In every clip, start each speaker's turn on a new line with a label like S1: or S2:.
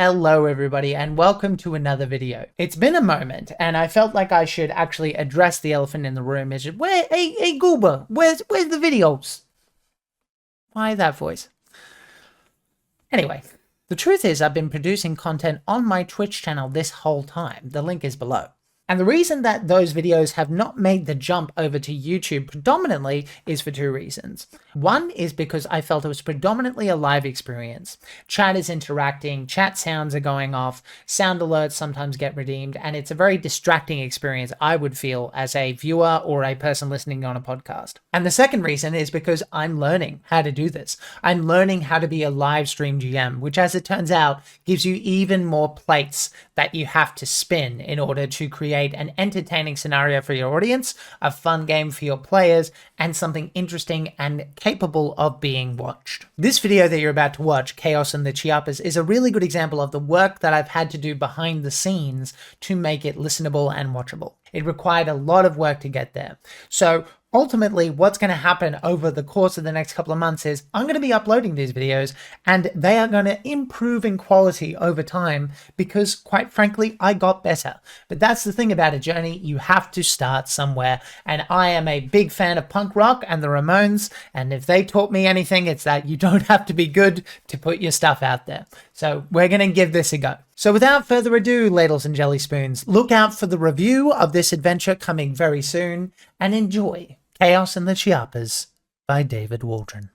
S1: Hello everybody and welcome to another video. It's been a moment and I felt like I should actually address the elephant in the room. Is where hey Goober, where's the videos? Why that voice? Anyway, the truth is I've been producing content on my Twitch channel this whole time. The link is below. And the reason that those videos have not made the jump over to YouTube predominantly is for two reasons. One is because I felt it was predominantly a live experience. Chat is interacting, chat sounds are going off, sound alerts sometimes get redeemed, and it's a very distracting experience, I would feel, as a viewer or a person listening on a podcast. And the second reason is because I'm learning how to do this. I'm learning how to be a live stream GM, which as it turns out, gives you even more plates that you have to spin in order to create an entertaining scenario for your audience, a fun game for your players, and something interesting and capable of being watched. This video that you're about to watch, Chaos and the Chiapas, is a really good example of the work that I've had to do behind the scenes to make it listenable and watchable. It required a lot of work to get there. So ultimately, what's going to happen over the course of the next couple of months is I'm going to be uploading these videos and they are going to improve in quality over time because, quite frankly, I got better. But that's the thing about a journey. You have to start somewhere. And I am a big fan of punk rock and the Ramones. And if they taught me anything, it's that you don't have to be good to put your stuff out there. So we're going to give this a go. So without further ado, ladles and jelly spoons, look out for the review of this adventure coming very soon and enjoy Chaos and the Chiapas by David Waldron.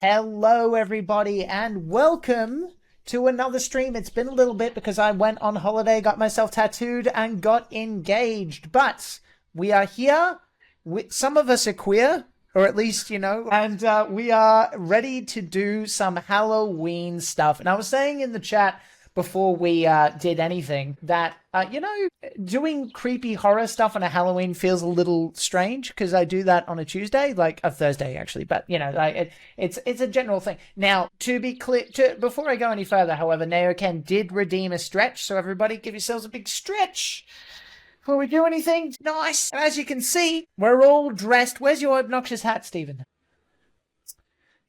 S1: Hello everybody and welcome to another stream. It's been a little bit because I went on holiday, got myself tattooed and got engaged, but we are here. Some of us are queer, or at least, you know, and we are ready to do some Halloween stuff. And I was saying in the chat before we did anything that, you know, doing creepy horror stuff on a Halloween feels a little strange because I do that on a Tuesday, like a Thursday actually, but you know, like it's a general thing. Now, to be clear, before I go any further, however, Naoken did redeem a stretch, so everybody give yourselves a big stretch before we do anything. Nice. As you can see, we're all dressed. Where's your obnoxious hat, Stephen?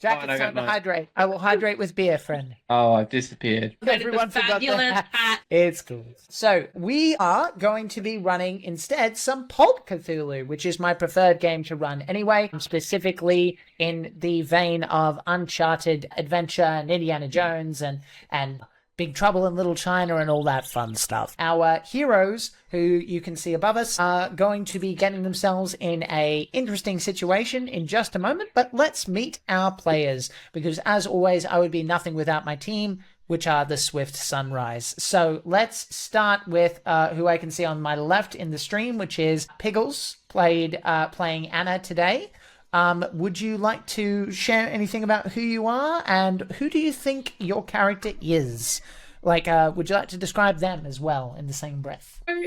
S1: Jack, it's time to hydrate. I will hydrate with beer, friend.
S2: Oh, I've disappeared.
S1: Everyone forgot their hat. It's cool. So we are going to be running instead some Pulp Cthulhu, which is my preferred game to run anyway, specifically in the vein of Uncharted Adventure and Indiana Jones and Big Trouble in Little China and all that fun stuff. Our heroes, who you can see above us, are going to be getting themselves in a interesting situation in just a moment, but let's meet our players, because as always, I would be nothing without my team, which are the Swift Sunrise. So let's start with who I can see on my left in the stream, which is Piggles, playing Anna today. Would you like to share anything about who you are and who do you think your character is? Like, would you like to describe them as well in the same breath?
S3: So,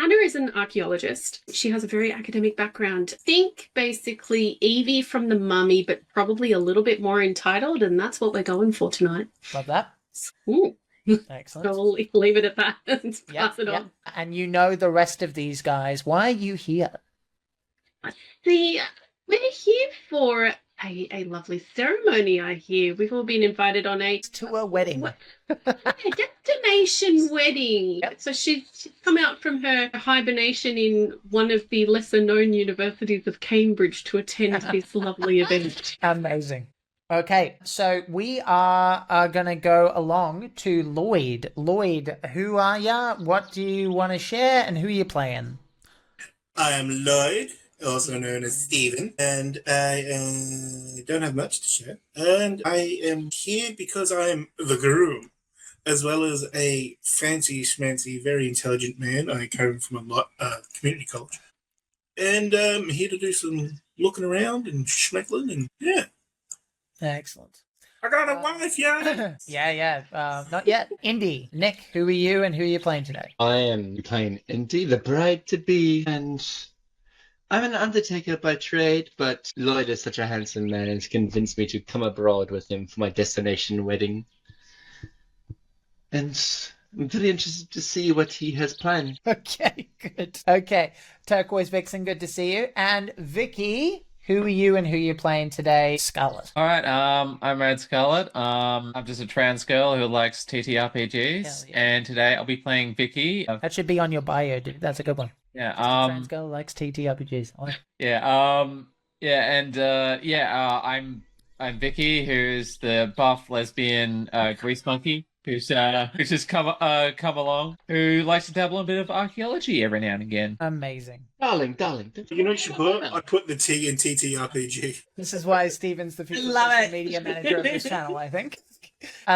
S3: Anna is an archaeologist. She has a very academic background. Think basically Evie from The Mummy, but probably a little bit more entitled, and that's what we're going for tonight.
S1: Love that.
S3: Ooh.
S1: Excellent.
S3: So we'll leave it at that and pass it on.
S1: And you know the rest of these guys. Why are you here?
S3: We're here for a lovely ceremony, I hear. We've all been invited on
S1: to a wedding.
S3: A destination wedding. Yep. So she's come out from her hibernation in one of the lesser-known universities of Cambridge to attend this lovely event.
S1: Amazing. Okay, so we are going to go along to Lloyd. Lloyd, who are ya? What do you want to share and who are you playing?
S4: I am Lloyd, also known as Stephen, and I don't have much to share. And I am here because I am the groom, as well as a fancy schmancy, very intelligent man. I come from a community college. And I'm here to do some looking around and schmeckling, and yeah.
S1: Excellent.
S4: I got a wife, yeah.
S1: Not yet. Indy, Nick, who are you and who are you playing today?
S2: I am playing Indy, the bride-to-be, and I'm an undertaker by trade, but Lloyd is such a handsome man and has convinced me to come abroad with him for my destination wedding. And I'm very interested to see what he has planned.
S1: Okay, good. Okay, Turquoise Vixen, good to see you. And Vicky, Who are you and who are you playing today? Scarlet.
S5: All right, I'm Red Scarlet. I'm just a trans girl who likes TTRPGs,
S1: Hell yeah.
S5: and today I'll be playing Vicky.
S1: That should be on your bio, dude. That's a good one.
S5: Yeah,
S1: Trans girl likes TTRPGs.
S5: I'm Vicky, who's the buff lesbian grease monkey who's just come along, who likes to dabble in a bit of archaeology every now and again.
S1: Amazing.
S2: Darling.
S4: You know what you should put? I put the T in TTRPG.
S1: This is why Stephen's the future
S3: Love
S1: social
S3: it.
S1: media manager of this channel, I think.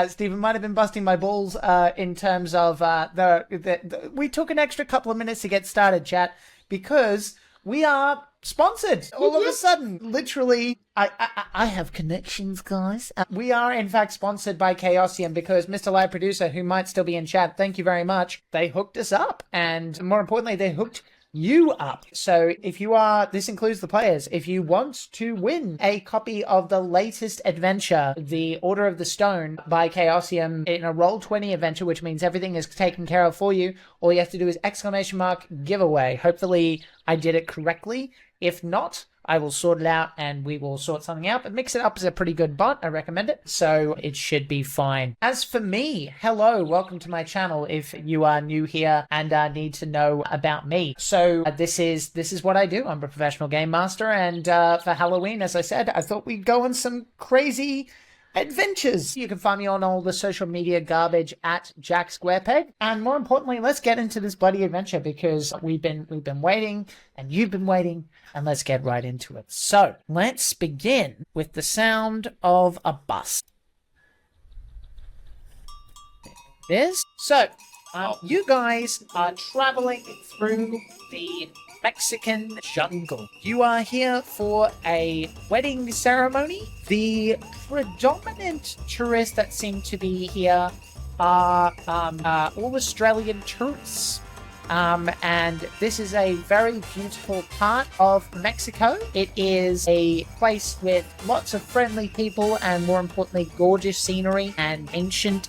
S1: Stephen might have been busting my balls in terms of we took an extra couple of minutes to get started, chat, because we are sponsored all of a sudden. Literally, I have connections, guys. We are, in fact, sponsored by Chaosium because Mr. Live Producer, who might still be in chat, thank you very much, they hooked us up. And more importantly, they hooked you up. So if you are, this includes the players, if you want to win a copy of the latest adventure, The Order of the Stone by Chaosium, in a Roll20 adventure, which means everything is taken care of for you, all you have to do is !giveaway. Hopefully I did it correctly. If not, I will sort it out and we will sort something out. But Mix It Up is a pretty good bot. I recommend it. So it should be fine. As for me, hello, welcome to my channel if you are new here and need to know about me. So this is what I do. I'm a professional game master, and for Halloween, as I said, I thought we'd go on some crazy adventures. You can find me on all the social media garbage at Jack Squarepeg. And more importantly, let's get into this bloody adventure because we've been waiting and you've been waiting, and let's get right into it. So let's begin with the sound of a bus. There's you guys are traveling through the Mexican jungle. You are here for a wedding ceremony. The predominant tourists that seem to be here are all Australian tourists. And this is a very beautiful part of Mexico. It is a place with lots of friendly people and, more importantly, gorgeous scenery and ancient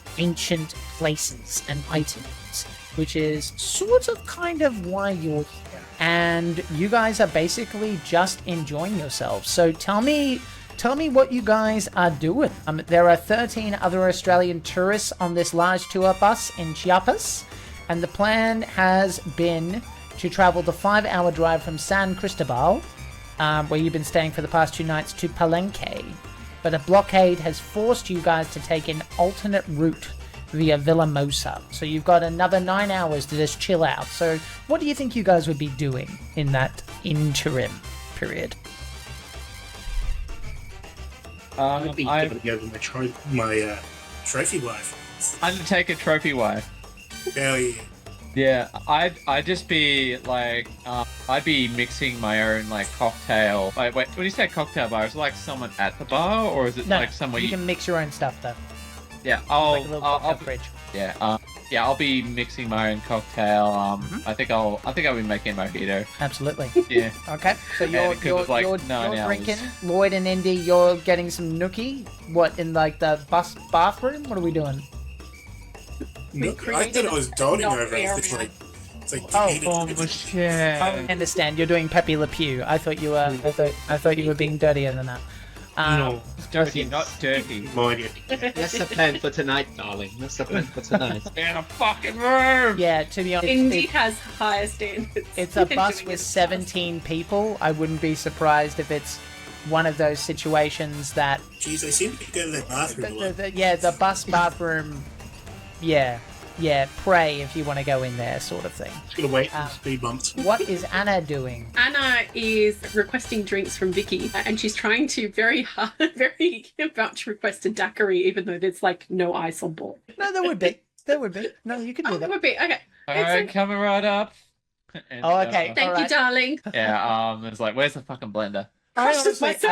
S1: places and items, which is sort of kind of why you're here. And you guys are basically just enjoying yourselves. So tell me what you guys are doing. There are 13 other Australian tourists on this large tour bus in Chiapas. And the plan has been to travel the 5-hour drive from San Cristobal, where you've been staying for the past 2 nights, to Palenque. But a blockade has forced you guys to take an alternate route via Villamosa. So you've got another 9 hours to just chill out. So what do you think you guys would be doing in that interim period?
S4: I'd be giving over my trophy wife.
S5: Undertaker trophy wife.
S4: Hell yeah.
S5: Yeah, I'd just be like, I'd be mixing my own like cocktail. Wait, when you say cocktail bar, is it like someone at the bar, or is it like somewhere
S1: you can mix your own stuff though?
S5: Yeah,
S1: Like a little cocktail fridge.
S5: Yeah, I'll be mixing my own cocktail. I think I'll be making a mojito.
S1: Absolutely.
S5: Yeah.
S1: Okay, so you're drinking. Lloyd and Indy, you're getting some nookie. What, in like the bus bathroom? What are we doing?
S4: No, I thought it was dawning over us. It's like
S5: shit.
S1: I understand. You're doing Pepe Le Pew. I thought you were. I thought you were being dirtier than that.
S4: No,
S5: Dirty, not dirty.
S2: That's the plan for tonight, darling. That's the plan for tonight.
S5: In a fucking room.
S1: Yeah, to be honest,
S3: Indy has higher standards.
S1: it's a bus with 17 people. I wouldn't be surprised if it's one of those situations that.
S4: Jeez, I seem to be going to the bathroom a lot.
S1: The bus bathroom. Yeah, pray if you want to go in there, sort of thing.
S4: Just gonna wait for speed bumps.
S1: What is Anna doing?
S3: Anna is requesting drinks from Vicky, and she's trying to very much request a daiquiri, even though there's like no ice on board.
S1: No, there would be. No, you can do
S3: Oh,
S1: that.
S3: there would be. Okay.
S5: Alright, coming right up. And,
S1: Okay.
S3: Thank you, darling.
S5: Yeah, it's like, where's the fucking blender?
S1: I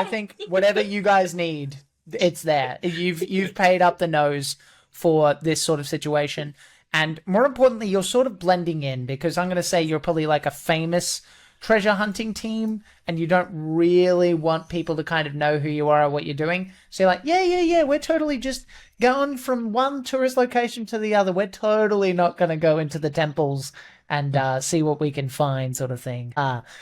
S1: think whatever you guys need, it's there. You've paid up the nose for this sort of situation. And more importantly, you're sort of blending in, because I'm going to say you're probably like a famous treasure hunting team, and you don't really want people to kind of know who you are or what you're doing. So you're like, yeah, we're totally just going from one tourist location to the other. We're totally not going to go into the temples and see what we can find, sort of thing.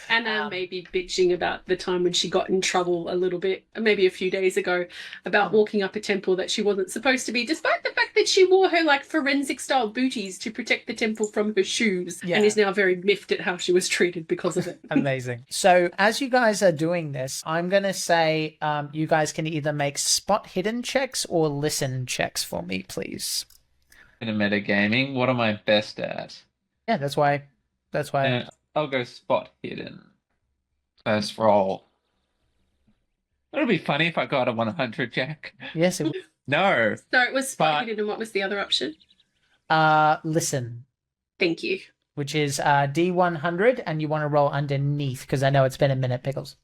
S3: Anna may be bitching about the time when she got in trouble a little bit, maybe a few days ago, about walking up a temple that she wasn't supposed to be, despite the fact that she wore her like forensic style booties to protect the temple from her shoes, and is now very miffed at how she was treated because of it.
S1: Amazing. So as you guys are doing this, I'm going to say you guys can either make spot hidden checks or listen checks for me, please.
S5: In a metagaming, what am I best at?
S1: Yeah, that's why.
S5: I'll go spot hidden. First roll. It'll be funny if I got a 100, Jack.
S1: Yes, it
S5: No.
S3: So it was spot hidden, and what was the other option?
S1: listen,
S3: Thank you.
S1: which is D100, and you want to roll underneath, because I know it's been a minute, Pickles.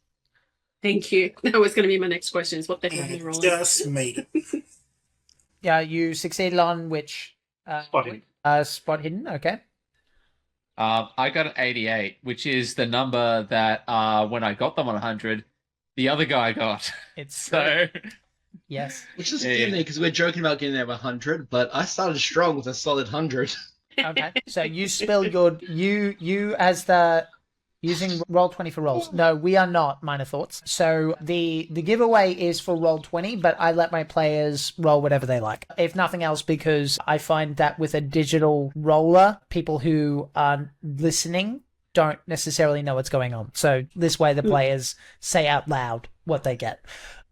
S3: Thank you. That was going to be my next question, is what the hell are you rolling?
S4: Just made it.
S1: Yeah, you succeeded on which?
S4: Spot hidden.
S1: Spot hidden, okay.
S5: I got an 88, which is the number that when I got the 100, the other guy got.
S1: It's
S5: So
S1: yes.
S2: Which is
S5: Yeah.
S2: funny because we're joking about getting there 100, but I started strong with a solid 100.
S1: Okay. So you spill your you as the using roll 20 for rolls. No, we are not, minor thoughts. So the giveaway is for roll 20, but I let my players roll whatever they like. If nothing else, because I find that with a digital roller, people who are listening don't necessarily know what's going on. So this way the players say out loud what they get.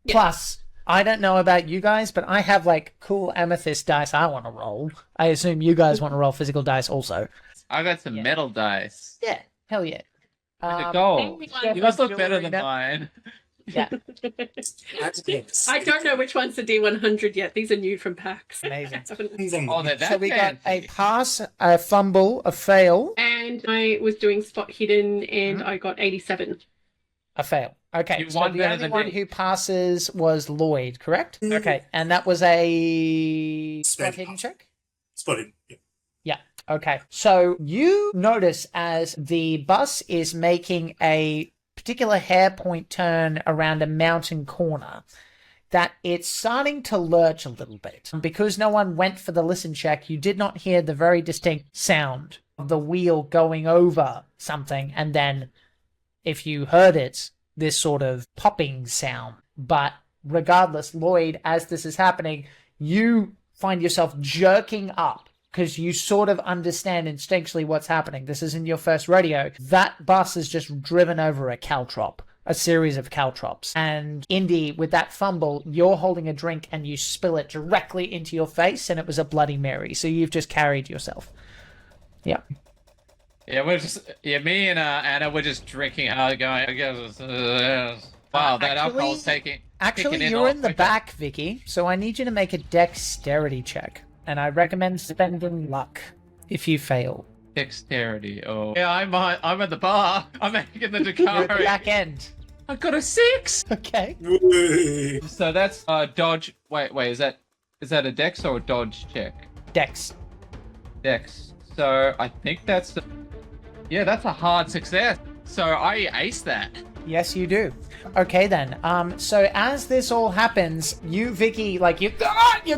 S3: Yeah.
S1: Plus, I don't know about you guys, but I have like cool amethyst dice I want to roll. I assume you guys want to roll physical dice also.
S5: I got some metal dice.
S1: Yeah, hell yeah.
S5: The gold.
S3: Anyone-
S5: You must look better than
S1: Jewelry,
S5: mine.
S1: Yeah,
S3: I don't know which one's the D100 yet. These are new from PAX.
S1: amazing.
S5: Oh, they're that
S1: So we got a
S5: fancy.
S1: pass, a fumble, a fail,
S3: And I was doing spot hidden, and I got 87.
S1: a fail. Okay,
S5: You
S1: so
S5: won
S1: the
S5: better
S1: only
S5: than
S1: one
S5: me.
S1: who passes was Lloyd, correct?
S4: Mhm.
S1: Okay, and that was a spot
S4: Spent.
S1: hidden check?
S4: Spot hidden. Yeah.
S1: Yeah. Okay. So you notice as the bus is making a particular hairpoint turn around a mountain corner that it's starting to lurch a little bit. Because no one went for the listen check, you did not hear the very distinct sound of the wheel going over something, and then if you heard it, this sort of popping sound. But regardless, Lloyd, as this is happening, you find yourself jerking up because you sort of understand instinctually what's happening. This isn't your first rodeo. That bus has just driven over a caltrop, a series of caltrops. And Indy, with that fumble, you're holding a drink and you spill it directly into your face, and it was a Bloody Mary. So you've just carried yourself. Yeah.
S5: Yeah, me and Anna were just drinking hard, going. I guess. Wow, that alcohol's taking.
S1: Actually,
S5: kicking
S1: you're
S5: off
S1: in the
S5: quicker.
S1: back, Vicky, so I need you to make a dexterity check. And I recommend spending luck if you fail.
S5: Dexterity. Oh, yeah, I'm at the bar. I'm making the
S1: You're at the
S5: Dakar.
S1: back end.
S5: I got a 6.
S1: Okay.
S4: Whey.
S5: So that's dodge. Wait, is that a dex or a dodge check?
S1: Dex.
S5: Dex. So I think that's that's a hard success. So I ace that.
S1: Yes, you do. Okay, then. So as this all happens, you, Vicky, you're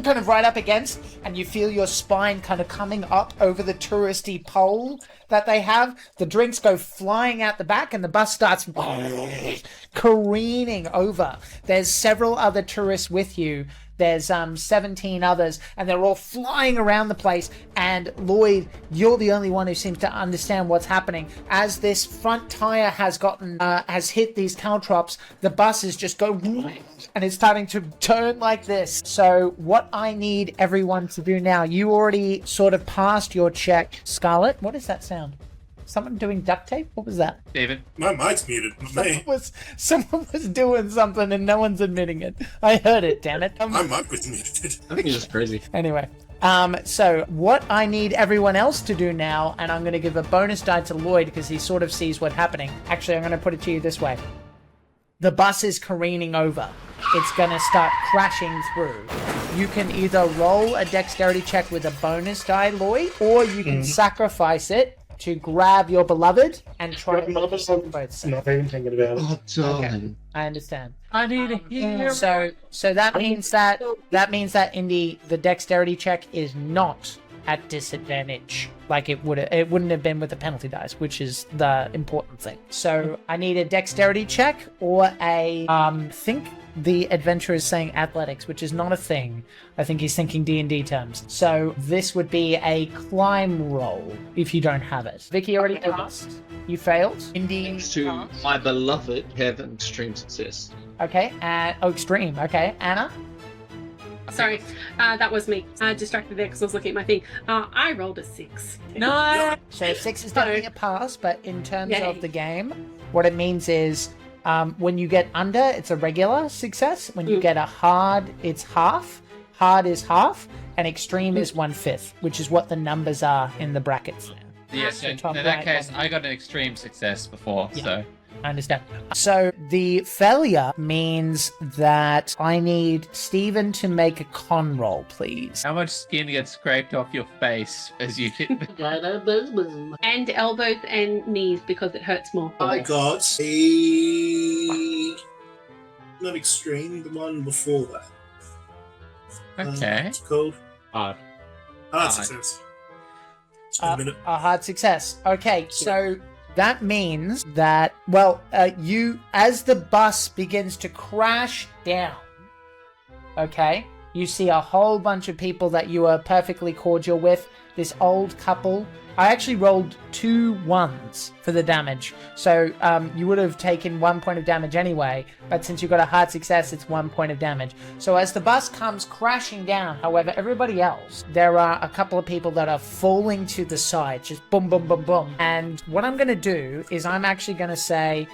S1: kind of right up against, and you feel your spine kind of coming up over the touristy pole that they have. The drinks go flying out the back, and the bus starts careening over. There's several other tourists with you. There's 17 others, and they're all flying around the place. And Lloyd, you're the only one who seems to understand what's happening. As this front tire has hit these caltrops, the bus is just going, and it's starting to turn like this. So what I need everyone to do now, you already sort of passed your check. Scarlett, what is that sound? Someone doing duct tape? What was that?
S5: David.
S4: My mic's muted. Me.
S1: Someone was doing something and no one's admitting it. I heard it, damn it.
S4: My mic was muted.
S2: I think it's just crazy.
S1: Anyway, so what I need everyone else to do now, and I'm going to give a bonus die to Lloyd because he sort of sees what's happening. Actually, I'm going to put it to you this way. The bus is careening over. It's going to start crashing through. You can either roll a dexterity check with a bonus die, Lloyd, or you can sacrifice it to grab your beloved and try to both sides.
S4: Not even thinking about it.
S2: Oh, darling.
S1: I understand.
S5: I need a hero.
S1: So that means that Indy, the dexterity check is not at disadvantage, like it wouldn't have been with the penalty dice, which is the important thing. So I need a dexterity check or a think the adventurer is saying athletics, which is not a thing. I think he's thinking D&D terms. So this would be a climb roll if you don't have it. Vicky already passed. You failed. Indy
S2: Thanks to my beloved have an extreme success.
S1: Okay, extreme. Okay, Anna.
S3: Sorry, that was me. Distracted there because I was looking at my thing. I rolled a 6.
S1: No. So 6 is definitely a pass, but in terms
S3: Yay.
S1: of the game, what it means is when you get under, it's a regular success. When you get a hard, it's half. Hard is half, and extreme is 1/5, which is what the numbers are in the brackets now.
S5: Yeah, so in
S1: top
S5: that
S1: right
S5: case,
S1: one.
S5: I got an extreme success before,
S1: Yeah.
S5: so...
S1: I understand. So the failure means that I need Stephen to make a con roll, please.
S5: How much skin gets scraped off your face as you hit the...
S3: And elbows and knees because it hurts more.
S4: I got a not extreme, the one before that.
S5: Okay.
S4: It's called
S2: Hard.
S4: success. It's been a minute.
S1: A hard success. Okay, so that means that, you, as the bus begins to crash down, okay, you see a whole bunch of people that you are perfectly cordial with. This old couple. I actually rolled 2 1s for the damage. So you would have taken 1 point of damage anyway, but since you got a hard success, it's 1 point of damage. So as the bus comes crashing down, however, everybody else, there are a couple of people that are falling to the side, just boom, boom, boom, boom. And what I'm going to do is I'm actually going to say,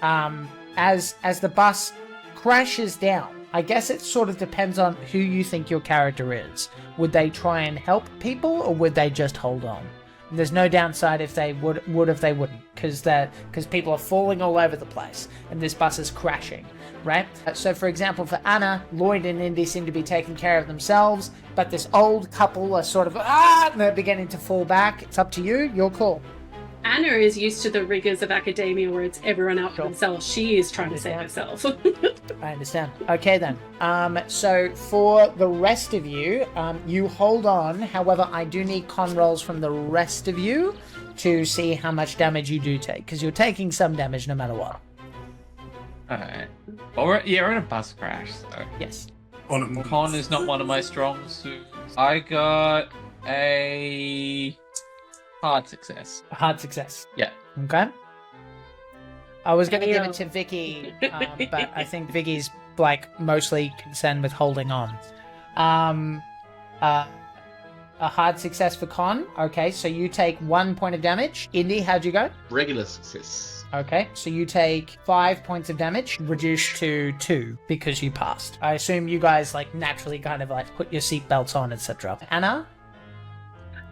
S1: as the bus crashes down, I guess it sort of depends on who you think your character is. Would they try and help people, or would they just hold on? And there's no downside if they would if they wouldn't, because people are falling all over the place, and this bus is crashing, right? So, for example, for Anna, Lloyd and Indy seem to be taking care of themselves, but this old couple are sort of, and they're beginning to fall back. It's up to you. Your call.
S3: Anna is used to the rigors of academia where it's everyone out for
S1: Sure.
S3: themselves. She is trying to save herself.
S1: I understand. Okay then. So for the rest of you, you hold on. However, I do need con rolls from the rest of you to see how much damage you do take, because you're taking some damage no matter what.
S5: Alright. Well, we're in a bus crash, so...
S1: Yes.
S4: On a
S5: Con is not one of my strong suits. I got a... hard success.
S1: A hard success.
S5: Yeah.
S1: Okay. I was going to give it to Vicky, but I think Vicky's like mostly concerned with holding on. A hard success for Con. Okay, so you take 1 point of damage. Indy, how'd you go?
S2: Regular success.
S1: Okay, so you take 5 points of damage, reduced to 2 because you passed. I assume you guys like naturally kind of like put your seatbelts on, etc. Anna?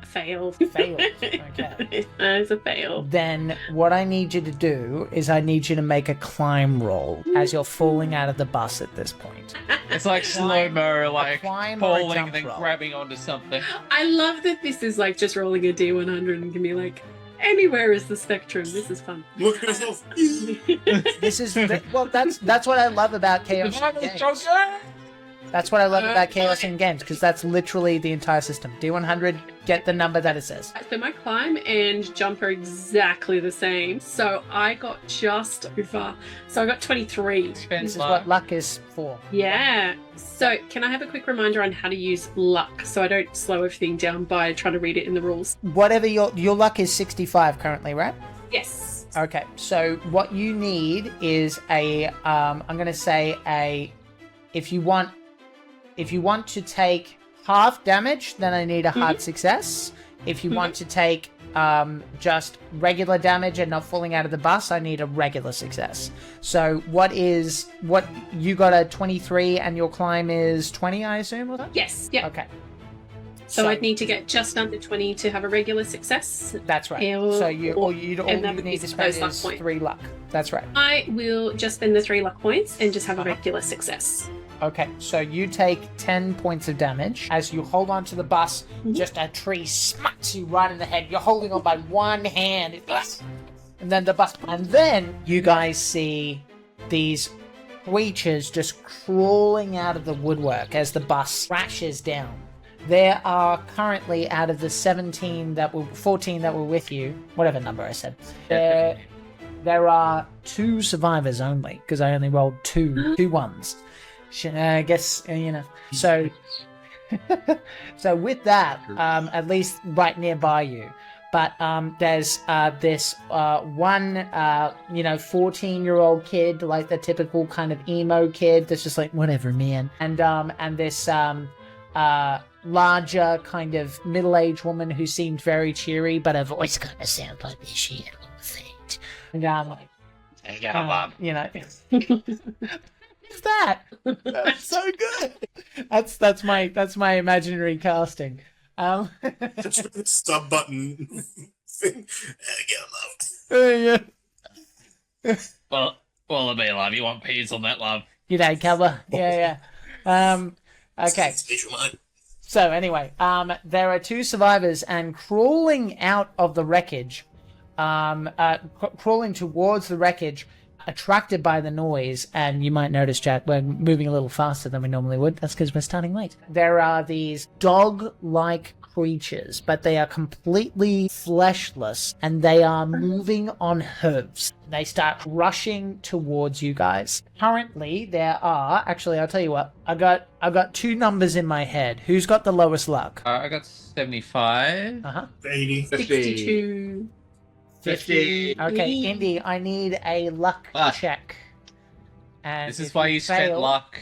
S3: Fail.
S1: Failed. Okay.
S3: It's a fail.
S1: Then what I need you to do is I need you to make a climb roll as you're falling out of the bus at this point.
S5: It's like slow-mo, like
S1: climb or a
S5: falling
S1: jump
S5: and then
S1: roll? grabbing
S5: grabbing onto something.
S3: I love that this is like just rolling a D100 and can be like, anywhere is the spectrum. This is fun.
S4: Look at yourself.
S1: This is well, that's what I love about Chaos in Games. That's what I love about Chaos in Games, because that's literally the entire system. D100, get the number that it says.
S3: So my climb and jump are exactly the same. So I got just over. So I got 23.
S1: This is what luck is for.
S3: Yeah. So can I have a quick reminder on how to use luck so I don't slow everything down by trying to read it in the rules?
S1: Whatever your luck is 65 currently, right?
S3: Yes.
S1: Okay, so what you need is a I'm going to say if you want to take half damage, then I need a hard success. If you want to take just regular damage and not falling out of the bus, I need a regular success. So what you got a 23 and your climb is 20, I assume, or that?
S3: Yes. Yeah.
S1: Okay.
S3: So I'd need to get just under 20 to have a regular success.
S1: That's right.
S3: Or-
S1: So all you
S3: and that
S1: need
S3: would be
S1: to spend
S3: those luck
S1: is
S3: points.
S1: 3 luck. That's right.
S3: I will just spend the 3 luck points and just have a regular success.
S1: Okay, so you take 10 points of damage as you hold on to the bus. Just a tree smacks you right in the head. You're holding on by one hand. And then the bus. And then you guys see these creatures just crawling out of the woodwork as the bus crashes down. there are currently, out of the 14 that were with you, whatever number I said, there are 2 survivors only, because I only rolled two ones. I guess, so so with that, at least right nearby you, but there's this one 14-year-old kid, like the typical kind of emo kid that's just like, whatever, man, and this larger kind of middle-aged woman who seemed very cheery, but her voice kind of sounds like this shit all the things. What's that? That's so good. That's my imaginary casting.
S4: Sub button thing. Get loved.
S1: Yeah.
S5: Well, it'll be love. You want peas on that, love?
S1: G'day, cover. Yeah. Okay. So anyway, there are 2 survivors, and crawling out of the wreckage, crawling towards the wreckage, attracted by the noise, and you might notice, Jack, we're moving a little faster than we normally would. That's because we're starting late. There are these dog-like creatures, but they are completely fleshless, and they are moving on hooves. They start rushing towards you guys. Currently, there are... Actually, I'll tell you what. I've got 2 numbers in my head. Who's got the lowest luck?
S5: I got 75.
S4: 80.
S3: 62.
S2: 50.
S1: Okay, Indy, I need a luck check. And
S5: This is
S1: if
S5: why you spent
S1: fail,
S5: luck.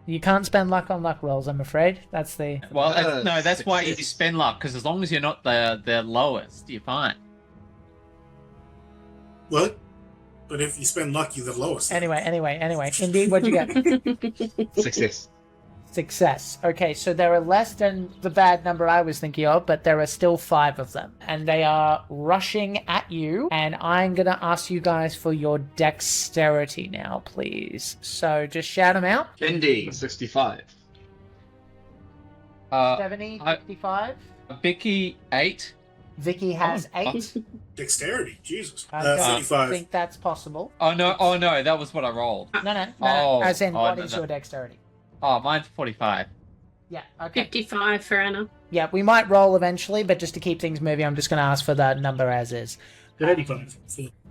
S1: You can't spend luck on luck rolls, I'm afraid. That's the...
S5: Well, no, that's why you
S2: success.
S5: spend luck, because as long as you're not the lowest, you're fine.
S4: What? But if you spend luck, you're the lowest.
S1: Anyway. Indy, what'd you get?
S2: Success.
S1: Success. Okay, so there are less than the bad number I was thinking of, but there are still 5 of them. And they are rushing at you, and I'm going to ask you guys for your dexterity now, please. So just shout them out.
S2: Indy, 65.
S1: 70, 55.
S5: Vicky, 8.
S1: Vicky has 8.
S4: Dexterity, Jesus.
S1: Okay, I
S4: 35.
S1: think that's possible.
S5: Oh no, that was what I rolled.
S1: No.
S5: Oh,
S1: As in, what
S5: no,
S1: is
S5: no.
S1: your dexterity?
S5: Oh, mine's 45.
S1: Yeah, okay.
S3: 55 for Anna.
S1: Yeah, we might roll eventually, but just to keep things moving, I'm just going to ask for that number as is.
S4: 35.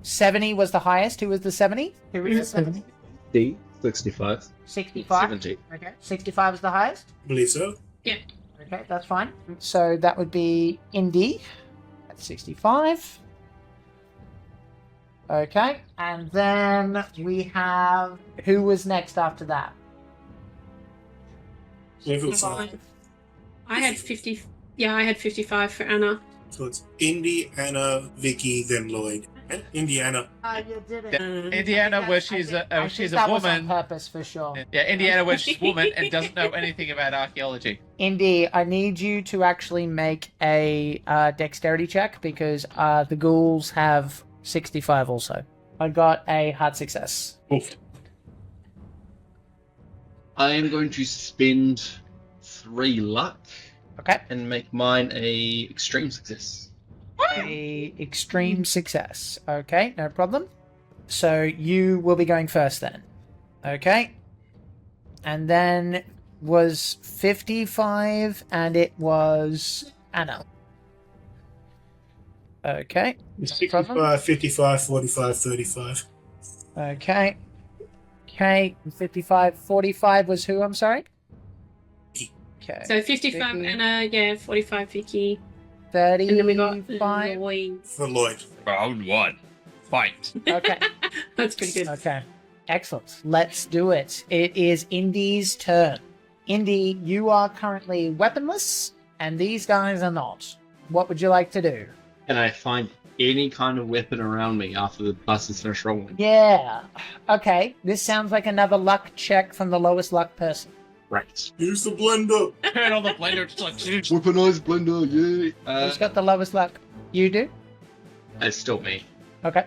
S1: 70 was the highest. Who was the 70? Who was the 70?
S2: D, 65.
S1: 65?
S2: 70.
S1: Okay. 65 is the highest?
S4: Believe so.
S3: Yeah.
S1: Okay, that's fine. So that would be Indy at 65. Okay, and then we have... Who was next after that?
S3: I had 50. Yeah, I had 55 for Anna.
S4: So it's Indy, Anna, Vicky, then Lloyd. And Indiana.
S1: You did it.
S5: Indiana, where she's she's a
S1: Was on
S5: woman.
S1: purpose for sure.
S5: Yeah, Indiana, where she's a woman and doesn't know anything about archaeology.
S1: Indy, I need you to actually make a dexterity check because the ghouls have 65 also. I got a hard success.
S4: Oof.
S2: I am going to spend 3 luck
S1: Okay.
S2: and make mine a extreme success.
S1: A extreme success. Okay, no problem. So you will be going first then. Okay. And then was 55 and it was Anna. Okay. No problem.
S4: 65, 55, 45, 35.
S1: Okay. Okay. 55, 45 was who? I'm sorry? Okay.
S3: So 55
S1: Vicky.
S3: Anna, yeah, 45 Vicky. And then we got
S1: 35.
S3: Lloyd.
S4: For Lloyd.
S5: Round 1. Fight.
S1: Okay.
S3: That's pretty good.
S1: Okay. Excellent. Let's do it. It is Indy's turn. Indy, you are currently weaponless, and these guys are not. What would you like to do?
S2: Can I find any kind of weapon around me after the bus is finished rolling?
S1: Yeah. Okay. This sounds like another luck check from the lowest luck person.
S2: Right.
S4: Use the blender.
S5: Turn on the blender, just like...
S2: Weaponized blender, yay!
S1: Who's got the lowest luck? You do?
S2: It's still me.
S1: Okay.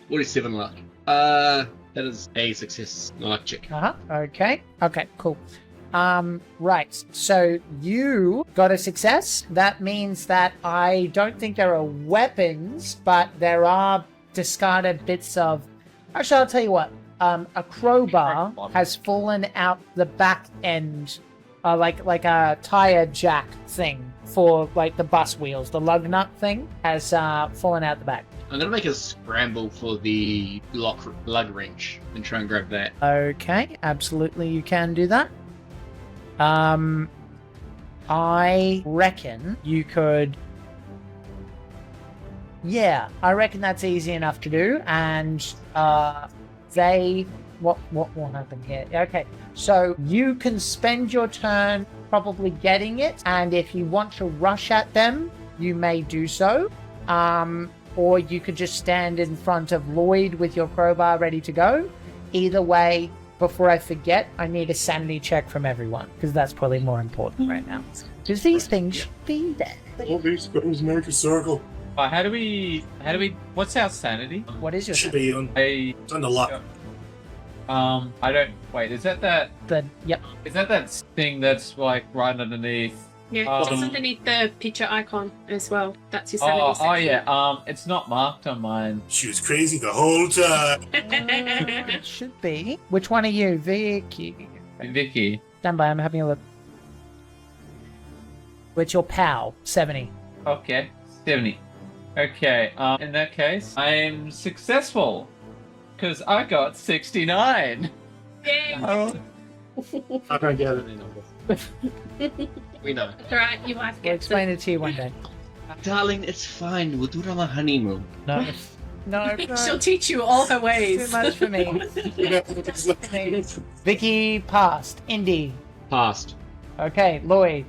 S2: 47 luck. That is a success, not a check.
S1: Okay. Okay, cool. Right. So you got a success. That means that I don't think there are weapons, but there are discarded bits of... Actually, I'll tell you what. A crowbar has fallen out the back end like a tire jack thing for like the bus wheels. The lug nut thing has fallen out the back.
S2: I'm gonna make a scramble for the lug wrench and try and grab that.
S1: Okay, absolutely, you can do that. I reckon you could. Yeah, I reckon that's easy enough to do, and what will happen here? Okay, so you can spend your turn probably getting it, and if you want to rush at them, you may do so. Or you could just stand in front of Lloyd with your crowbar ready to go. Either way, before I forget, I need a sanity check from everyone, because that's probably more important right now. Because these things should be there.
S4: All these things make a circle.
S5: How do we, what's our sanity?
S1: What is your
S4: Should
S1: sanity?
S4: be on,
S5: I,
S4: it's on the lot.
S5: I don't, wait, is that
S1: Yep.
S5: is that thing that's like right underneath?
S3: Yeah, just underneath the picture icon as well. That's your sanity
S5: Oh
S3: section.
S5: yeah, it's not marked on mine.
S4: She was crazy the whole time.
S1: It should be. Which one are you? Vicky.
S5: Vicky.
S1: Stand by, I'm having a look. Which your pal? 70.
S5: Okay, 70. Okay, in that case, I'm successful. Because I got 69.
S3: Yeah.
S4: I don't get it.
S2: We know.
S3: That's alright, your wife
S1: We'll
S3: gets
S1: explain
S3: it.
S1: it to you one day.
S2: Darling, it's fine. We'll do it on our honeymoon.
S1: No. No,
S3: She'll teach you all her
S1: too
S3: ways.
S1: much for me. Vicky passed. Indy.
S2: Passed.
S1: Okay, Lloyd.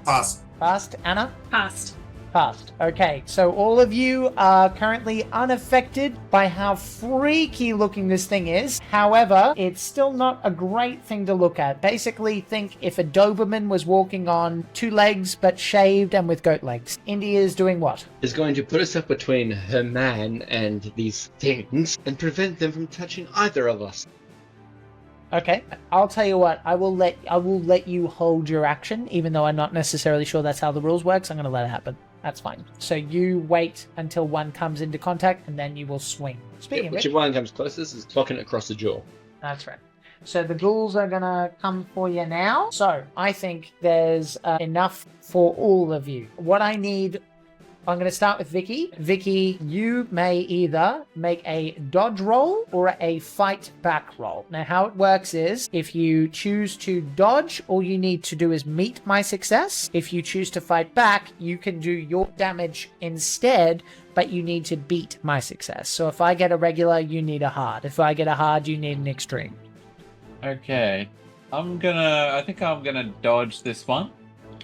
S4: Pass.
S1: Passed. Anna?
S3: Passed.
S1: Passed. Okay, so all of you are currently unaffected by how freaky looking this thing is. However, it's still not a great thing to look at. Basically, think if a Doberman was walking on 2 legs but shaved and with goat legs. Indy is doing what?
S2: Is going to put us up between her man and these things and prevent them from touching either of us.
S1: Okay, I'll tell you what. I will let you hold your action, even though I'm not necessarily sure that's how the rules works. I'm going to let it happen. That's fine. So you wait until one comes into contact, and then you will swing. Speaking of which,
S2: Whichever one comes closest is clocking it across the jaw.
S1: that's right. So the ghouls are going to come for you now. So I think there's enough for all of you. What I need... I'm going to start with Vicky. Vicky, you may either make a dodge roll or a fight back roll. Now, how it works is if you choose to dodge, all you need to do is meet my success. If you choose to fight back, you can do your damage instead, but you need to beat my success. So if I get a regular, you need a hard. If I get a hard, you need an extreme.
S5: Okay. I think I'm gonna dodge this one.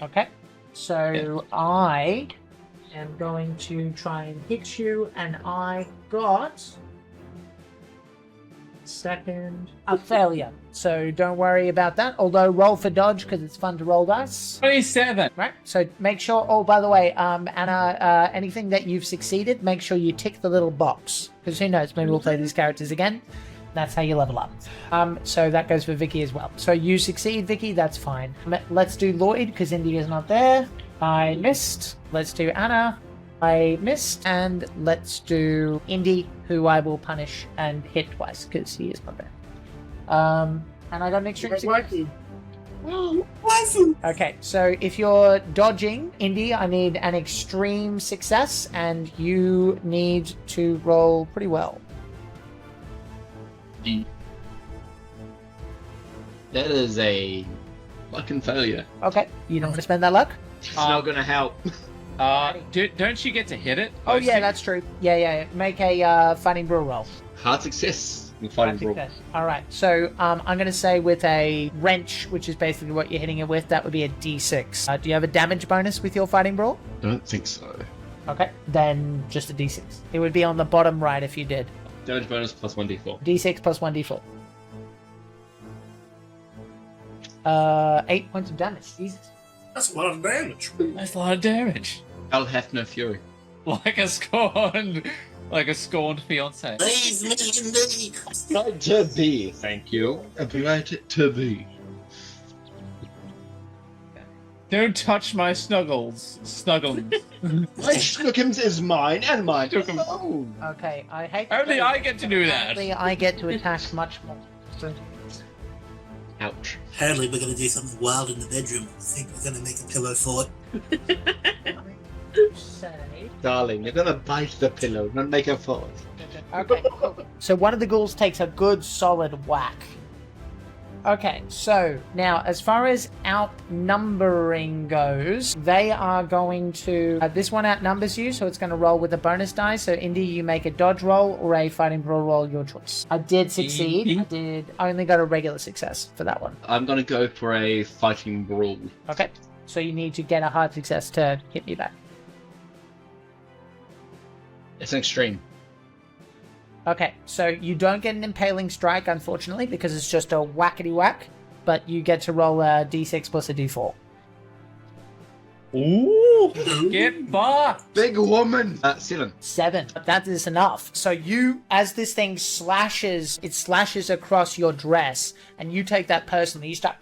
S1: Okay. So I am going to try and hit you, and I got a failure. So don't worry about that. Although roll for dodge because it's fun to roll dice.
S5: 27.
S1: Right. So make sure. Oh, by the way, Anna, anything that you've succeeded, make sure you tick the little box because who knows? Maybe we'll play these characters again. That's how you level up. So that goes for Vicky as well. So you succeed, Vicky. That's fine. Let's do Lloyd because India's not there. I missed. Let's do Anna. I missed. And let's do Indy, who I will punish and hit twice because he is not there. And I got an extreme success. Okay, so if you're dodging, Indy, I need an extreme success, and you need to roll pretty well.
S2: That is a fucking failure.
S1: Okay, you don't want to spend that luck?
S2: It's not gonna help.
S5: Don't you get to hit it?
S1: Oh yeah, that's true. Yeah. Make a fighting brawl roll.
S2: Hard success in fighting brawl.
S1: All right. So I'm going to say with a wrench, which is basically what you're hitting it with, that would be a D6. Do you have a damage bonus with your fighting brawl?
S2: Don't think so.
S1: Okay. Then just a D6. It would be on the bottom right if you did.
S2: Damage bonus plus 1d4.
S1: D6 plus 1d4. 8 points of damage. Jesus.
S4: That's a lot of damage.
S5: That's a lot of damage.
S2: I'll have no fury.
S5: Like a scorned fiance.
S4: Leave me in the...
S2: Bright to be, thank you. Bright to be.
S5: Don't touch my snuggles.
S2: My Snookums is mine and mine
S5: Snookum.
S2: alone.
S1: Okay. I hate.
S5: Only I get to do that.
S1: Apparently I get to attack much more. So,
S2: Ouch.
S4: Apparently, we're going to do something wild in the bedroom. I think we're going to make a pillow fort.
S1: Say.
S2: Darling, you're gonna bite the pillow, not make a fort.
S1: Okay, cool. So one of the ghouls takes a good solid whack. Okay, so now as far as outnumbering goes, they are going to... this one outnumbers you, so it's going to roll with a bonus die. So Indy, you make a dodge roll or a fighting brawl roll, your choice. I did succeed. I only got a regular success for that one.
S2: I'm gonna go for a fighting brawl.
S1: Okay, so you need to get a hard success to hit me back.
S2: It's an extreme.
S1: Okay, so you don't get an impaling strike, unfortunately, because it's just a whackety-whack, but you get to roll a d6 plus a d4.
S5: Ooh! Get fucked!
S2: Big woman! 7.
S1: 7. That is enough. So you, as this thing slashes, it slashes across your dress, and you take that personally. You start...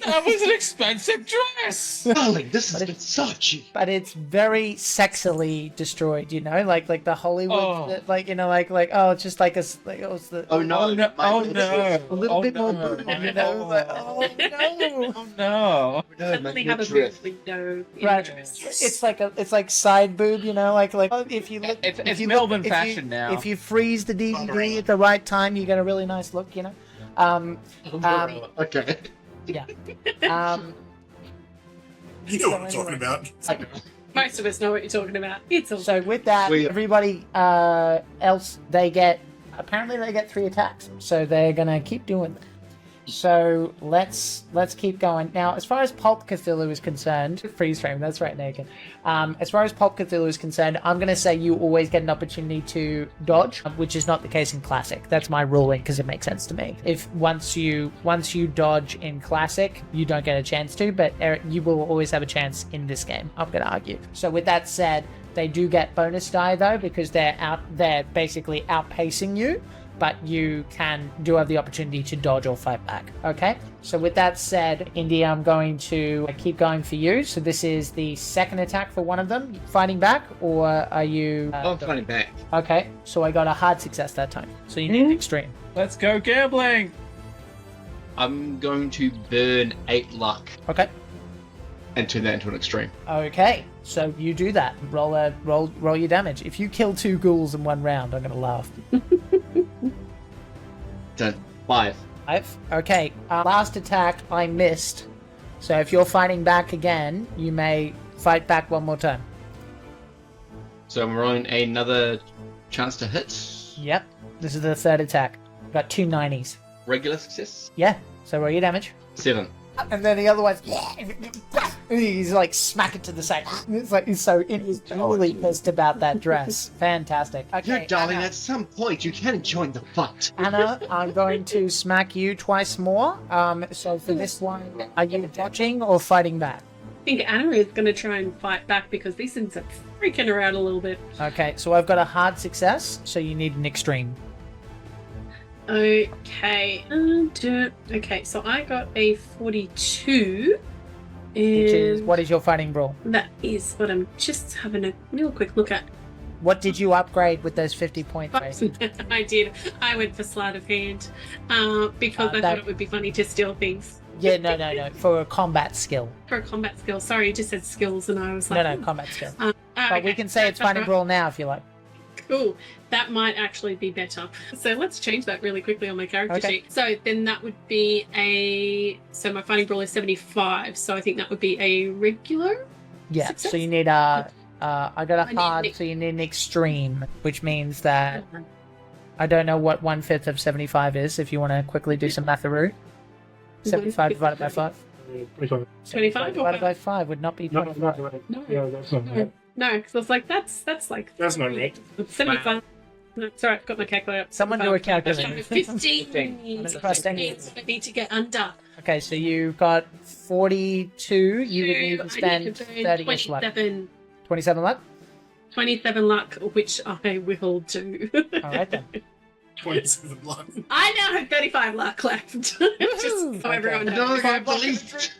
S5: That was an expensive dress!
S2: Darling, this is Versace!
S1: But it's very sexily destroyed, you know? Like the Hollywood, like, you know, like, oh, it's just like a... Like, oh, it's the,
S2: Oh no!
S5: Oh no! Oh no!
S1: a little bit more
S5: no.
S1: boom, you know? Like, oh, no!
S5: Oh no!
S3: Suddenly have a
S2: midriff.
S3: big window. in
S1: Right.
S3: the dress.
S1: It's like side boob, you know, like if you look,
S5: It's
S1: if you
S5: Melbourne
S1: look,
S5: fashion now.
S1: If you freeze the DVD at the right time, you get a really nice look, you know.
S2: Okay.
S1: Yeah.
S4: You know what I'm talking about.
S3: Most of us know what you're talking about. It's all
S1: So with that, everybody else they get 3 attacks, so they're gonna keep doing that. So let's keep going. Now, as far as Pulp Cthulhu is concerned, freeze frame, that's right, Naked. As far as Pulp Cthulhu is concerned, I'm going to say you always get an opportunity to dodge, which is not the case in Classic. That's my ruling because it makes sense to me. If once you dodge in Classic, you don't get a chance to, but you will always have a chance in this game, I'm going to argue. So with that said, they do get bonus die though, because they're basically outpacing you. But you do have the opportunity to dodge or fight back. Okay? So with that said, Indy, I'm going to keep going for you. So this is the second attack for one of them. Fighting back, or are you...
S2: I'm fighting back.
S1: Okay, so I got a hard success that time. So you need an extreme.
S5: Let's go gambling!
S2: I'm going to burn 8 luck
S1: Okay.
S2: and turn that into an extreme.
S1: Okay, so you do that. Roll your damage. If you kill 2 ghouls in one round, I'm going to laugh.
S2: Done. 5.
S1: 5. Okay, last attack, I missed. So if you're fighting back again, you may fight back one more time.
S2: So I'm rolling another chance to hit.
S1: Yep, this is the third attack. Got 2 90s.
S2: Regular success.
S1: Yeah, so roll your damage.
S2: 7.
S1: And then the other one's... He's like, smack it to the side. It's like, he's totally pissed about that dress. Fantastic. Okay,
S2: Yeah, darling,
S1: Anna.
S2: at some point you can join the fight.
S1: Anna, I'm going to smack you twice more. So for this one, are you dodging or fighting back?
S3: I think Anna is going to try and fight back because these things are freaking around a little bit.
S1: Okay, so I've got a hard success, so you need an extreme.
S3: Okay. Okay, so I got a 42.
S1: Which is, what is your fighting brawl?
S3: That is what I'm just having a real quick look at.
S1: What did you upgrade with those 50 points?
S3: I did. I went for sleight of hand because I thought it would be funny to steal things.
S1: Yeah, no. For a combat skill.
S3: For a combat skill. Sorry, you just said skills and I was like...
S1: No, combat skill.
S3: But
S1: But we can say it's fighting brawl now if you like.
S3: Cool. That might actually be better. So let's change that really quickly on my character sheet. So then that would be so my fighting brawl is 75. So I think that would be a regular success?
S1: So you need I got a hard, so you need an extreme, which means that I don't know what 1/5 of 75 is, if you want to quickly do some matharoo. 75 divided by 5.
S3: 25
S1: divided by 5 would not be 25.
S3: No, because I was like, that's like...
S4: That's not right.
S3: 75. No, sorry, I've got my calculator up.
S1: Someone do a calculator.
S3: 15. I need to get under.
S1: Okay, so you've got 42. You would need to spend 30-ish luck. 27 luck?
S3: 27 luck, which I will do.
S1: Alright then.
S4: 27 luck.
S3: I now have 35 luck left. Just so everyone knows.
S2: No, I believe.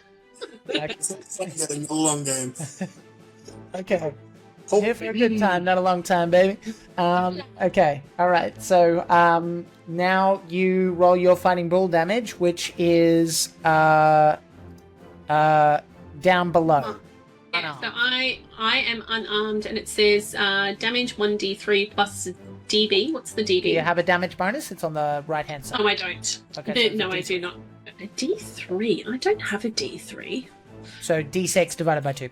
S4: It's like that in the long game.
S1: Okay. Here for a good time, not a long time, baby. Okay, all right. So now you roll your fighting bull damage, which is down below.
S3: Yeah, so I am unarmed, and it says damage 1d3 plus DB. What's the DB?
S1: Do you have a damage bonus? It's on the right-hand side.
S3: Oh, I don't.
S1: Okay, so
S3: No, I do not. A D3? I don't have a D3.
S1: So D6 divided by 2.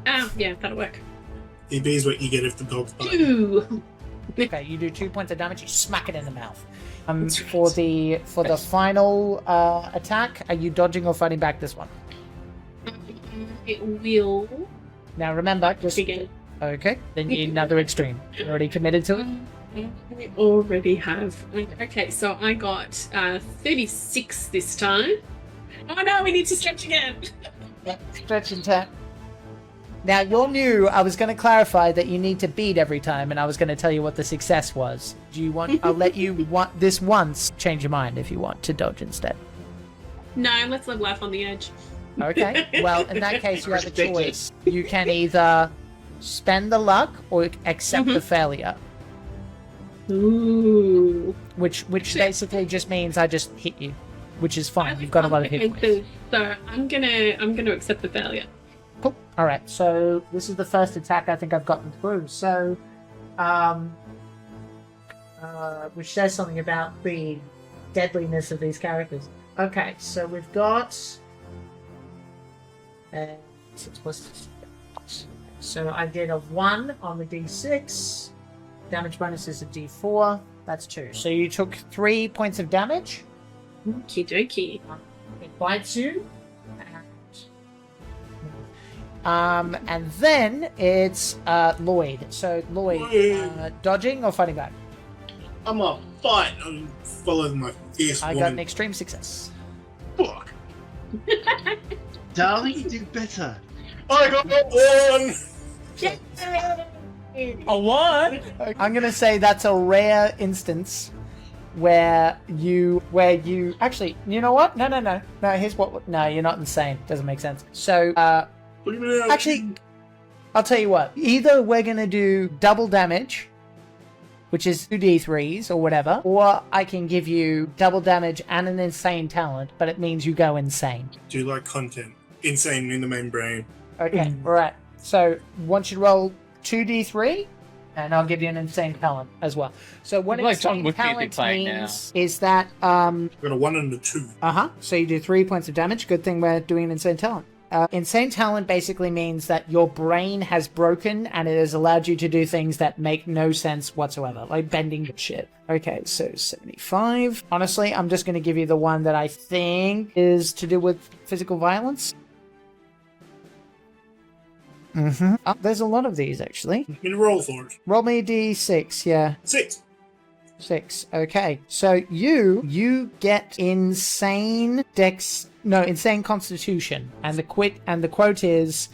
S3: Oh, yeah, that'll work.
S4: DB is what you get if the dog's biting.
S3: Ooh.
S1: Okay, you do 2 points of damage. You smack it in the mouth. For the final attack, are you dodging or fighting back this one?
S3: It will
S1: Now remember, just
S3: begin.
S1: okay. Then you need another extreme. You're already committed to it.
S3: I already have. Okay, so I got 36 this time. Oh no, we need to stretch again.
S1: Stretch and tap. Now you're new. I was going to clarify that you need to beat every time, and I was going to tell you what the success was. Do you want? I'll let you want this once. Change your mind if you want to dodge instead.
S3: No, let's live life on the edge.
S1: Okay. Well, in that case, you have a choice. You can either spend the luck or accept the failure,
S3: Ooh.
S1: which basically just means I just hit you, which is fine. You've got a lot of hit points.
S3: So I'm gonna accept the failure.
S1: Cool. All right. So this is the first attack I think I've gotten through. So, which says something about the deadliness of these characters. Okay. So we've got 6 plus 6. So I did a 1 on the D6. Damage bonus is a D4. That's 2. So you took 3 points of damage.
S3: Okie dokie.
S1: It bites you. And then it's Lloyd. So Lloyd, dodging or fighting back?
S4: I'm a fight. I'm following my fierce
S1: I got
S4: woman.
S1: an extreme success.
S4: Fuck.
S2: Darling, you do better.
S4: I got one.
S5: A what?
S1: I'm gonna say that's a rare instance where you actually, you know what? No. Here's what. No, you're not insane. Doesn't make sense. So, actually, I'll tell you what. Either we're gonna do double damage, which is 2d3s or whatever, or I can give you double damage and an insane talent, but it means you go insane.
S4: Do you like content? Insane in the main brain.
S1: Okay, right. So once you roll 2d3, and I'll give you an insane talent as well. So what
S5: Like John
S1: insane
S5: Wick you'd be
S1: talent
S5: playing
S1: means is that
S4: I've got a 1 and a 2.
S1: So you do 3 points of damage. Good thing we're doing an insane talent. Insane talent basically means that your brain has broken and it has allowed you to do things that make no sense whatsoever, like bending shit. Okay, so 75. Honestly, I'm just going to give you the one that I think is to do with physical violence. There's a lot of these, actually.
S4: I'm gonna roll for it.
S1: Roll me a d6, yeah.
S4: 6.
S1: 6. Okay. So you get insane insane constitution. And the quote is,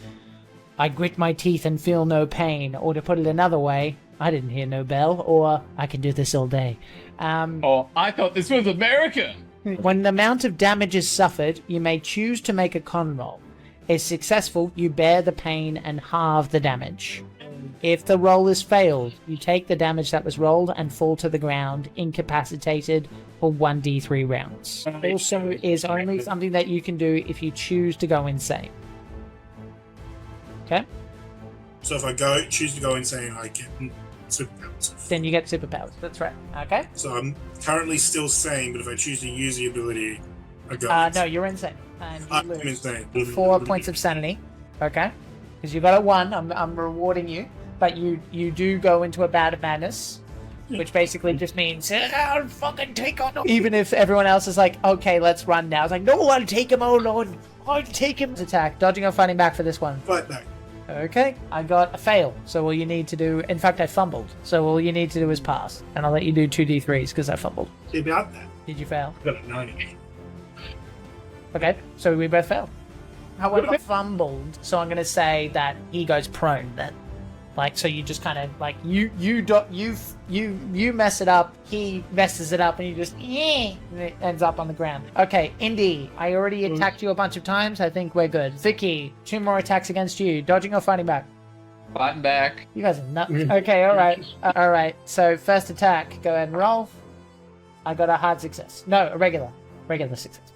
S1: I grit my teeth and feel no pain. Or to put it another way, I didn't hear no bell, or I can do this all day.
S5: Oh, I thought this was America.
S1: When the amount of damage is suffered, you may choose to make a con roll. If successful, you bear the pain and halve the damage. If the roll is failed, you take the damage that was rolled and fall to the ground, incapacitated for 1d3 rounds. Also is only something that you can do if you choose to go insane. Okay?
S4: So if I choose to go insane, I get superpowers.
S1: Then you get superpowers. That's right. Okay?
S4: So I'm currently still sane, but if I choose to use the ability, I go
S1: No,
S4: insane.
S1: you're insane. And you
S4: I'm
S1: lose
S4: insane.
S1: 4 points of sanity. Okay? Because you got a 1, I'm rewarding you. But you do go into a bout of madness, which basically just means, I'll fucking take on. Even if everyone else is like, okay, let's run now. It's like, no, I'll take him all on. I'll take him. Attack. Dodging or fighting back for this one.
S4: Fight back.
S1: Okay, I got a fail. So all you need to do, in fact, I fumbled. So all you need to do is pass. And I'll let you do 2d3s because I fumbled.
S4: See about that.
S1: Did you fail?
S4: I got a 90.
S1: Okay, so we both failed. However, fumbled, so I'm going to say that he goes prone then. Like, so you just kind of, like, you mess it up, he messes it up, and you just, and it ends up on the ground. Okay, Indy, I already attacked you a bunch of times. I think we're good. Vicky, 2 more attacks against you. Dodging or fighting back?
S5: Fighting back.
S1: You guys are nuts. Okay, all right. So first attack, go ahead and roll. I got a hard success. No, a regular success.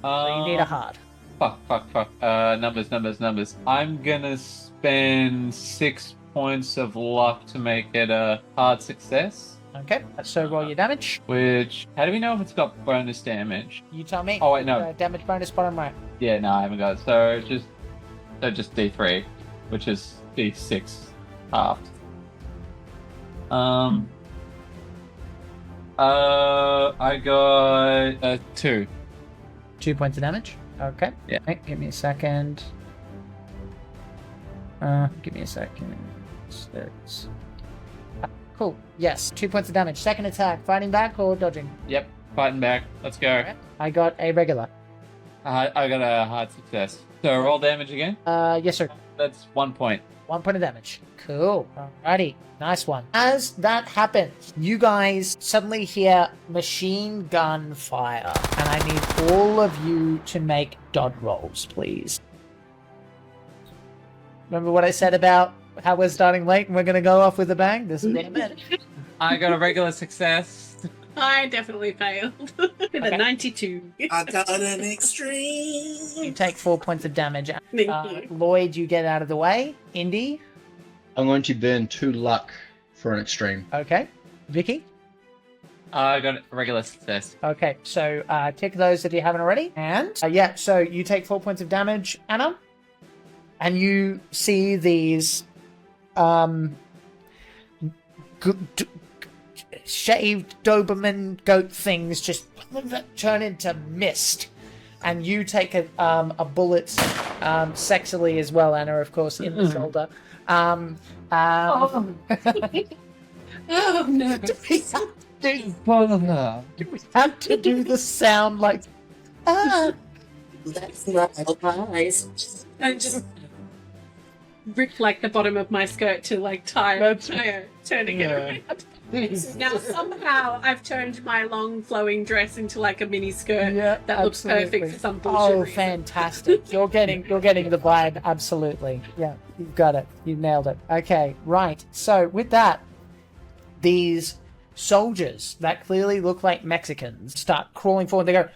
S1: So you need a hard.
S5: Fuck. Numbers. I'm gonna spend 6 points of luck to make it a hard success.
S1: Okay, so roll your damage.
S5: Which, how do we know if it's got bonus damage?
S1: You tell me.
S5: Oh wait, no.
S1: Damage bonus bottom right.
S5: Yeah, no, I haven't got it. So just D3, which is D6 halved. I got 2.
S1: 2 points of damage. Okay.
S5: Yeah.
S1: Okay, give me a second. Six. Cool. Yes, 2 points of damage. Second attack, fighting back or dodging?
S5: Yep, fighting back. Let's go.
S1: Right. I got a regular.
S5: I got a hard success. So roll damage again.
S1: Yes, sir.
S5: That's 1 point.
S1: 1 point of damage. Cool. Alrighty. Nice one. As that happens, you guys suddenly hear machine gun fire. And I need all of you to make dodge rolls, please. Remember what I said about how we're starting late and we're going to go off with a bang? This is what I meant.
S5: I got a regular success.
S3: I definitely failed. With a 92.
S4: I got an
S1: You
S4: extreme.
S1: take 4 points of damage.
S3: Thank you.
S1: Lloyd, you get out of the way. Indy.
S2: I'm going to burn 2 luck for an extreme.
S1: Okay. Vicky.
S5: I got a regular success.
S1: Okay, so tick those if you haven't already. And yeah, so you take 4 points of damage, Anna. And you see these shaved Doberman goat things just turn into mist. And you take a bullet sexily as well, Anna, of course, in the shoulder.
S3: Oh no.
S1: Do we have to do the sound like
S3: That's not nice. And just rip like the bottom of my skirt to like turning it around. Now somehow I've turned my long flowing dress into like a mini skirt that looks perfect for some bullshit.
S1: Oh,
S3: reason.
S1: fantastic! You're getting the vibe. Absolutely, yeah, you've got it. You nailed it. Okay, right. So with that, these soldiers that clearly look like Mexicans start crawling forward. They go,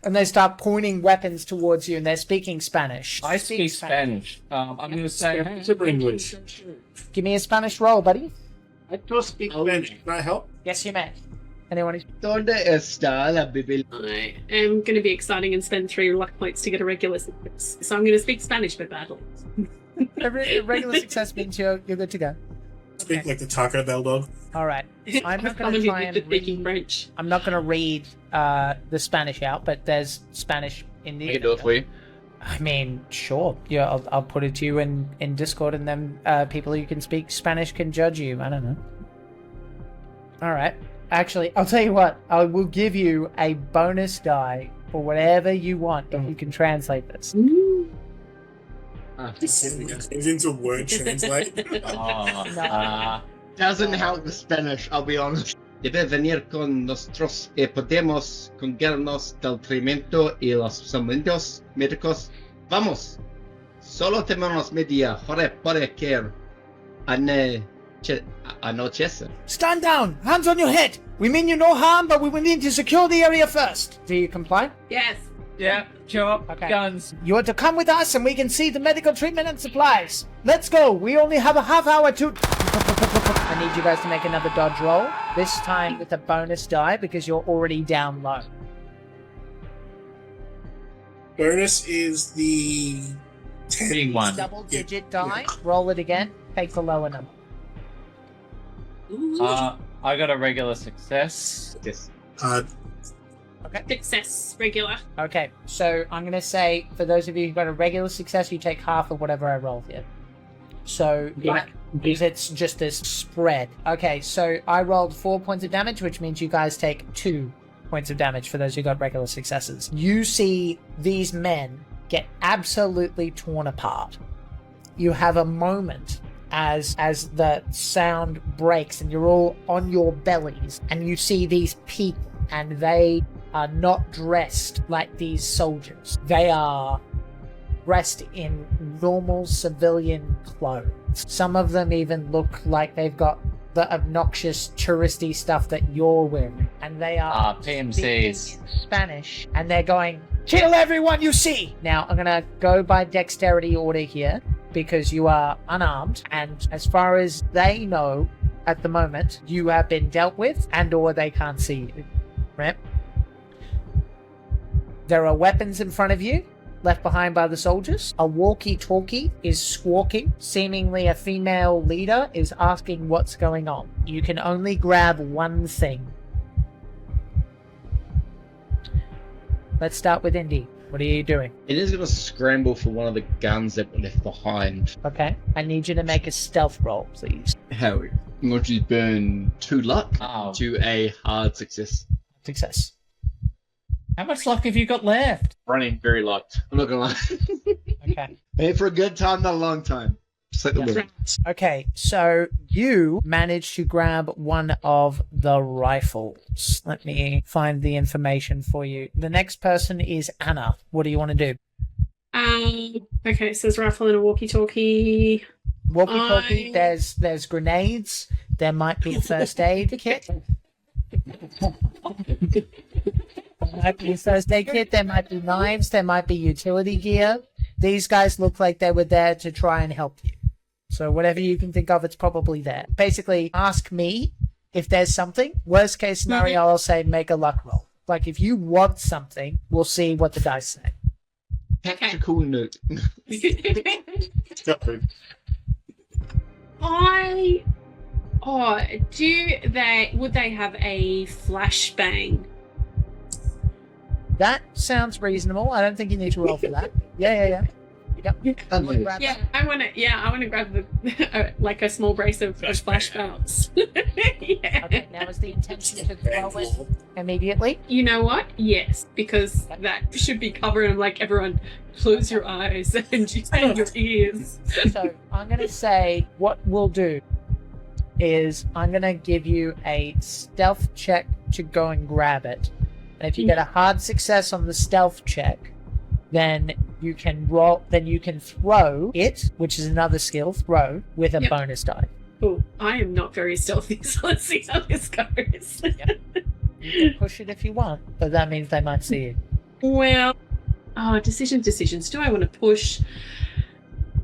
S1: and they start pointing weapons towards you, and they're speaking Spanish.
S5: I speak Spanish. I'm going to say
S4: English.
S1: Give me a Spanish roll, buddy.
S4: I don't speak Spanish. Can I help?
S1: Yes, you may. Anyone who's
S2: ¿Dónde está la Biblia?
S3: I am going to be exciting and spend 3 luck points to get a regular success. So I'm going to speak Spanish but badly.
S1: a regular success means you're good to go.
S4: Speak like the Taco Bell dog.
S1: All right. I'm not going
S3: Someone
S1: to
S3: who's
S1: try
S3: used to
S1: and
S3: speaking
S1: read.
S3: French.
S1: I'm not going to read the Spanish out, but there's Spanish in the.
S2: I can do it for you.
S1: I mean, sure. Yeah, I'll put it to you in Discord, and then people who can speak Spanish can judge you. I don't know. All right. Actually, I'll tell you what. I will give you a bonus die for whatever you want if you can translate this.
S4: It's into word translate.
S2: Doesn't help the Spanish, I'll be honest. Debe venir con nosotros y podemos congelarnos del tratamiento y los sumerios médicos. Vamos. Solo tenemos media hora para que anochece.
S1: Stand down! Hands on your head! We mean you no harm, but we will need to secure the area first. Do you comply?
S3: Yes.
S5: yeah, sure.
S1: Okay.
S5: Guns.
S1: You are to come with us and we can see the medical treatment and supplies. Let's go. We only have a half hour to... I need you guys to make another dodge roll. This time with a bonus die because you're already down low.
S4: Bonus is the 10.
S5: Big one.
S1: Double digit die. Roll it again. Take the lower number.
S5: I got a regular success.
S2: Yes.
S3: Success. Regular.
S1: Okay, so I'm going to say, for those of you who got a regular success, you take half of whatever I roll here. So, because it's just this spread. Okay, so I rolled 4 points of damage, which means you guys take 2 points of damage for those who got regular successes. You see these men get absolutely torn apart. You have a moment as the sound breaks and you're all on your bellies and you see these people and they are not dressed like these soldiers. They are dressed in normal civilian clothes. Some of them even look like they've got the obnoxious touristy stuff that you're wearing. And they are
S5: PMCs.
S1: speaking in Spanish. And they're going, "Kill everyone you see!" Now, I'm going to go by dexterity order here because you are unarmed. And as far as they know, at the moment, you have been dealt with and or they can't see you. Right? There are weapons in front of you, left behind by the soldiers. A walkie-talkie is squawking. Seemingly a female leader is asking what's going on. You can only grab one thing. Let's start with Indy. What are you doing?
S2: It is going to scramble for one of the guns that were left behind.
S1: Okay. I need you to make a stealth roll, please.
S2: How? I'm going to burn 2 luck
S5: Oh.
S2: to a hard success.
S1: Success.
S5: How much luck have you got left?
S2: Running very light. I'm not going to lie.
S1: Okay.
S2: Here for a good time, not a long time. Just like the
S1: Yeah.
S2: wind.
S3: Right.
S1: Okay, so you managed to grab one of the rifles. Let me find the information for you. The next person is Anna. What do you want to do?
S3: Okay, so there's a rifle and a walkie-talkie.
S1: Walkie-talkie, there's grenades. There might be a first aid kit. There might be a first aid kit. There might be knives. There might be utility gear. These guys look like they were there to try and help you. So whatever you can think of, it's probably there. Basically, ask me if there's something. Worst case scenario, I'll say make a luck roll. Like if you want something, we'll see what the dice say.
S2: Tactical note.
S3: Would they have a flashbang?
S1: That sounds reasonable. I don't think you need to roll for that. Yeah. Yep.
S2: Unload.
S1: Grab
S3: Yeah,
S1: that.
S3: I want to grab the like a small brace of flashbangs. Yeah.
S1: Okay, now is the intention to throw it immediately?
S3: You know what? Yes, because that should be covered. And like everyone, close your eyes and your ears.
S1: So I'm going to say what we'll do is I'm going to give you a stealth check to go and grab it. And if you get a hard success on the stealth check, then you can roll. Then you can throw it, which is another skill, throw with a
S3: Yep.
S1: bonus die.
S3: Oh, I am not very stealthy, so let's see how this goes.
S1: You can push it if you want, but that means they might see you.
S3: Well, decisions. Do I want to push?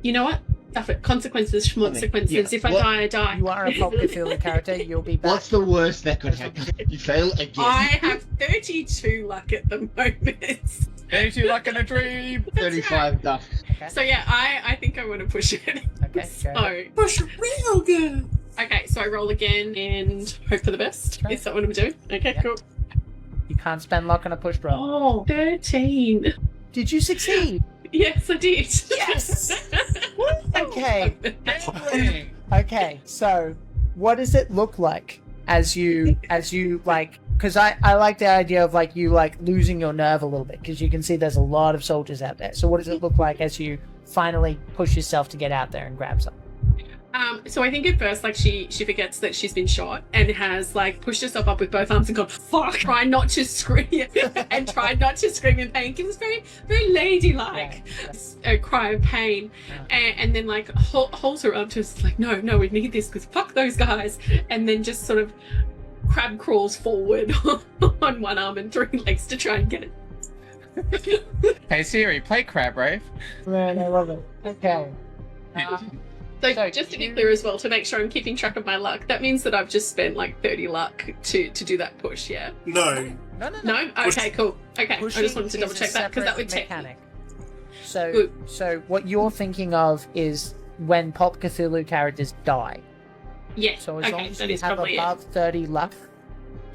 S3: You know what? Stuff it. Consequences, consequences.
S2: Yeah.
S3: If I
S2: What-
S3: die, I die.
S1: You are a Pulp Cthulhu character. You'll be back.
S2: What's the worst that could happen? You fail again.
S3: I have 32 luck at the moment.
S5: 32 luck in a dream.
S2: 35 duff.
S1: Okay.
S3: So yeah, I think I want to push it.
S1: Okay,
S3: So
S1: go
S3: push it real good. Okay, so I roll again and hope for the best.
S1: Okay.
S3: Is that what I'm doing? Okay,
S1: Yeah.
S3: cool.
S1: You can't spend luck on a push roll.
S3: Oh, 13.
S1: Did you succeed?
S3: Yes, I did.
S1: Yes! Okay.
S5: Gambling.
S1: Okay, so what does it look like as you like, because I like the idea of like you like losing your nerve a little bit because you can see there's a lot of soldiers out there. So what does it look like as you finally push yourself to get out there and grab something?
S3: So I think at first, like she forgets that she's been shot and has like pushed herself up with both arms and gone, "Fuck!" Try not to scream and tried not to scream in pain. It was very, very ladylike, a cry of pain, and then like holds her up to us like, "No, we need this because fuck those guys," and then just sort of crab crawls forward on one arm and 3 legs to try and get it.
S5: Hey Siri, play Crab Rave.
S1: Man, I love it. Okay.
S3: So just to be clear as well, to make sure I'm keeping track of my luck, that means that I've just spent like 30 luck to do that push, yeah?
S4: No.
S3: No? Okay, cool. Okay, I just wanted to double check that because that would take
S1: mechanic. So what you're thinking of is when Pulp Cthulhu characters die.
S3: Yeah,
S1: So as long
S3: okay,
S1: as
S3: that
S1: you
S3: is
S1: have
S3: probably
S1: above 30 luck,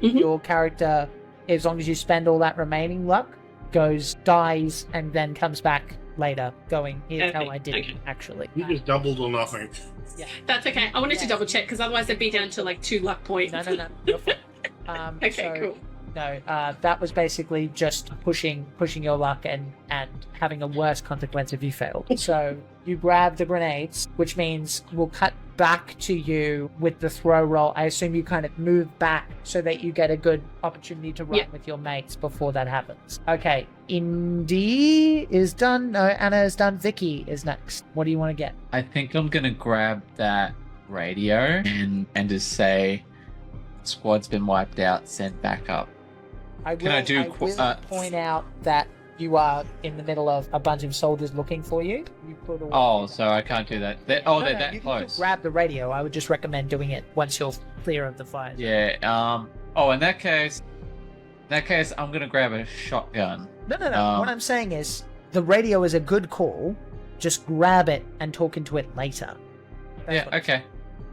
S3: Mhm.
S1: your character, as long as you spend all that remaining luck, dies and then comes back later going, here's how
S3: Okay,
S1: I did it,
S3: okay.
S1: actually.
S4: You just doubled or nothing.
S3: That's okay. I wanted to
S1: Yeah.
S3: double check because otherwise I'd be down to like 2 luck points.
S1: No, you're fine.
S3: Okay,
S1: so,
S3: cool.
S1: No, that was basically just pushing your luck and having a worse consequence if you failed. So you grab the grenades, which means we'll cut back to you with the throw roll. I assume you kind of move back so that you get a good opportunity to run with your mates before that happens. Okay, Indy is done. No, Anna is done. Vicky is next. What do you want to get?
S5: I think I'm gonna grab that radio and just say, "Squad's been wiped out. Send back up."
S1: I will point out that you are in the middle of a bunch of soldiers looking for you.
S5: So I can't do that. They're that
S1: you
S5: close.
S1: Can grab the radio. I would just recommend doing it once you're clear of the fire.
S5: Yeah. In that case, I'm gonna grab a shotgun.
S1: No. What I'm saying is, the radio is a good call. Just grab it and talk into it later.
S5: Okay.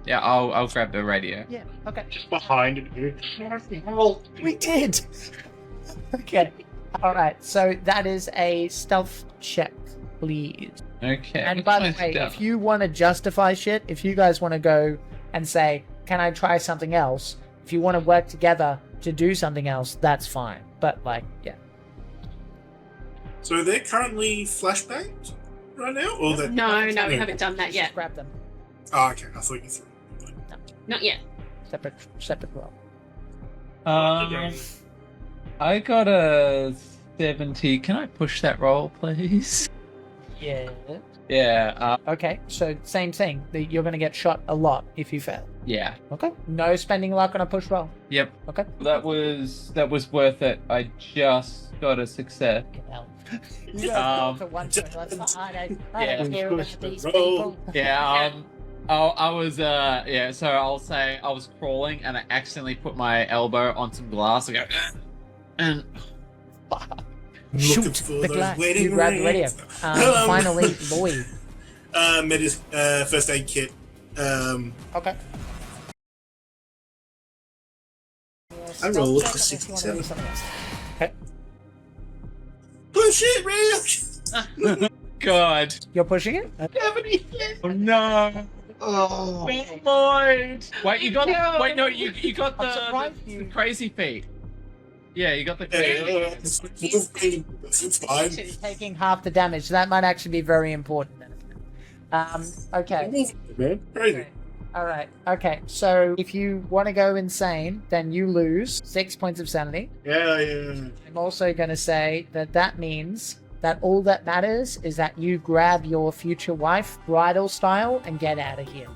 S5: Yeah, I'll grab the radio.
S1: Yeah. Okay.
S4: Just behind it.
S1: We did. Okay. All right. So that is a stealth check, please.
S5: Okay.
S1: And by the way, if you want to justify shit, if you guys want to go and say, "Can I try something else?" If you want to work together to do something else, that's fine. But yeah.
S4: So they're currently flashbanged right now, or that?
S3: No, we haven't done that yet.
S1: Just grab them.
S4: Oh, okay. I thought you threw.
S3: Not yet.
S1: Separate roll.
S5: I got a 70. Can I push that roll, please?
S1: Yeah.
S5: Yeah.
S1: Okay. So same thing. You're going to get shot a lot if you fail.
S5: Yeah.
S1: Okay. No spending luck on a push roll.
S5: Yep.
S1: Okay.
S5: That was worth it. I just got a success.
S1: You guys to one point. Let's not hide. I don't care about these people.
S5: Yeah. I was so I'll say I was crawling and I accidentally put my elbow on some glass and go and
S1: Shoot the glass. You grab the radio. Finally, Lloyd.
S4: First aid kit.
S1: Okay.
S4: I rolled a 67.
S1: Okay.
S4: Push it, radio.
S5: God.
S1: You're pushing it?
S5: Oh no.
S2: Oh.
S5: Lloyd. Wait, you got
S3: No.
S5: wait no you got the crazy feet. Yeah, you got the crazy feet.
S4: It's fine.
S1: Taking half the damage. That might actually be very important. Okay.
S4: Man, crazy.
S1: All right. Okay. So if you want to go insane, then you lose 6 points of sanity.
S4: Yeah.
S1: I'm also going to say that means that all that matters is that you grab your future wife, bridal style, and get out of here.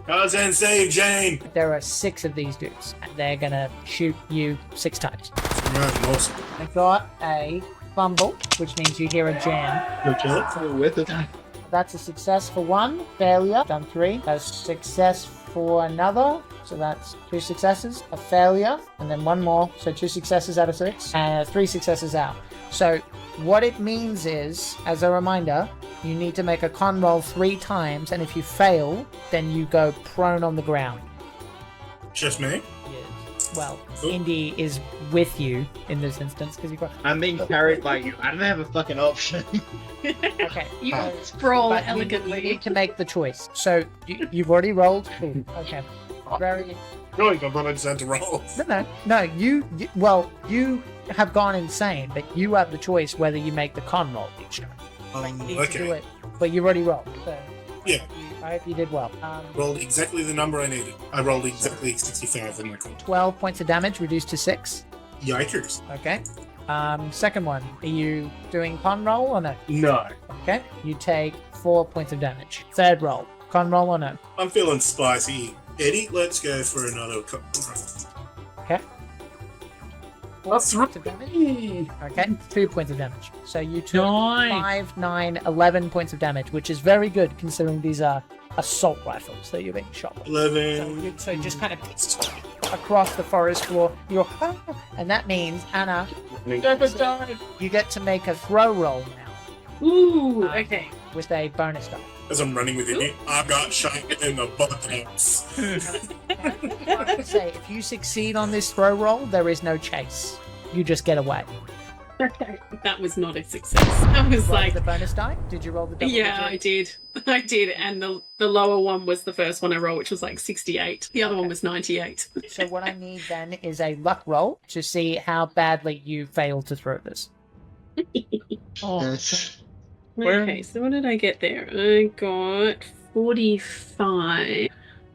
S4: Tarzan, save Jane.
S1: There are 6 of these dudes, and they're going to shoot you 6 times.
S4: Right, awesome.
S1: I got a fumble, which means you hear a jam.
S4: Okay.
S1: That's a success for 1, failure, done 3. A success for another, so that's 2 successes, a failure, and then 1 more, so 2 successes out of 6, and 3 successes out. So what it means is, as a reminder, you need to make a con roll 3 times, and if you fail, then you go prone on the ground.
S4: Just me?
S1: Well, Indy is with you in this instance because you've got.
S2: I'm being carried by you. I don't have a fucking option.
S1: Okay.
S3: You sprawl
S1: But
S3: elegantly.
S1: you need to make the choice. So you've already rolled. Okay. Very.
S4: Really? I thought I just had to roll.
S1: No. You have gone insane, but you have the choice whether you make the con roll each time. You need to do it, but you already rolled. So
S4: Yeah.
S1: I hope you did well.
S4: Rolled exactly the number I needed. I rolled exactly 65 in my con.
S1: 12 points of damage reduced to 6.
S4: Yikers.
S1: Okay. Second one. Are you doing con roll or no?
S4: No.
S1: Okay. You take 4 points of damage. Third roll. Con roll or no?
S4: I'm feeling spicy. Eddie, let's go for another con roll.
S1: Okay.
S4: That's
S1: Points of damage. Okay. 2 points of damage. So you took 5, 9, 11 points of damage, which is very good considering these are assault rifles that you're being shot with.
S4: 11.
S1: So just kind of across the forest floor. You're, and that means, Anna, you get to make a throw roll now
S3: Ooh, okay.
S1: with a bonus die.
S4: As I'm running with Eddie, I got shot in the buttocks.
S1: I have to say, if you succeed on this throw roll, there is no chase. You just get away.
S3: Okay. That was not a success. I was
S1: Roll
S3: like,
S1: the bonus die? Did you roll the double
S3: yeah, I
S1: digit?
S3: did. I did. And the lower one was the first one I rolled, which was like 68. The other one was 98.
S1: So what I need then is a luck roll to see how badly you fail to throw this.
S3: Okay, so what did I get there? I got 45.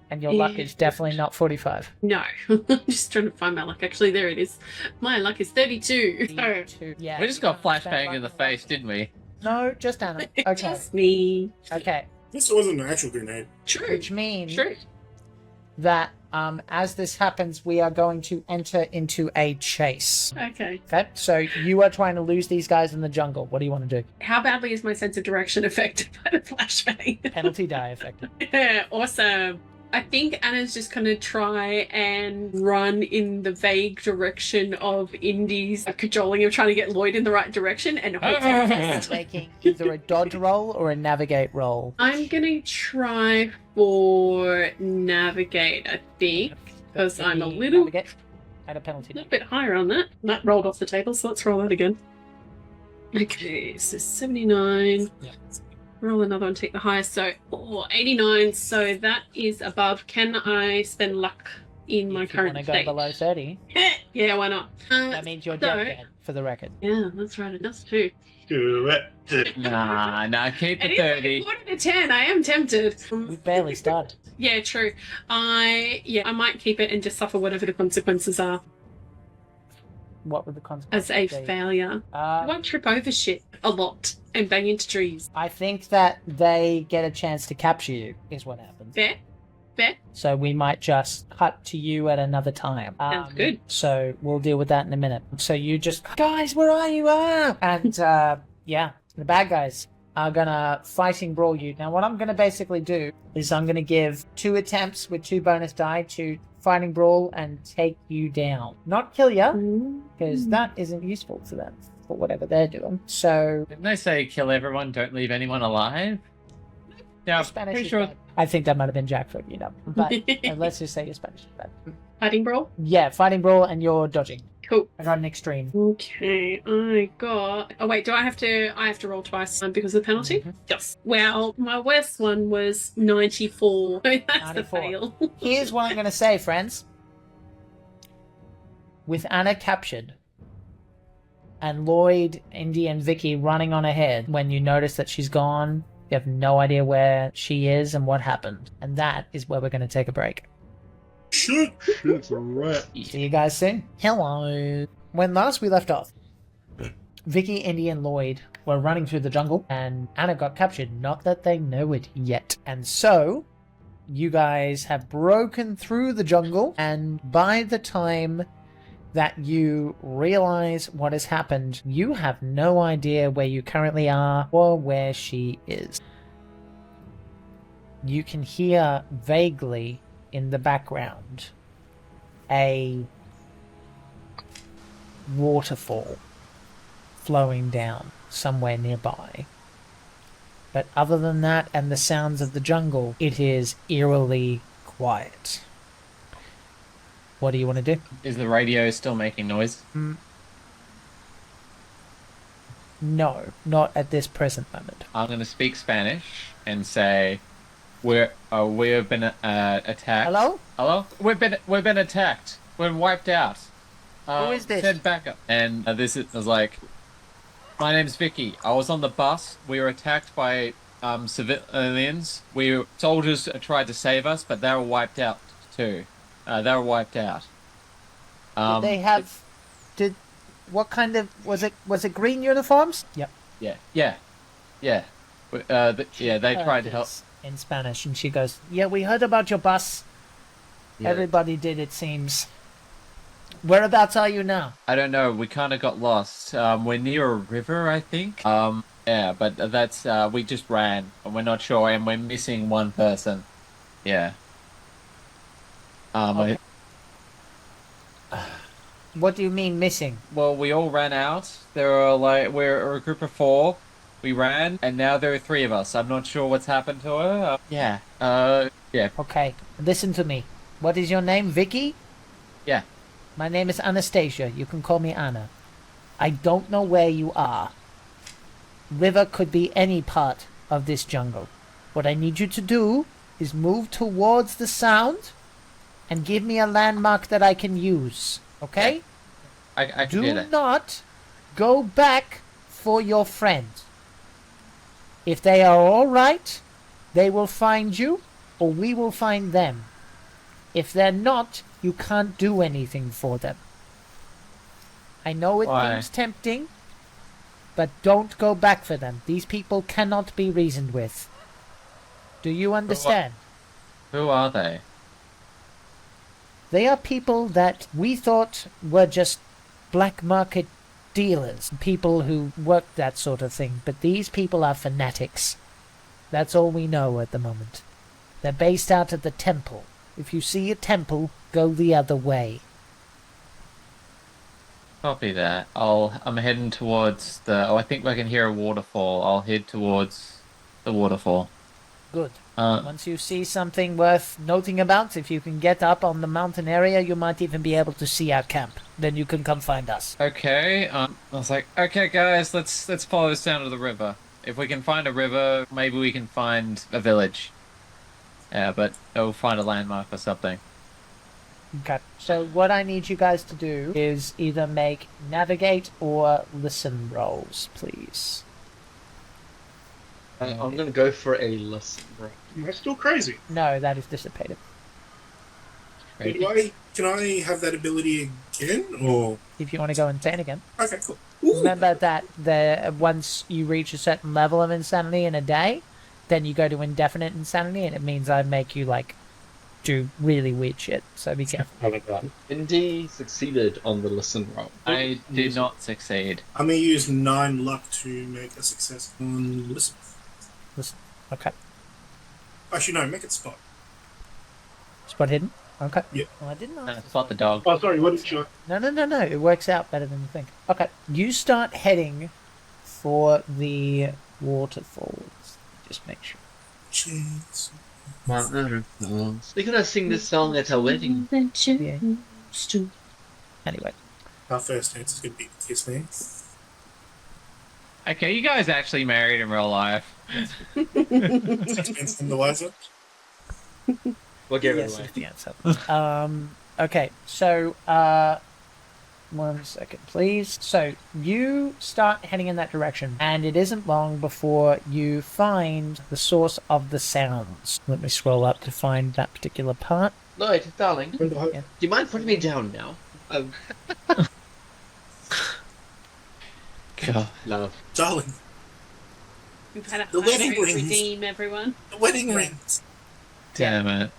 S1: And your luck is definitely not 45.
S3: No. I'm just trying to find my luck. Actually, there it is. My luck is 32. So,
S1: Yeah.
S5: We just got flashbang in the face, didn't we?
S1: No, just Anna. Okay.
S3: just me.
S1: Okay.
S4: This wasn't an actual grenade.
S3: True.
S1: Which means
S3: True.
S1: that as this happens, we are going to enter into a chase.
S3: Okay.
S1: Okay, so you are trying to lose these guys in the jungle. What do you want to do?
S3: How badly is my sense of direction affected by the flashbang?
S1: Penalty die affected.
S3: Yeah, awesome. I think Anna's just going to try and run in the vague direction of Indy's cajoling him, trying to get Lloyd in the right direction and hope for the best.
S1: Making either a dodge roll or a navigate roll.
S3: I'm going to try for navigate, I think, because I'm a little
S1: Navigate at a penalty die.
S3: bit higher on that. That rolled off the table, so let's roll that again. Okay, so 79.
S1: Yeah.
S3: Roll another one, take the highest. So 89. So that is above. Can I spend luck in my
S1: If you
S3: current
S1: want to go
S3: state?
S1: below 30,
S3: Yeah, why not?
S1: that means you're dead, for the record.
S3: Yeah, that's right. It does too.
S4: Do it.
S5: Nah, keep
S3: It
S5: the
S3: is like
S5: 30.
S3: 1 to 10. I am tempted.
S1: We barely started.
S3: Yeah, true. I might keep it and just suffer whatever the consequences are
S1: What were the consequences?
S3: as a failure. I won't trip over shit a lot and bang into trees.
S1: I think that they get a chance to capture you, is what happens.
S3: Fair? Fair?
S1: So we might just cut to you at another time.
S3: Sounds good.
S1: So we'll deal with that in a minute. So you just, guys, where are you? Ah! And yeah, the bad guys are gonna fighting brawl you. Now what I'm gonna basically do is I'm gonna give 2 attempts with 2 bonus die to fighting brawl and take you down. Not kill you, because that isn't useful to them for whatever they're doing. So
S5: Didn't they say kill everyone, don't leave anyone alive? Yeah, I'm
S1: Spanish
S5: pretty
S1: is
S5: sure.
S1: bad. I think that might have been Jackfoot, you know. But let's just say your Spanish is bad.
S3: Fighting brawl?
S1: Yeah, fighting brawl and you're dodging.
S3: Cool.
S1: I got an extreme.
S3: Okay, I got. Oh wait, do I have to? I have to roll twice because of the penalty.
S1: Mhm.
S3: Yes. Well, my worst one was 94. So that's
S1: 94.
S3: the fail.
S1: Here's what I'm going to say, friends. With Anna captured and Lloyd, Indy, and Vicky running on ahead, when you notice that she's gone, you have no idea where she is and what happened. And that is where we're going to take a break.
S4: Shit.
S1: See you guys soon. Hello. When last we left off, Vicky, Indy, and Lloyd were running through the jungle, and Anna got captured. Not that they know it yet. And so, you guys have broken through the jungle, and by the time that you realize what has happened, you have no idea where you currently are or where she is. You can hear vaguely in the background a waterfall flowing down somewhere nearby. But other than that and the sounds of the jungle, it is eerily quiet. What do you want to do?
S5: Is the radio still making noise?
S1: No, not at this present moment.
S5: I'm going to speak Spanish and say, we have been attacked.
S1: Hello?
S5: Hello? We've been attacked. We're wiped out.
S1: Who is this?
S5: Send backup. And this was like, my name's Vicky. I was on the bus. We were attacked by civilians. Soldiers tried to save us, but they were wiped out too. They were wiped out.
S1: Did they have? What kind of was it? Was it green uniforms? Yep.
S5: Yeah. They tried to help.
S1: In Spanish, and she goes, "Yeah, we heard about your bus.
S5: Yeah.
S1: Everybody did, it seems. Whereabouts are you now?"
S5: I don't know. We kind of got lost. We're near a river, I think. Yeah, but that's we just ran. We're not sure, and we're missing one person. Yeah.
S1: Okay. What do you mean missing?
S5: Well, we all ran out. We're a group of 4. We ran, and now there are 3 of us. I'm not sure what's happened to her. Yeah.
S1: Okay, listen to me. What is your name, Vicky?
S5: Yeah.
S1: My name is Anastasia. You can call me Anna. I don't know where you are. River could be any part of this jungle. What I need you to do is move towards the sound and give me a landmark that I can use. Okay?
S5: I can do
S1: Do
S5: that.
S1: not go back for your friend. If they are all right, they will find you, or we will find them. If they're not, you can't do anything for them. I know it
S5: Why?
S1: seems tempting, but don't go back for them. These people cannot be reasoned with. Do you understand?
S5: Who are they?
S1: They are people that we thought were just black market dealers, people who worked that sort of thing, but these people are fanatics. That's all we know at the moment. They're based out of the temple. If you see a temple, go the other way.
S5: Copy that. I'm heading towards the... Oh, I think I can hear a waterfall. I'll head towards the waterfall.
S1: Good. Once you see something worth noting about, if you can get up on the mountain area, you might even be able to see our camp. Then you can come find us.
S5: Okay, I was like, okay guys, let's follow this down to the river. If we can find a river, maybe we can find a village. Yeah, but we'll find a landmark or something.
S1: Okay. So what I need you guys to do is either make navigate or listen rolls, please.
S2: I'm gonna go for a listen, bro.
S4: Am I still crazy?
S1: No, that is dissipated.
S4: Can I have that ability again, or?
S1: If you want to go insane again.
S4: Okay, cool. Ooh.
S1: Remember that once you reach a certain level of insanity in a day, then you go to indefinite insanity, and it means I make you, like, do really weird shit. So be careful.
S2: Indy succeeded on the listen roll.
S5: I did not succeed.
S4: I'm gonna use 9 luck to make a success on listen.
S1: Okay.
S4: Actually, no, make it spot.
S1: Spot hidden? Okay.
S4: Yeah.
S1: Well, I didn't ask.
S5: Spot the dog.
S4: Oh, sorry, what did you?
S1: No. It works out better than you think. Okay. You start heading for the waterfalls. Just make sure.
S4: Jeez.
S2: We're gonna sing this song at our wedding.
S1: Yeah. Anyway.
S4: Our first dance is gonna be Kiss Me.
S5: Okay, you guys actually married in real life.
S4: Sixpence and the wiser.
S2: We'll give it
S1: Yes,
S2: away.
S1: is the answer. Okay, so, 1 second, please. So, you start heading in that direction, and it isn't long before you find the source of the sounds. Let me scroll up to find that particular part.
S2: Lloyd, darling, do
S1: Yeah.
S2: you mind putting me down now?
S5: God.
S2: Love.
S4: Darling,
S3: We've had a
S4: The wedding
S3: hydrate
S4: rings.
S3: redeem, everyone.
S4: the wedding rings.
S5: Damn it.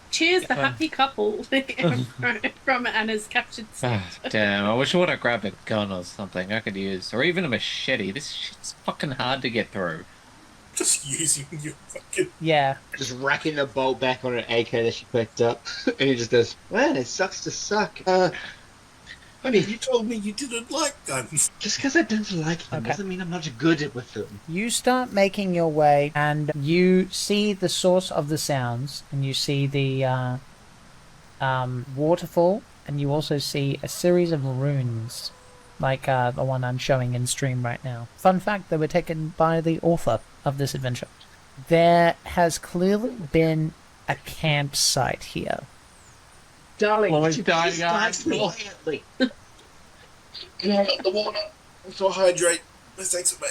S3: Cheers, the
S5: Yeah.
S3: happy couple from Anna's captured
S5: Ah, damn, I wish I would have grabbed a gun or something I could use. Or even a machete. This shit's fucking hard to get through.
S4: Just using your fucking.
S1: Yeah.
S2: Just racking the bolt back on an AK that she picked up. And he just goes, well, it sucks to suck.
S4: Honey, you told me you didn't like guns.
S2: Just because I don't like them
S1: Okay.
S2: doesn't mean I'm not good with them.
S1: You start making your way, and you see the source of the sounds, and you see the waterfall, and you also see a series of runes, like the one I'm showing in stream right now. Fun fact, they were taken by the author of this adventure. There has clearly been a campsite here.
S2: Darling,
S5: Lloyd
S2: you
S5: died,
S2: please
S5: guys.
S2: die quietly.
S4: Can I get the water? To hydrate. Let's take some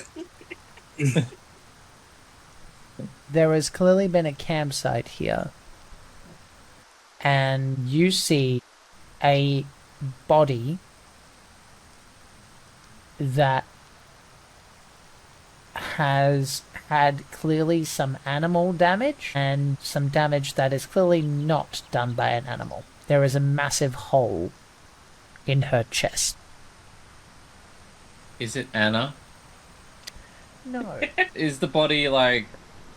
S4: mate.
S1: There has clearly been a campsite here, and you see a body that has had clearly some animal damage and some damage that is clearly not done by an animal. There is a massive hole in her chest.
S5: Is it Anna?
S1: No.
S5: Is the body, like,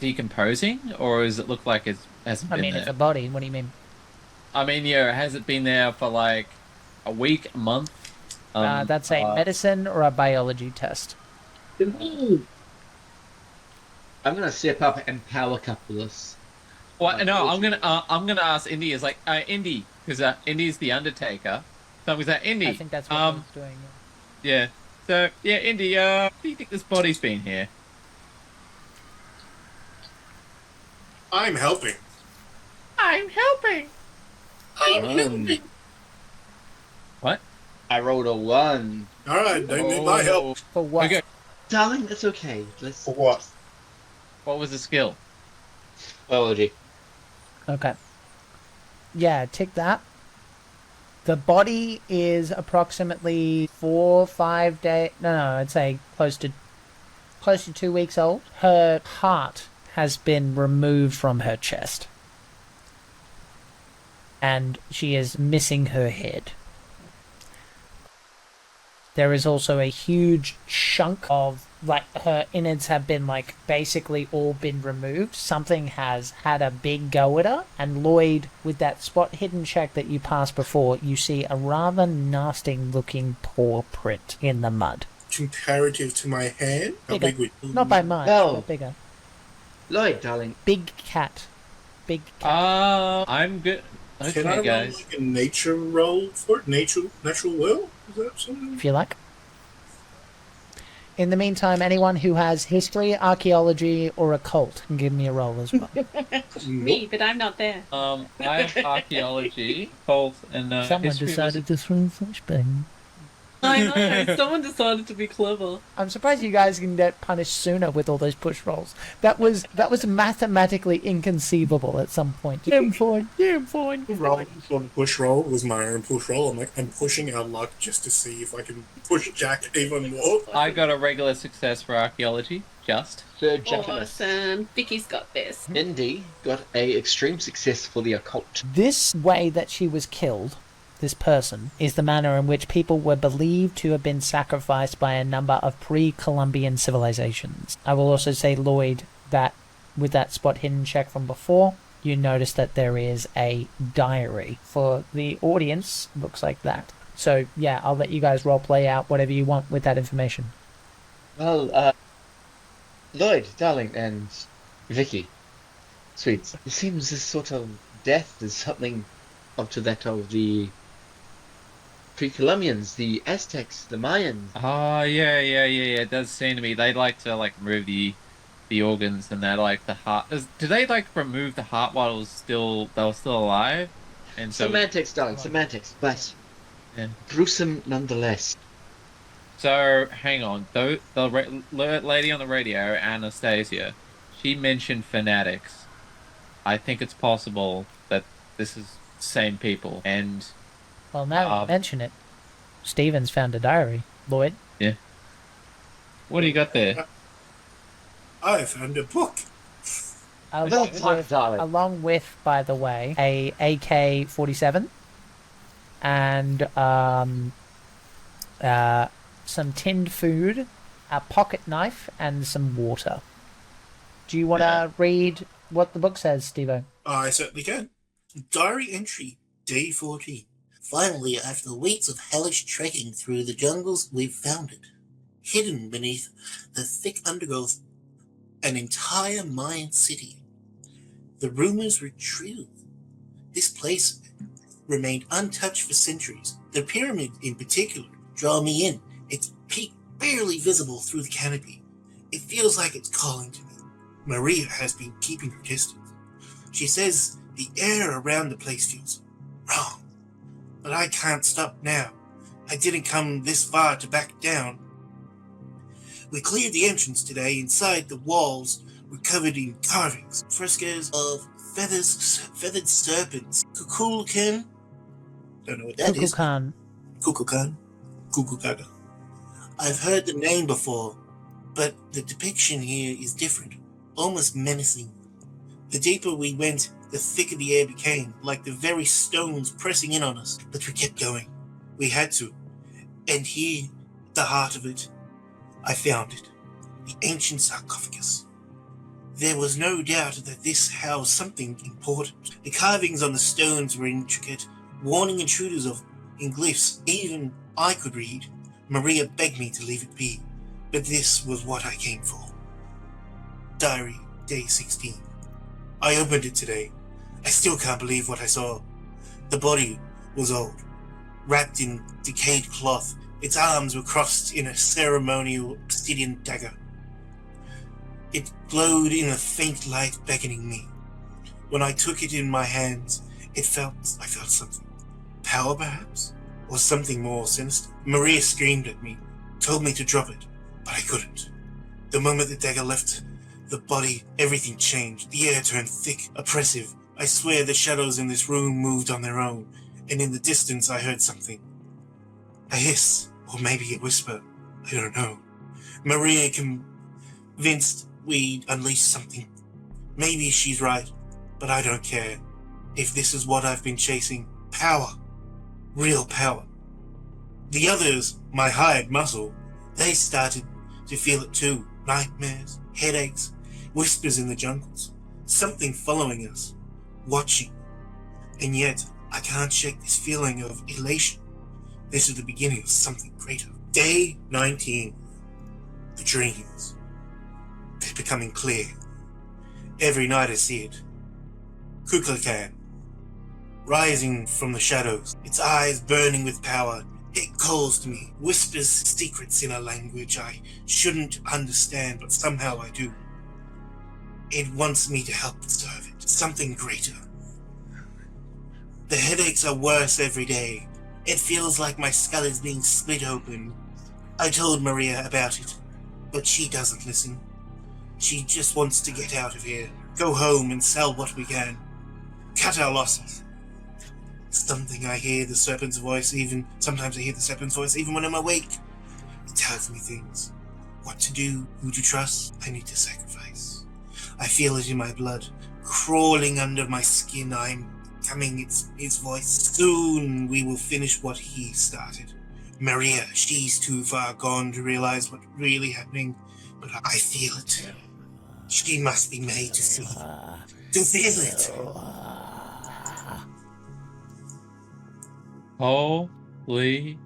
S5: decomposing? Or does it look like it hasn't
S1: I
S5: been
S1: mean,
S5: there?
S1: it's a body. What do you mean?
S5: I mean, yeah, has it been there for, like, a week, a month?
S1: That's a medicine or a biology test.
S2: I'm gonna step up and power couple this.
S5: Well, no, I'm gonna ask Indy. Is like, Indy, because Indy's the Undertaker. So was that Indy?
S1: I think that's what he's doing.
S5: Yeah. So yeah, Indy. Do you think this body's been here?
S4: I'm helping.
S1: I'm helping!
S5: What?
S2: I rolled a 1.
S4: Alright, don't need my help.
S1: For what?
S5: Okay.
S2: Darling, that's okay. Let's.
S4: For what?
S5: What was the skill?
S2: Biology.
S1: Okay. Yeah, tick that. The body is approximately 4 or 5 days. No, I'd say close to 2 weeks old. Her heart has been removed from her chest, and she is missing her head. There is also a huge chunk of, like, her innards have been, like, basically all been removed. Something has had a big go at her. And Lloyd, with that spot hidden check that you passed before, you see a rather nasty looking paw print in the mud.
S4: Comparative to my hand? How
S1: Bigger.
S4: big would...
S1: Not by much,
S2: No.
S1: but bigger.
S2: Lloyd, darling.
S1: Big cat. Big cat.
S5: I'm good.
S4: Can I
S5: Okay,
S4: roll
S5: guys.
S4: like a nature roll for it? Natural will? Is that something?
S1: If you like. In the meantime, anyone who has history, archaeology, or occult can give me a roll as well.
S3: Me, but I'm not there.
S5: I have archaeology, both, and
S1: Someone
S5: history was-
S1: decided to throw a flashbang.
S3: I know. Someone decided to be clever.
S1: I'm surprised you guys can get punished sooner with all those push rolls. That was mathematically inconceivable at some point. I'm fine.
S4: Roll for the push roll was my own push roll. I'm like, I'm pushing our luck just to see if I can push Jack even more.
S5: I got a regular success for archaeology, just.
S2: Third gentleman.
S3: Awesome. Vicky's got this.
S2: Indy got a extreme success for the occult.
S1: This way that she was killed, this person, is the manner in which people were believed to have been sacrificed by a number of pre-Columbian civilizations. I will also say, Lloyd, that with that spot hidden check from before, you notice that there is a diary. For the audience, looks like that. So, yeah, I'll let you guys roleplay out whatever you want with that information.
S2: Well, Lloyd, darling, and Vicky, sweets, it seems this sort of death is something up to that of the pre-Columbians, the Aztecs, the Mayans.
S5: Oh, yeah. It does seem to me they like to remove the organs, and they like the heart. Do they remove the heart while they were still alive? And so
S2: Semantics, darling, semantics, but
S5: Yeah.
S2: gruesome nonetheless.
S5: So hang on, the lady on the radio, Anastasia, she mentioned fanatics. I think it's possible that this is the same people, and
S1: Well, now you mention it, Stephen's found a diary. Lloyd?
S5: yeah. What do you got there?
S4: I found a book.
S1: Along with, by the way, a AK-47 and some tinned food, a pocket knife, and some water. Do you want to read what the book says, Steve-O?
S4: I certainly can. Diary entry, day 14.
S6: Finally, after weeks of hellish trekking through the jungles, we've found it. Hidden beneath the thick undergrowth, an entire Mayan city. The rumors were true. This place remained untouched for centuries. The pyramid, in particular, draw me in. Its peak barely visible through the canopy. It feels like it's calling to me. Maria has been keeping her distance. She says the air around the place feels wrong. But I can't stop now. I didn't come this far to back down. We cleared the entrance today. Inside, the walls were covered in carvings, frescoes of feathered serpents. Kukulkan. Don't know what that is.
S1: Kukulkan.
S6: Kukulkan. I've heard the name before, but the depiction here is different, almost menacing. The deeper we went, the thicker the air became, like the very stones pressing in on us. But we kept going. We had to. And here, at the heart of it, I found it. The ancient sarcophagus. There was no doubt that this housed something important. The carvings on the stones were intricate, warning intruders in glyphs even I could read. Maria begged me to leave it be, but this was what I came for. Diary, day 16. I opened it today. I still can't believe what I saw. The body was old, wrapped in decayed cloth. Its arms were crossed in a ceremonial obsidian dagger. It glowed in a faint light beckoning me. When I took it in my hands, I felt something. Power, perhaps? Or something more sinister? Maria screamed at me, told me to drop it, but I couldn't. The moment the dagger left the body, everything changed. The air turned thick, oppressive. I swear the shadows in this room moved on their own, and in the distance I heard something. A hiss, or maybe a whisper. I don't know. Maria convinced we unleashed something. Maybe she's right, but I don't care. If this is what I've been chasing, power. Real power. The others, my hired muscle, they started to feel it too. Nightmares, headaches, whispers in the jungles. Something following us, watching. And yet, I can't shake this feeling of elation. This is the beginning of something greater. Day 19. The dreams. They're becoming clear. Every night I see it. Kukulkan, rising from the shadows, its eyes burning with power. It calls to me, whispers secrets in a language I shouldn't understand, but somehow I do. It wants me to help serve it, something greater. The headaches are worse every day. It feels like my skull is being split open. I told Maria about it, but she doesn't listen. She just wants to get out of here, go home and sell what we can. Cut our losses. Something I hear the Serpent's voice, sometimes I hear the Serpent's voice even when I'm awake. It tells me things. What to do, who to trust, I need to sacrifice. I feel it in my blood, crawling under my skin. I'm becoming its voice. Soon we will finish what he started. Maria, she's too far gone to realize what's really happening, but I feel it. She must be made to see, to feel it.
S5: Holy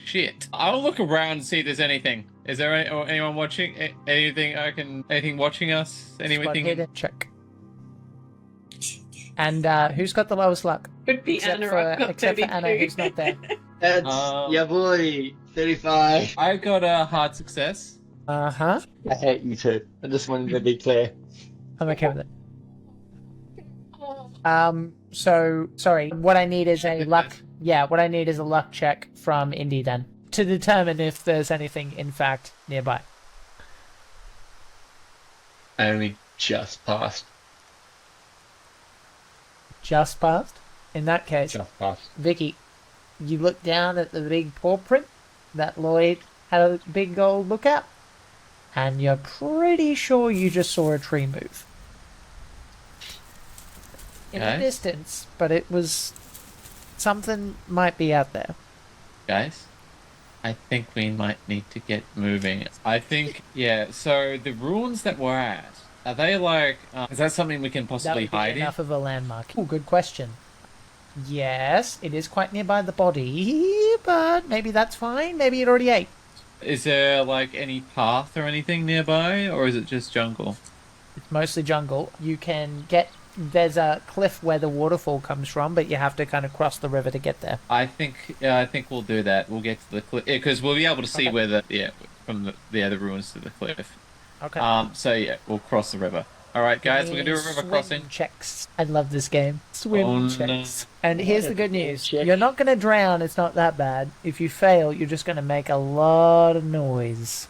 S5: shit. I'll look around and see if there's anything. Is there anyone watching? Anything watching us? Anything?
S1: Hidden check. And who's got the lowest luck?
S3: Could be
S1: Except
S3: Anna.
S1: for,
S3: I've got
S1: except for
S3: 32.
S1: Anna, who's not there.
S2: That's your boy, 35.
S5: I got a hard success.
S1: Uh-huh.
S2: I hate you too. I just wanted to be clear.
S1: I'm okay with it. So, sorry, what I need is a luck... Yeah, what I need is a luck check from Indy then, to determine if there's anything, in fact, nearby.
S2: I only just passed.
S1: Just passed? In that case,
S2: Just passed.
S1: Vicky, you look down at the big paw print that Lloyd had a big old look at, and you're pretty sure you just saw a tree move. In the
S5: Okay.
S1: distance, but it was... Something might be out there.
S5: Guys, I think we might need to get moving. I think, yeah, so the ruins that we're at, are they like, is that something we can
S1: That
S5: possibly
S1: would be
S5: hide in?
S1: enough of a landmark. Oh, good question. Yes, it is quite nearby the body, but maybe that's fine. Maybe it already ate.
S5: Is there like any path or anything nearby, or is it just jungle?
S1: It's mostly jungle. You can get... There's a cliff where the waterfall comes from, but you have to kind of cross the river to get there.
S5: I think we'll do that. We'll get to the cliff because we'll be able to see
S1: Okay.
S5: where the ruins to the cliff.
S1: Okay.
S5: So yeah, we'll cross the river. All right, guys, we're gonna do a river
S1: Swim
S5: crossing.
S1: checks. I love this game. Swim
S5: Oh, no.
S1: checks. And here's the good news.
S2: Check.
S1: You're not going to drown. It's not that bad. If you fail, you're just going to make a lot of noise.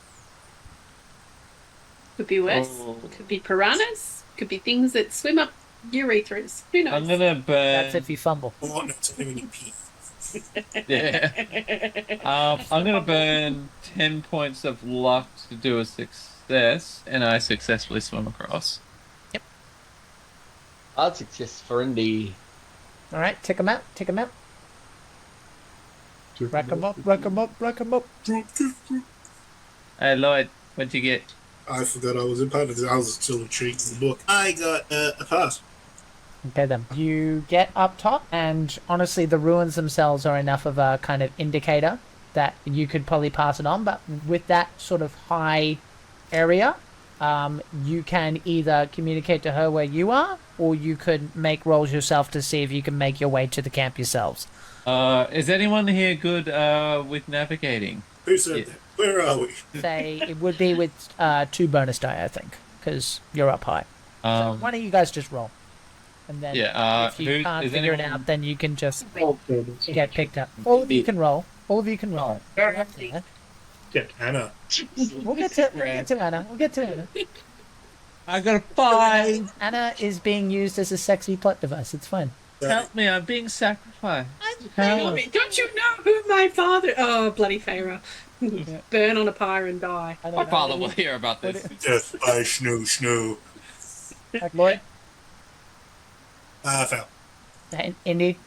S3: Could be worse.
S5: Oh.
S3: Could be piranhas. Could be things that swim up urethras. Who knows?
S5: I'm gonna burn.
S1: That's if you fumble.
S6: Oh, no, it's only when you pee.
S5: Yeah. I'm gonna burn 10 points of luck to do a success, and I successfully swim across.
S2: I'd suggest for Indy.
S1: All right, tick 'em out. Tick 'em out. Rack 'em up. Rack 'em up. Rack 'em up.
S5: Hey Lloyd, what'd you get?
S4: I forgot I was in part of this. I was still intrigued in the book. I got a pass.
S1: Okay, then. You get up top, and honestly, the ruins themselves are enough of a kind of indicator that you could probably pass it on. But with that sort of high area, you can either communicate to her where you are, or you could make rolls yourself to see if you can make your way to the camp yourselves.
S5: Is anyone here good with navigating?
S4: Who said
S5: Yeah.
S4: that? Where are we?
S1: Say it would be with 2 bonus die, I think, because you're up high. So why don't you guys just roll? And then
S5: Yeah,
S1: if you can't
S5: is
S1: figure it
S5: anyone-
S1: out, then you can just get picked up. All of you can roll. All of you can roll. Yeah.
S4: Get Anna.
S1: We'll get to Anna. We'll get to Anna.
S5: I got a 5.
S1: Anna is being used as a sexy plot device. It's fine.
S5: Help me, I'm being sacrificed.
S3: Don't you know who my father? Oh, bloody Pharaoh! Burn on a pyre and die.
S5: My father will hear about this.
S4: Death by Schnoo.
S1: Lloyd?
S4: Fail.
S1: Indy?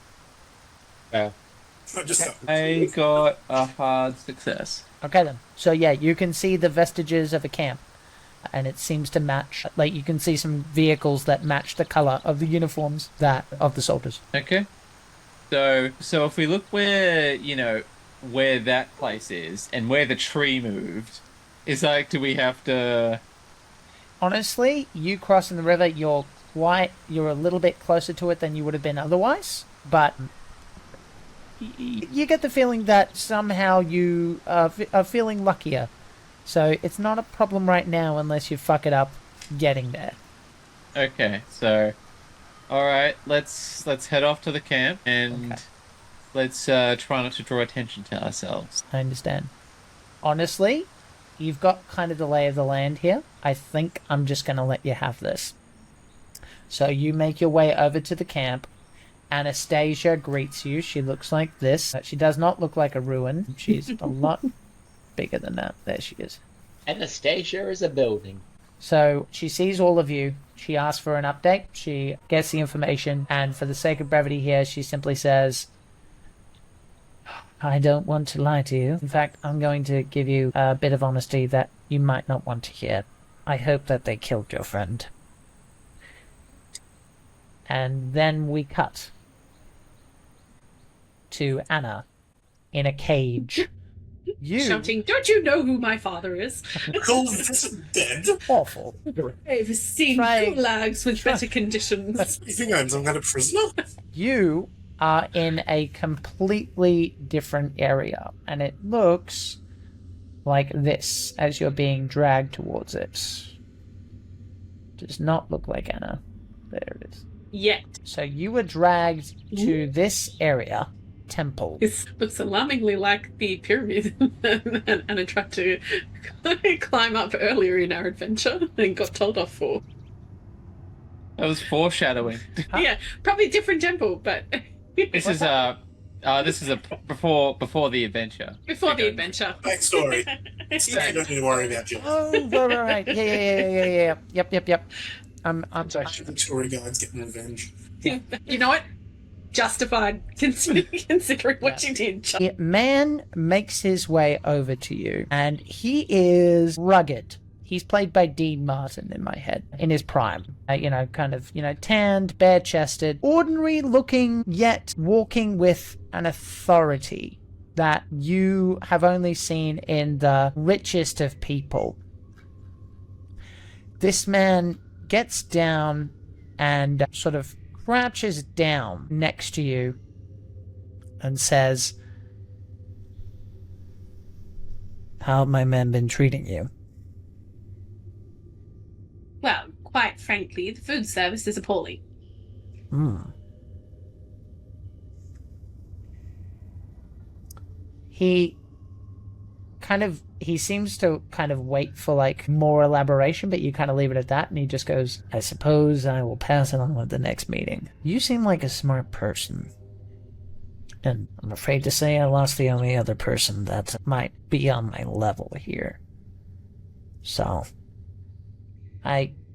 S4: Just stop.
S5: I got a hard success.
S1: Okay then. So yeah, you can see the vestiges of a camp. And it seems to match, like you can see some vehicles that match the color of the uniforms of the soldiers.
S5: Okay. So if we look where, where that place is and where the tree moved, it's like, do we have to...
S1: Honestly, you crossing the river, you're a little bit closer to it than you would have been otherwise, but you get the feeling that somehow you are feeling luckier. So it's not a problem right now unless you fuck it up getting there.
S5: Okay, so... Alright, let's head off to the camp and let's try not to draw attention to ourselves.
S1: I understand. Honestly, you've got kind of the lay of the land here. I think I'm just going to let you have this. So you make your way over to the camp. Anastasia greets you. She looks like this. She does not look like a ruin. She's a lot bigger than that. There she is.
S7: Anastasia is a building.
S1: So she sees all of you. She asks for an update. She gets the information. And for the sake of brevity here, she simply says, I don't want to lie to you. In fact, I'm going to give you a bit of honesty that you might not want to hear. I hope that they killed your friend. And then we cut to Anna in a cage. You
S3: Shouting, don't you know who my father is?
S4: Cold is dead.
S1: awful.
S3: I've seen
S1: Try-
S3: gulags with better conditions.
S4: You think I'm some kind of prisoner?
S1: You are in a completely different area, and it looks like this as you're being dragged towards it. Does not look like Anna. There it is.
S3: Yet.
S1: So you were dragged to this area, temple.
S3: This looks alarmingly like the pyramid and I tried to climb up earlier in our adventure and got told off for.
S5: That was foreshadowing.
S3: Yeah, probably a different temple, but
S5: This is before the adventure.
S3: before the adventure.
S4: Backstory. So you don't need to worry about you.
S1: Oh, right. Yeah. Yep. I'm sorry.
S4: The story guide's getting revenge.
S3: You know what? Justified considering what you did.
S1: The man makes his way over to you, and he is rugged. He's played by Dean Martin in my head, in his prime. Tanned, bare-chested, ordinary-looking, yet walking with an authority that you have only seen in the richest of people. This man gets down and sort of crouches down next to you and says, "How have my men been treating you?"
S3: Well, quite frankly, the food service is appalling. He seems to kind of wait for like more elaboration, but you kind of leave it at that, and he just goes, "I suppose I will pass it on at the next meeting. You seem like a smart person. And I'm afraid to say I lost the only other person that might be on my level here. So,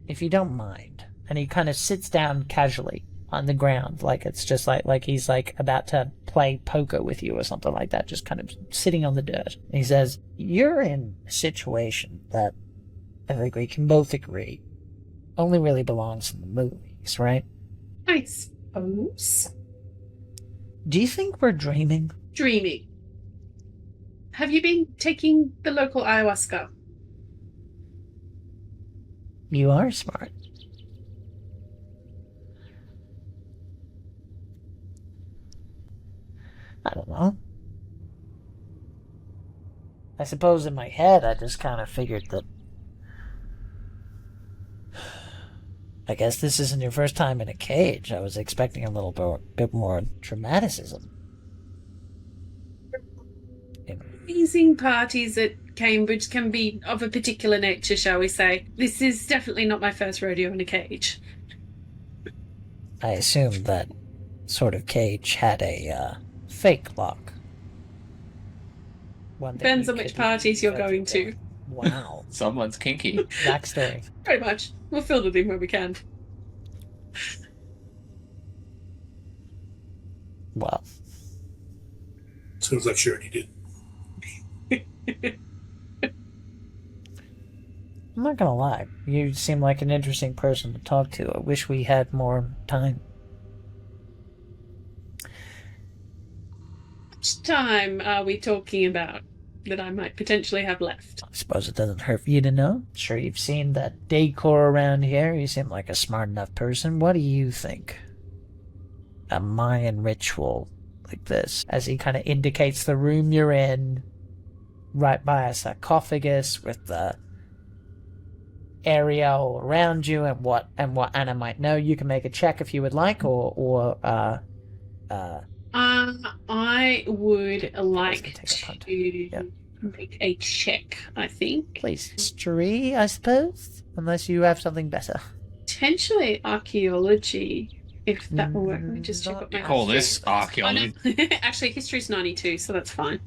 S3: if you don't mind." And he kind of sits down casually on the ground, like it's just like he's like about to play poker with you or something like that, just kind of sitting on the dirt. And he says, "You're in a situation that I think we can both agree only really belongs in the movies, right? I suppose.
S1: Do you think we're dreaming?"
S3: Dreaming. Have you been taking the local ayahuasca?
S1: You are smart. I don't know. I suppose in my head I just kind of figured that... I guess this isn't your first time in a cage. I was expecting a little bit more dramaticism.
S3: Amazing parties at Cambridge can be of a particular nature, shall we say. This is definitely not my first rodeo in a cage.
S1: I assume that sort of cage had a fake lock. One that
S3: Depends
S1: you
S3: on which
S1: could
S3: parties you're
S1: go
S3: going
S1: through.
S3: to.
S1: Wow.
S5: Someone's kinky.
S1: Backstory.
S3: Pretty much. We'll fill it in where we can.
S1: Well,
S4: Sounds like she already did.
S1: I'm not gonna lie. You seem like an interesting person to talk to. I wish we had more time.
S3: How much time are we talking about that I might potentially have left?
S1: I suppose it doesn't hurt for you to know. Sure, you've seen that decor around here. You seem like a smart enough person. What do you think? A Mayan ritual like this, as he kind of indicates the room you're in, right by a sarcophagus with the area all around you and what Anna might know. You can make a check if you would like,
S3: I would like to make a check, I think.
S1: please. History, I suppose, unless you have something better.
S3: Potentially archaeology, if that will work. Let me just check what my
S5: Call
S3: history
S5: this
S3: is.
S5: archaeology.
S3: Oh, no. Actually, history's 92, so that's fine.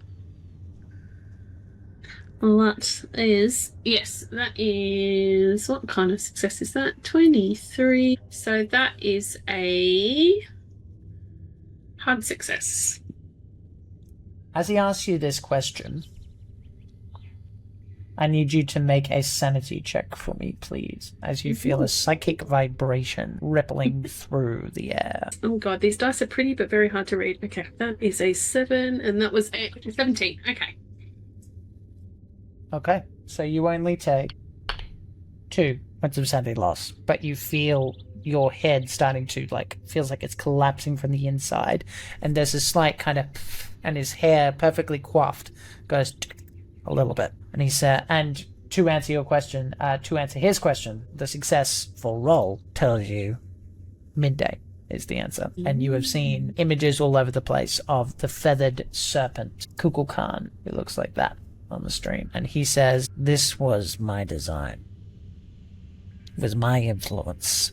S3: That is, yes, that is, what kind of success is that? 23. So that is a hard success.
S1: As he asks you this question, I need you to make a sanity check for me, please, as you feel a psychic vibration rippling through the air.
S3: Oh god, these dice are pretty but very hard to read. Okay, that is a 7, and that was a 17. Okay.
S1: Okay, so you only take 2 points of sanity loss, but you feel your head starting to, feels like it's collapsing from the inside, and there's a slight kind of, and his hair, perfectly coiffed, goes a little bit. And he said, and to answer your question, to answer his question, the successful roll tells you midday is the answer. And you have seen images all over the place of the feathered serpent, Kukulkan, who looks like that on the stream. And he says, this was my design. It was my influence.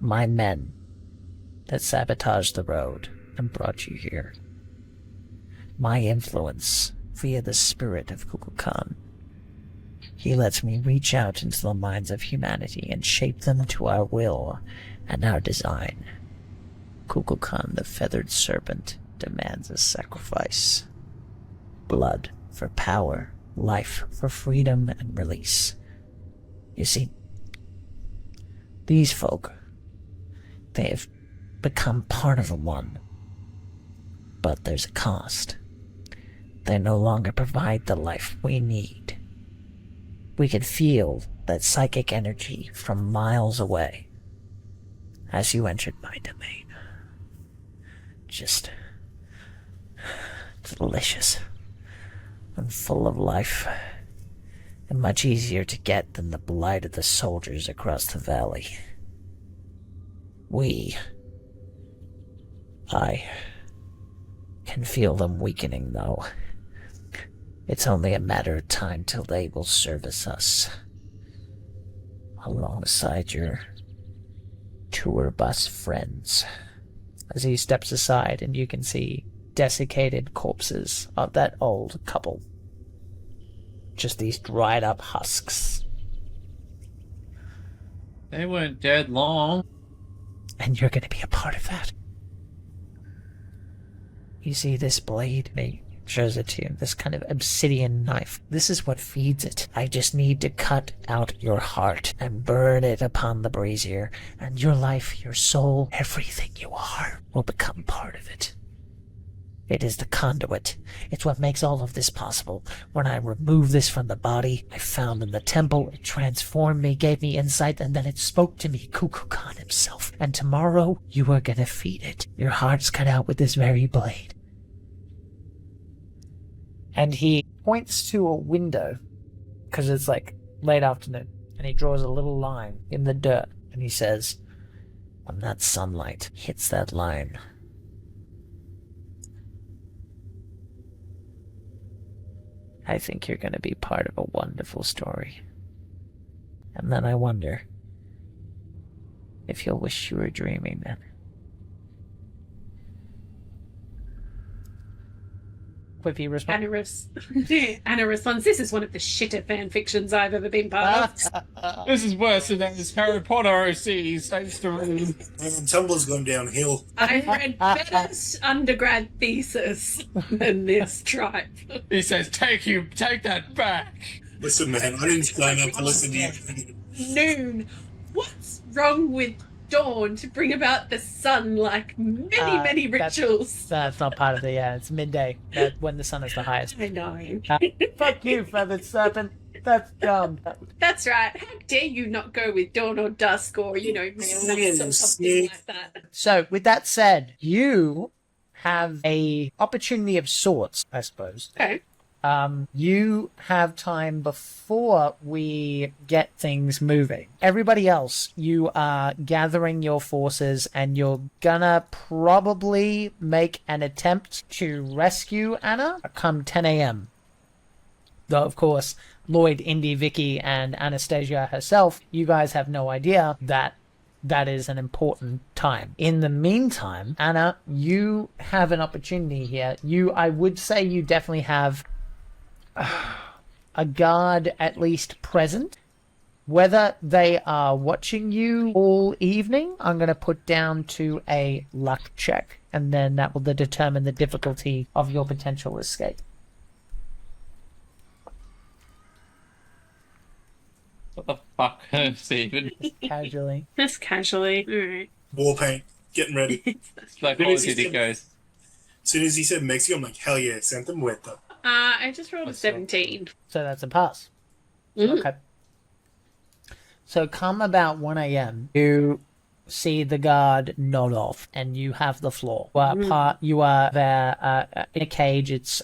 S1: My men that sabotaged the road and brought you here. My influence via the spirit of Kukulkan. He lets me reach out into the minds of humanity and shape them to our will and our design. Kukulkan, the feathered serpent, demands a sacrifice. Blood for power, life for freedom and release. You see, these folk, they have become part of the One. But there's a cost. They no longer provide the life we need. We could feel that psychic energy from miles away as you entered my domain. Just delicious and full of life, and much easier to get than the blight of the soldiers across the valley. I can feel them weakening, though. It's only a matter of time till they will service us, alongside your tour bus friends. As he steps aside, and you can see desiccated corpses of that old couple. Just these dried up husks.
S5: They weren't dead long.
S1: And you're going to be a part of that. You see this blade? He shows it to you. This kind of obsidian knife. This is what feeds it. I just need to cut out your heart and burn it upon the brazier, and your life, your soul, everything you are will become part of it. It is the conduit. It's what makes all of this possible. When I remove this from the body I found in the temple, it transformed me, gave me insight, and then it spoke to me, Kukulkan himself. And tomorrow, you are gonna feed it. Your heart's cut out with this very blade. And he points to a window, because it's late afternoon, and he draws a little line in the dirt, and he says, when that sunlight hits that line, I think you're going to be part of a wonderful story. And then I wonder if you'll wish you were dreaming then. Quippy response.
S3: Anna responds, this is one of the shitter fan fictions I've ever been part of.
S5: This is worse than those Harry Potter OCs I used to read.
S4: And Tumble's gone downhill.
S3: I read better undergrad thesis than this tripe.
S5: He says, take that back.
S4: Listen, man, I didn't sign up to listen to you.
S3: Noon. What's wrong with dawn to bring about the sun like many rituals?
S1: That's not part of the, it's midday, when the sun is the highest.
S3: I know.
S1: Fuck you, Feathered Serpent. That's dumb.
S3: That's right. How dare you not go with dawn or dusk or, midnight or something like that.
S1: So, with that said, you have a opportunity of sorts, I suppose.
S3: Okay.
S1: You have time before we get things moving. Everybody else, you are gathering your forces and you're gonna probably make an attempt to rescue Anna come 10 a.m. Though, of course, Lloyd, Indy, Vicky, and Anastasia herself, you guys have no idea that that is an important time. In the meantime, Anna, you have an opportunity here. I would say you definitely have a guard at least present. Whether they are watching you all evening, I'm going to put down to a luck check, and then that will determine the difficulty of your potential escape.
S5: What the fuck, Steven?
S1: Casually.
S3: Just casually. Alright.
S4: War paint, getting ready.
S5: Psychology it goes.
S4: As soon as he said Mexico, I'm like, hell yeah, Santa Muerta.
S3: I just rolled a 17.
S1: So that's a pass.
S3: Mm.
S1: Okay. So come about 1 a.m., you see the guard nod off, and you have the floor. You are there in a cage. It's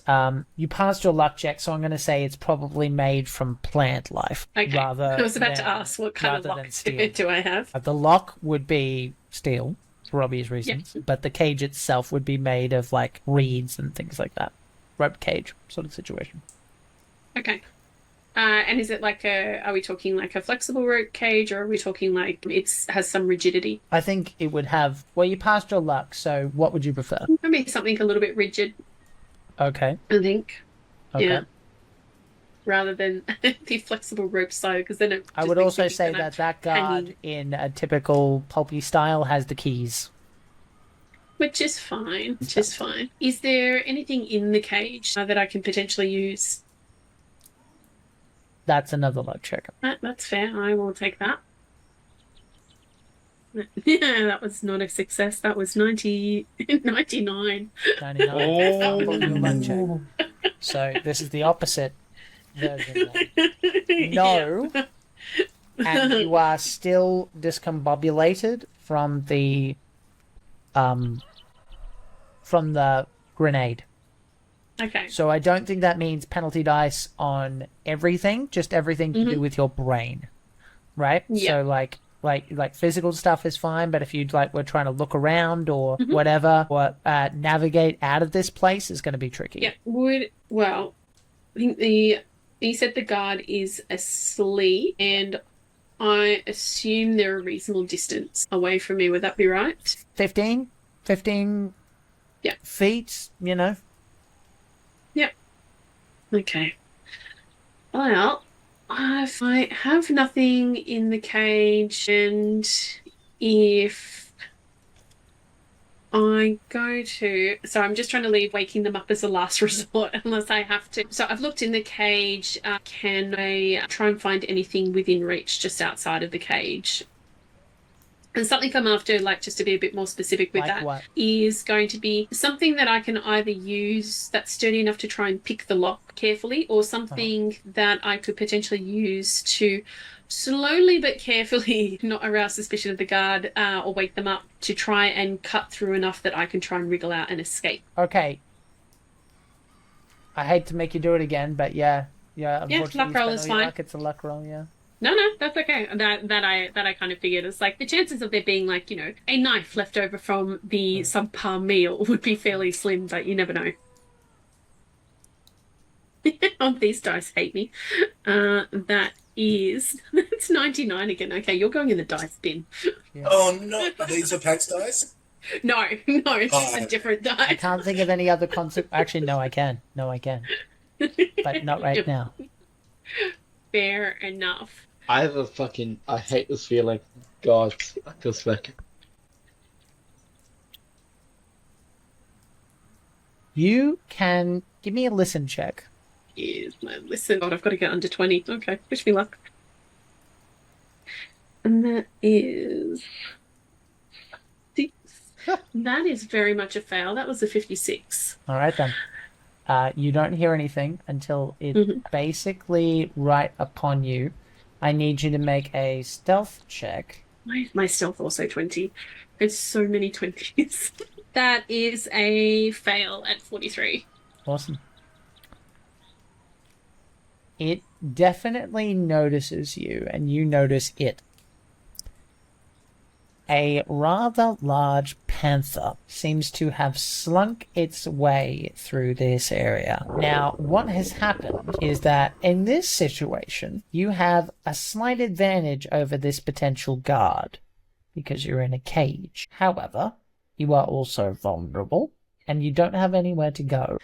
S1: you passed your luck check, so I'm going to say it's probably made from plant life.
S3: Okay.
S1: Rather
S3: I was about to
S1: than-
S3: ask what kind of
S1: rather
S3: lock
S1: than steel.
S3: do I have?
S1: The lock would be steel, for obvious reasons, but the cage itself would be made of like reeds and things like that. Rope cage sort of situation.
S3: Okay. And is it like are we talking like a flexible rope cage, or are we talking like has some rigidity?
S1: I think it would have, well, you passed your luck, so what would you prefer?
S3: Maybe something a little bit rigid,
S1: Okay.
S3: I think.
S1: Okay.
S3: Yeah. Rather than the flexible rope side, because then it
S1: I
S3: just
S1: would
S3: makes
S1: also
S3: me
S1: say
S3: kinda
S1: that guard
S3: hanging.
S1: in a typical pulpy style has the keys.
S3: Which is fine. Is there anything in the cage that I can potentially use?
S1: That's another luck check.
S3: That's fair. I will take that. Yeah, that was not a success. That was 99.
S1: 99.
S5: Oh.
S1: Luck check. So this is the opposite version. Then. No. And you are still discombobulated from the grenade.
S3: Okay.
S1: So I don't think that means penalty dice on everything, just everything to do with your brain, right?
S3: Yeah.
S1: So like physical stuff is fine, but if you were trying to look around or whatever, or navigate out of this place is going to be tricky.
S3: Yeah. I think you said the guard is asleep, and I assume they're a reasonable distance away from me. Would that be right?
S1: 15
S3: Yeah.
S1: feet,
S3: Yep. Okay. Well, I have nothing in the cage, and if I go to... So I'm just trying to leave waking them up as a last resort, unless I have to. So I've looked in the cage. Can I try and find anything within reach just outside of the cage? And something I'm after, just to be a bit more specific with
S1: Like
S3: is
S1: what?
S3: going to be something that I can either use that's sturdy enough to try and pick the lock carefully, or something that I could potentially use to slowly but carefully not arouse suspicion of the guard or wake them up, to try and cut through enough that I can try and wriggle out and escape.
S1: Okay. I hate to make you do it again, but yeah. Unfortunately,
S3: luck
S1: you
S3: roll
S1: spent
S3: is
S1: all your
S3: fine.
S1: luck. It's a luck roll, yeah.
S3: No, that's okay. That I kind of figured. It's like the chances of there being a knife left over from the subpar meal would be fairly slim, but you never know. Oh, these dice hate me. That is it's 99 again. Okay, you're going in the dice bin.
S4: Oh no, these are PAX dice?
S3: No, it's a different
S1: I
S3: dice.
S1: can't think of any other concept. Actually, no, I can. No, I can. But not right now.
S3: Fair enough.
S7: I hate this feeling. God, I feel sick.
S1: You can give me a listen check.
S3: Here's my listen. God, I've got to get under 20. Okay, wish me luck. And that is 6. That is very much a fail. That was a 56.
S1: All right, then. You don't hear anything until it's basically right upon you. I need you to make a stealth check.
S3: Why is my stealth also 20? It's so many 20s. That is a fail at 43.
S1: Awesome. It definitely notices you, and you notice it. A rather large panther seems to have slunk its way through this area. Now, what has happened is that in this situation, you have a slight advantage over this potential guard because you're in a cage. However, you are also vulnerable and you don't have anywhere to go.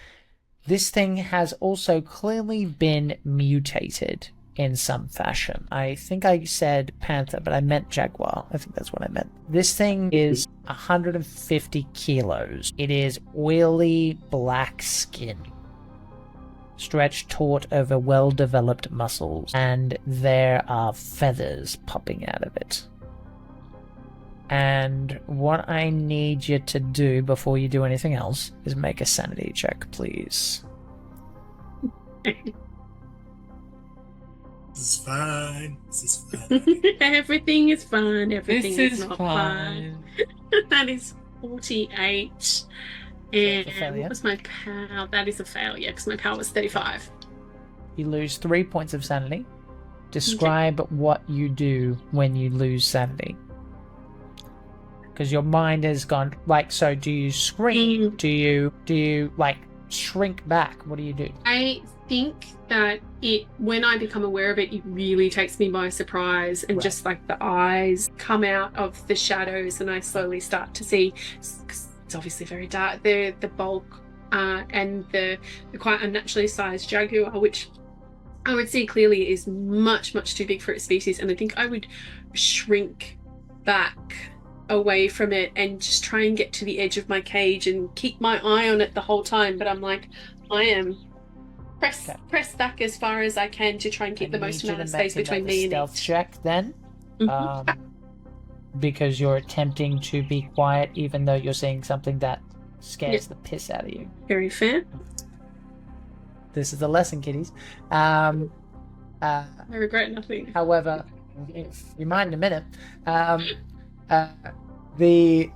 S1: This thing has also clearly been mutated in some fashion. I think I said panther, but I meant jaguar. I think that's what I meant. This thing is 150 kilos. It is oily black skin, stretched taut over well-developed muscles, and there are feathers popping out of it. And what I need you to do before you do anything else is make a sanity check, please.
S4: This is fine. This is fine.
S3: Everything is fine. Everything
S5: This
S3: is
S5: is
S3: not
S5: fine.
S3: fine. That is 48.
S1: That's
S3: And
S1: a failure.
S3: what was my power? That is a failure because my power was 35.
S1: You lose 3 points of sanity. Describe what you do when you lose sanity. Because your mind has gone, like, so do you scream? Do you like shrink back? What do you do?
S3: I think that when I become aware of it, it really takes me by surprise, and
S1: Right.
S3: just like the eyes come out of the shadows, and I slowly start to see, because it's obviously very dark, the bulk and the quite unnaturally sized jaguar, which I would see clearly is much, much too big for its species, and I think I would shrink back away from it and just try and get to the edge of my cage and keep my eye on it the whole time. But I'm like, I am press back as far as I can to try and keep the most amount of space between me and
S1: stealth
S3: it.
S1: check then, because you're attempting to be quiet even though you're seeing something that scares the piss out of you.
S3: Very fair.
S1: This is the lesson, kiddies. I
S3: regret nothing.
S1: However, if you mind in a minute, the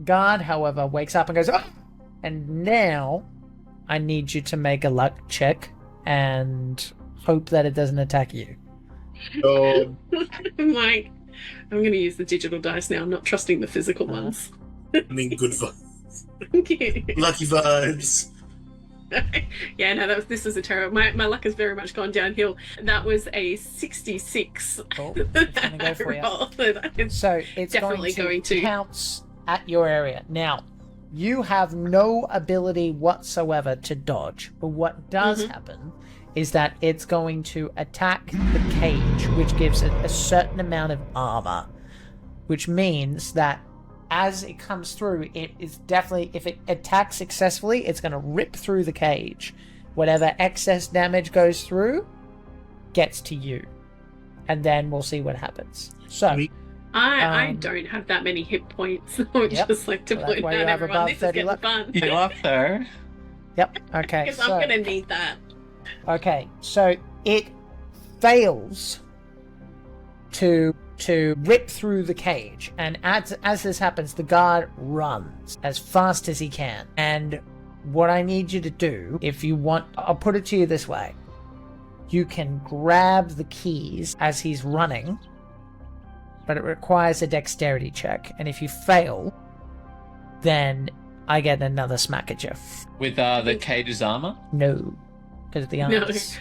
S1: guard, however, wakes up and goes, "Oh!" And now I need you to make a luck check and hope that it doesn't attack you.
S7: Oh,
S3: I'm like, I'm going to use the digital dice now. I'm not trusting the physical ones.
S4: I mean, good vibes.
S3: Thank you.
S4: Lucky vibes.
S3: Yeah, no, this is a terrible. My luck has very much gone downhill. That was a 66.
S1: Cool. It's gonna go for you.
S3: roll. It's
S1: So it's
S3: definitely going to
S1: pounce at your area. Now, you have no ability whatsoever to dodge, but what does happen is that it's going to attack the cage, which gives it a certain amount of armor, which means that as it comes through, it is definitely, if it attacks successfully, it's going to rip through the cage. Whatever excess damage goes through gets to you. And then we'll see what happens. So,
S3: I don't have that many hit points. I would just like to
S1: Well, that's
S3: point
S1: why you
S3: out
S1: have
S3: everyone.
S1: above
S3: This is
S1: 30
S3: getting
S1: luck.
S3: fun.
S5: You up there?
S1: yep, okay.
S3: Because
S1: So,
S3: I'm going to need that.
S1: okay, so it fails to rip through the cage, and as this happens, the guard runs as fast as he can. And what I need you to do, if you want, I'll put it to you this way: you can grab the keys as he's running, but it requires a dexterity check, and if you fail, then I get another smack at you.
S5: With the cage's armor?
S1: No, because of the
S3: No.
S1: arms.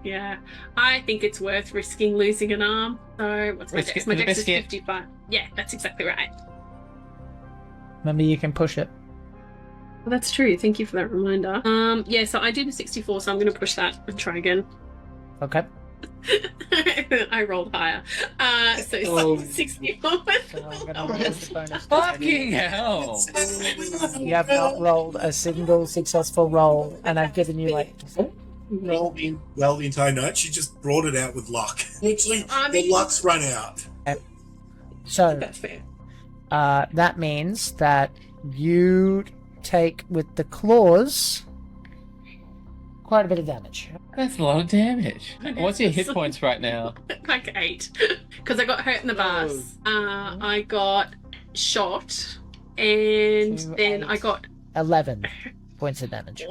S3: Yeah, I think it's worth risking losing an arm. So what's my
S5: Risk
S3: dex?
S5: it
S3: My
S5: for the
S3: dex is
S5: biscuit.
S3: 55. Yeah, that's exactly right.
S1: Remember, you can push it.
S3: Well, that's true. Thank you for that reminder. Yeah, so I did a 64, so I'm going to push that and try again.
S1: Okay.
S3: I rolled higher. So
S7: Oh.
S3: 64.
S1: So I'm gonna roll the bonus.
S5: Fucking hell!
S1: You have not rolled a single successful roll, and I've given you like.
S4: Well, the entire night, she just brought it out with luck. Literally,
S3: I
S4: the
S3: mean-
S4: luck's run out.
S1: So
S3: That's fair.
S1: that means that you take with the claws quite a bit of damage.
S5: That's a lot of damage.
S3: I know.
S5: What's your hit points right now?
S3: Like 8. Because I got hurt in the bus. I got shot. And
S1: Two,
S3: then I
S1: 8.
S3: got
S1: 11 points of damage.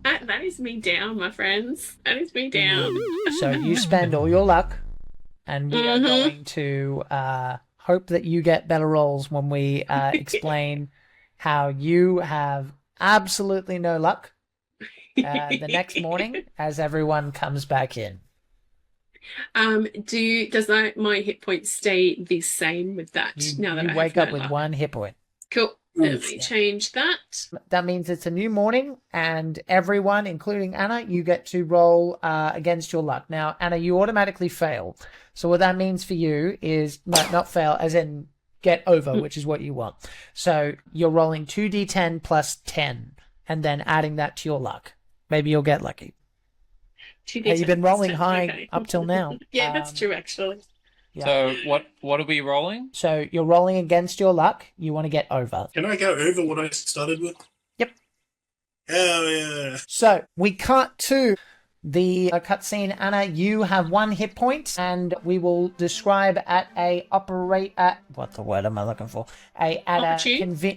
S3: that is me down, my friends. That is me down.
S1: So you spend all your luck, and we are
S3: Mhm.
S1: going to hope that you get better rolls when we explain how you have absolutely no luck the next morning as everyone comes back in.
S3: Does my hit points stay the same with that?
S1: You,
S3: now that
S1: you
S3: I
S1: wake
S3: have
S1: up
S3: no
S1: with
S3: luck?
S1: 1 hit point.
S3: Cool. Let me change that.
S1: That means it's a new morning, and everyone, including Anna, you get to roll against your luck. Now, Anna, you automatically fail. So what that means for you is not fail, as in get over, which is what you want. So you're rolling 2d10 plus 10, and then adding that to your luck. Maybe you'll get lucky. Hey, you've been rolling high
S3: Okay.
S1: up till now.
S3: Yeah, that's true, actually.
S1: Yeah.
S5: So what are we rolling?
S1: So you're rolling against your luck. You want to get over.
S4: Can I go over what I started with?
S1: Yep.
S4: Hell yeah.
S1: So we cut to the cutscene. Anna, you have 1 hit point, and we will describe at a what the word am I looking for?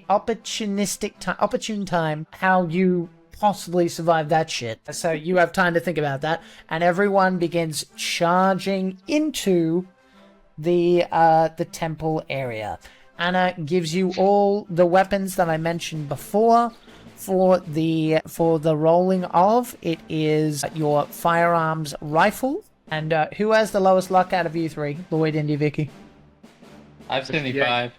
S1: Opportune time how you possibly survive that shit. So you have time to think about that, and everyone begins charging into the temple area. Anna gives you all the weapons that I mentioned before. For the rolling of, it is your firearms rifle. And who has the lowest luck out of you 3? Lloyd, Indy, Vicky.
S5: I have 75.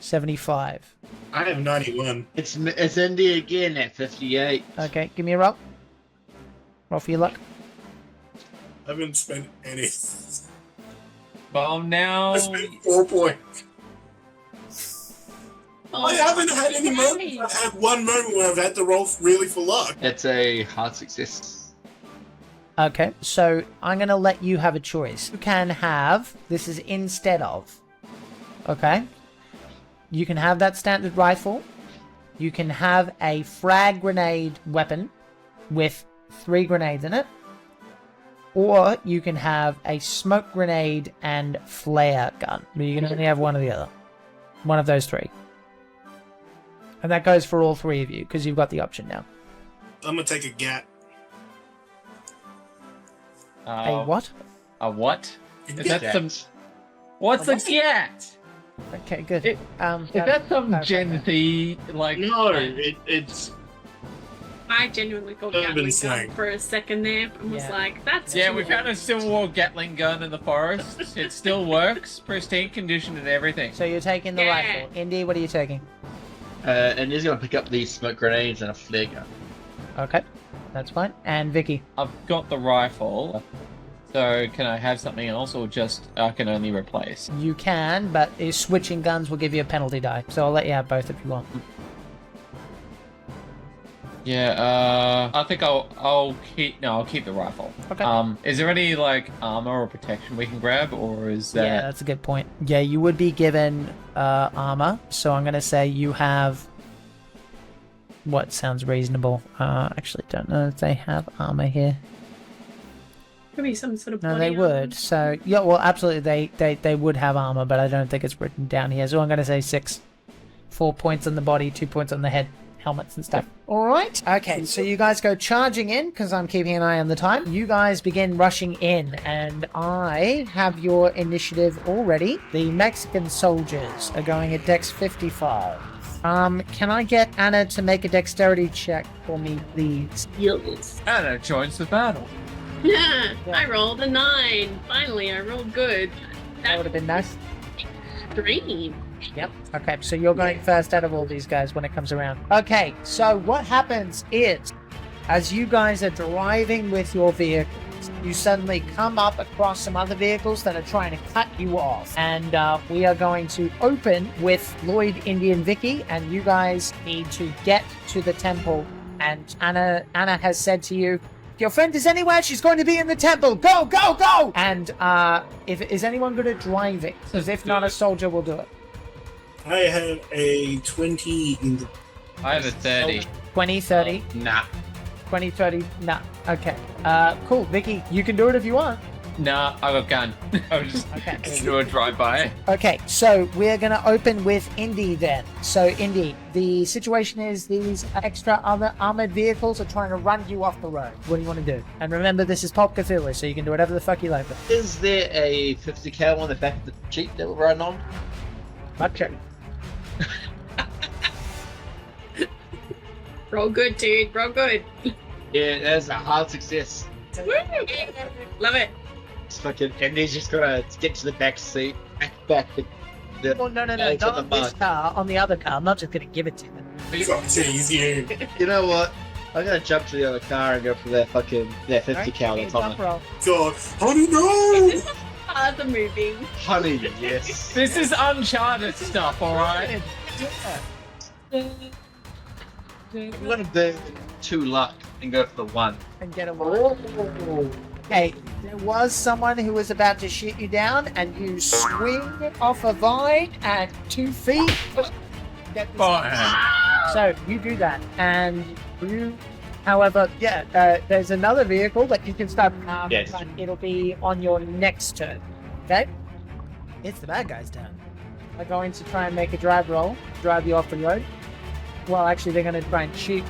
S1: 75.
S4: I have 91.
S2: It's Indy again at 58.
S1: Okay, give me a roll. Roll for your luck.
S4: I haven't spent any.
S5: Bomb now.
S4: I spent 4 points. I haven't had any moments. I've had one moment where I've had to roll really for luck.
S2: It's a hard success.
S1: Okay, so I'm going to let you have a choice. You can have, this is instead of, okay? You can have that standard rifle. You can have a frag grenade weapon with 3 grenades in it. Or you can have a smoke grenade and flare gun. But you can only have one or the other. One of those 3. And that goes for all 3 of you, because you've got the option now.
S4: I'm gonna take a gat.
S1: A what?
S5: A what? Is that
S2: Gat.
S5: some? What's a gat?
S1: Okay, good.
S5: Is that some Gen Z like?
S7: No, it's
S3: I genuinely thought
S4: Urban
S3: Gatling gun
S4: slang.
S3: for a second there and was
S1: Yeah.
S3: like, that's
S5: Yeah,
S3: too
S5: we found a
S3: old.
S5: Civil War Gatling gun in the forest. It still works, pristine condition and everything.
S1: So you're taking the
S3: Yeah.
S1: rifle. Indy, what are you taking?
S2: And he's going to pick up these smoke grenades and a flare gun.
S1: Okay, that's fine. And Vicky?
S5: I've got the rifle. So can I have something else, or just I can only replace?
S1: You can, but switching guns will give you a penalty die. So I'll let you have both if you want.
S5: Yeah, I think I'll keep the rifle.
S1: Okay.
S5: Is there any like armor or protection we can grab, or is that?
S1: Yeah, that's a good point. Yeah, you would be given armor. So I'm going to say you have what sounds reasonable. Actually, don't know if they have armor here.
S3: Could be some sort of
S1: No,
S3: body
S1: they
S3: armor.
S1: would. So, yeah, well, absolutely, they would have armor, but I don't think it's written down here. So I'm going to say 6. 4 points on the body, 2 points on the head. Helmets and stuff. All right. Okay, so you guys go charging in, because I'm keeping an eye on the time. You guys begin rushing in, and I have your initiative already. The Mexican soldiers are going at Dex 55. Can I get Anna to make a dexterity check for me, please?
S3: Yes.
S5: Anna joins the battle.
S3: Yeah, I rolled a 9. Finally, I rolled good.
S1: That would have been nice.
S3: Extreme.
S1: Yep. Okay, so you're going first out of all these guys when it comes around. Okay, so what happens is, as you guys are driving with your vehicles, you suddenly come up across some other vehicles that are trying to cut you off. And we are going to open with Lloyd, Indy, and Vicky, and you guys need to get to the temple. And Anna has said to you, if your friend is anywhere, she's going to be in the temple. Go, go, go! And is anyone good at driving? Because if not, a soldier will do it.
S4: I have a 20 in the.
S5: I have a 30.
S1: 20, 30.
S2: Nah.
S1: 20, 30. Nah. Okay. Cool. Vicky, you can do it if you want.
S5: Nah, I got a gun. I was just
S1: Okay.
S5: do a drive-by.
S1: Okay, so we're going to open with Indy then. So, Indy, the situation is these extra other armored vehicles are trying to run you off the road. What do you want to do? And remember, this is Pulp Cthulhu, so you can do whatever the fuck you like with it.
S7: Is there a 50 cal on the back of the Jeep that we're riding on?
S1: Okay.
S3: Roll good, dude. Roll good.
S2: Yeah, that's a hard success.
S3: Woo! Love it.
S2: It's fucking, and he's just gotta get to the back seat, back the
S1: Well, no,
S2: into
S1: not
S2: the
S1: on this
S2: mud.
S1: car, on the other car. I'm not just going to give it to them.
S4: Fuck you.
S2: You know what? I'm gonna jump to the other car and go for that 50 cal that's on it.
S1: Roll.
S4: God. Oh no!
S3: Is this cars are moving?
S2: Honey, yes.
S5: This is Uncharted stuff, alright?
S2: I'm gonna burn 2 luck and go for the 1.
S1: And get them all. Okay, there was someone who was about to shoot you down, and you swing off a vine at 2 feet. Get this-
S5: Fine.
S1: So you do that, and you, however, there's another vehicle that you can start.
S2: Yes.
S1: But it'll be on your next turn. Okay. It's the bad guy's turn. They're going to try and make a drive roll, drive you off the road. Well, actually, they're going to try and shoot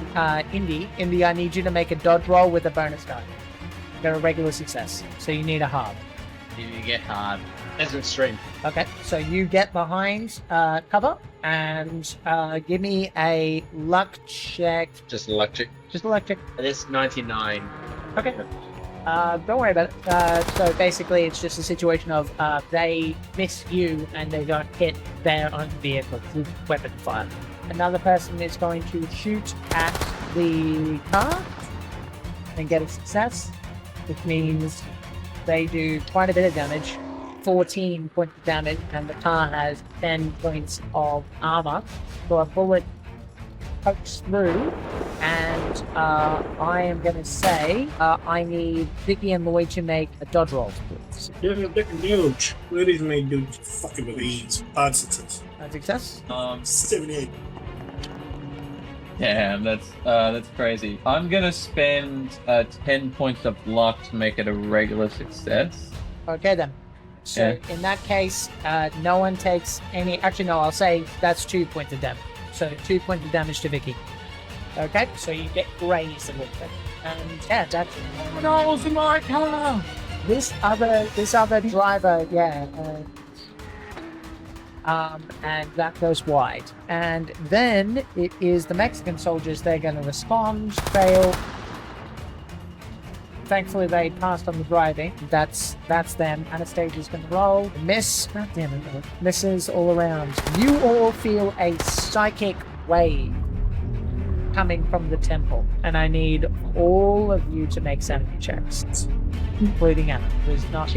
S1: Indy. Indy, I need you to make a dodge roll with a bonus die. You got a regular success, so you need a hard.
S5: You get hard.
S2: That's an extreme.
S1: Okay, so you get behind cover and give me a luck check.
S2: Just electric.
S1: Just electric.
S2: That's 99.
S1: Okay. Don't worry about it. So basically, it's just a situation of they miss you and they don't hit their own vehicle with weapon fire. Another person is going to shoot at the car and get a success, which means they do quite a bit of damage. 14 points of damage, and the car has 10 points of armor. So a bullet pokes through, and I am going to say I need Vicky and Lloyd to make a dodge roll, please.
S4: Yeah, they can do. Ladies may do fucking with ease. Hard success.
S1: A success?
S4: 78.
S5: Damn, that's crazy. I'm gonna spend 10 points of luck to make it a regular success.
S1: Okay then. So in that case, no one takes any. Actually, no. I'll say that's 2 points of damage. So 2 points of damage to Vicky. Okay, so you get grazed a little bit, and yeah, that's.
S5: Oh no, it's in my car!
S1: This other driver, and that goes wide. And then it is the Mexican soldiers. They're going to respond, fail. Thankfully, they passed on the driving. That's them. Anastasia's going to roll. Miss. God damn it. Misses all around. You all feel a psychic wave coming from the temple. And I need all of you to make sanity checks. Including Anna, who's not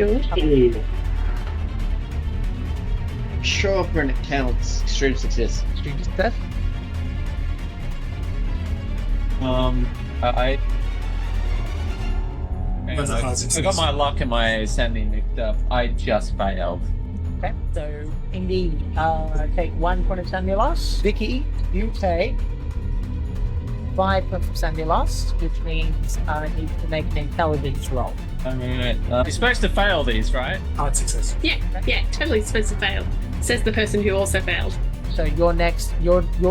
S7: Sure, for an account's extreme success.
S1: extreme success.
S5: I
S4: That's a hard success.
S5: I got my luck and my sanity mixed up. I just failed.
S1: Okay, so Indy, take 1 point of sanity loss. Vicky, you take 5 points of sanity loss, which means I need to make an intelligence roll.
S5: You're supposed to fail these, right?
S4: Hard success.
S3: Yeah, totally supposed to fail. Says the person who also failed.
S1: So your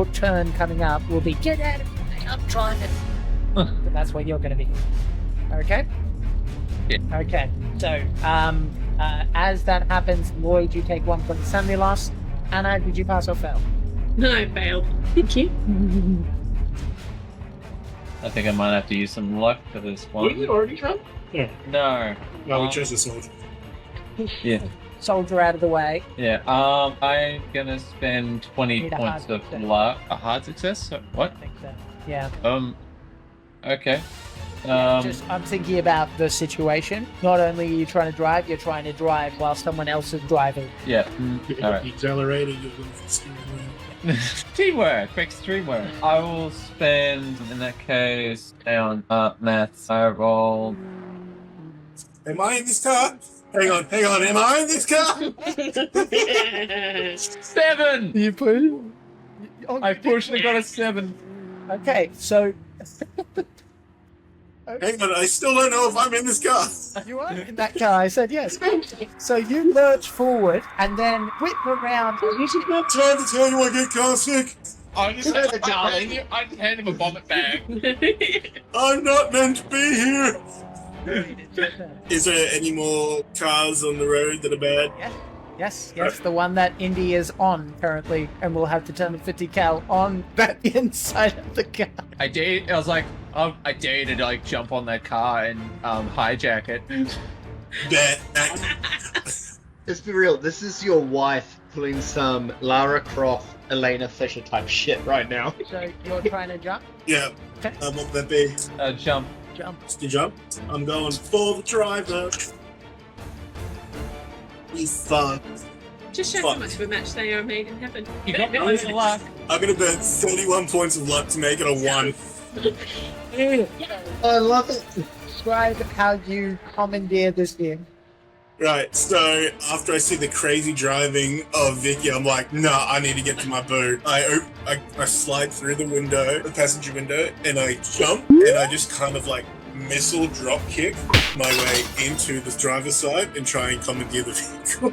S1: turn coming up will be get out of the way, I'm driving. So that's what you're going to be. Okay.
S5: Yeah.
S1: Okay. So as that happens, Lloyd, you take 1 point of sanity loss. Anna, did you pass or fail?
S3: No, I failed. Thank you.
S5: I think I might have to use some luck for this one.
S6: Were you already drunk?
S5: No.
S4: No, we chose a soldier.
S5: Yeah.
S1: Soldier out of the way.
S5: Yeah. I'm gonna spend 20
S1: Need a
S5: points
S1: hard
S5: of
S1: success.
S5: luck. A hard success? So, what?
S1: I think so. Yeah.
S5: Okay.
S1: I'm thinking about the situation. Not only are you trying to drive, you're trying to drive while someone else is driving.
S5: Yeah. All right.
S4: Accelerator, you're going for steering wheel.
S5: Teamwork, extreme work. I will spend, in that case, on maths. I rolled.
S4: Am I in this car? Hang on. Am I in this car?
S5: 7!
S1: You put.
S5: I pushed and got a 7.
S1: Okay, so
S4: Hang on, I still don't know if I'm in this car.
S1: you are in that car. I said yes. So you lurch forward and then whip around.
S4: This is not time to tell you I get car sick.
S5: I just hand him a vomit bag.
S4: I'm not meant to be here. Is there any more cars on the road that are bad?
S1: Yes, the one that Indy is on currently, and we'll have determined 50 cal on that inside of the car.
S5: I dare you to like jump on that car and hijack it.
S7: Let's be real, this is your wife pulling some Lara Croft, Elena Fisher type shit right now.
S1: So you're trying to jump?
S4: Yeah.
S1: Okay.
S4: I want that be.
S5: Jump.
S4: To jump. I'm going for the driver. He's fun.
S3: Just show how much of a match they are made in heaven.
S5: You got loads of luck.
S4: I'm gonna burn 31 points of luck to make it a 1.
S7: I love it.
S1: Describe how you commandeer this game.
S4: Right, so after I see the crazy driving of Vicky, I'm like, nah, I need to get to my boat. I slide through the window, the passenger window, and I jump, and I just kind of like missile drop kick my way into the driver's side and try and commandeer the vehicle.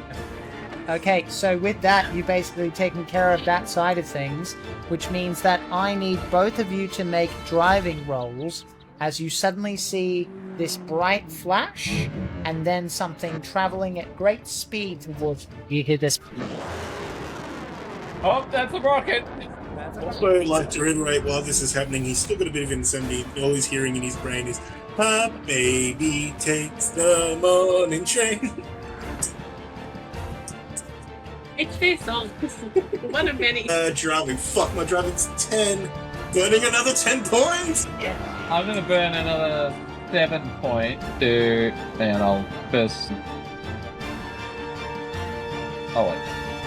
S1: Okay, so with that, you've basically taken care of that side of things, which means that I need both of you to make driving rolls as you suddenly see this bright flash and then something traveling at great speed towards you. You hear this.
S5: Oh, that's a rocket.
S4: Also, like to reiterate, while this is happening, he's still got a bit of insanity. All he's hearing in his brain is, "My baby takes the morning train."
S3: It's their song. One of many.
S4: Driving. Fuck, my driving's 10. Burning another 10 points.
S5: I'm gonna burn another 7 points to, and I'll first. Oh wait.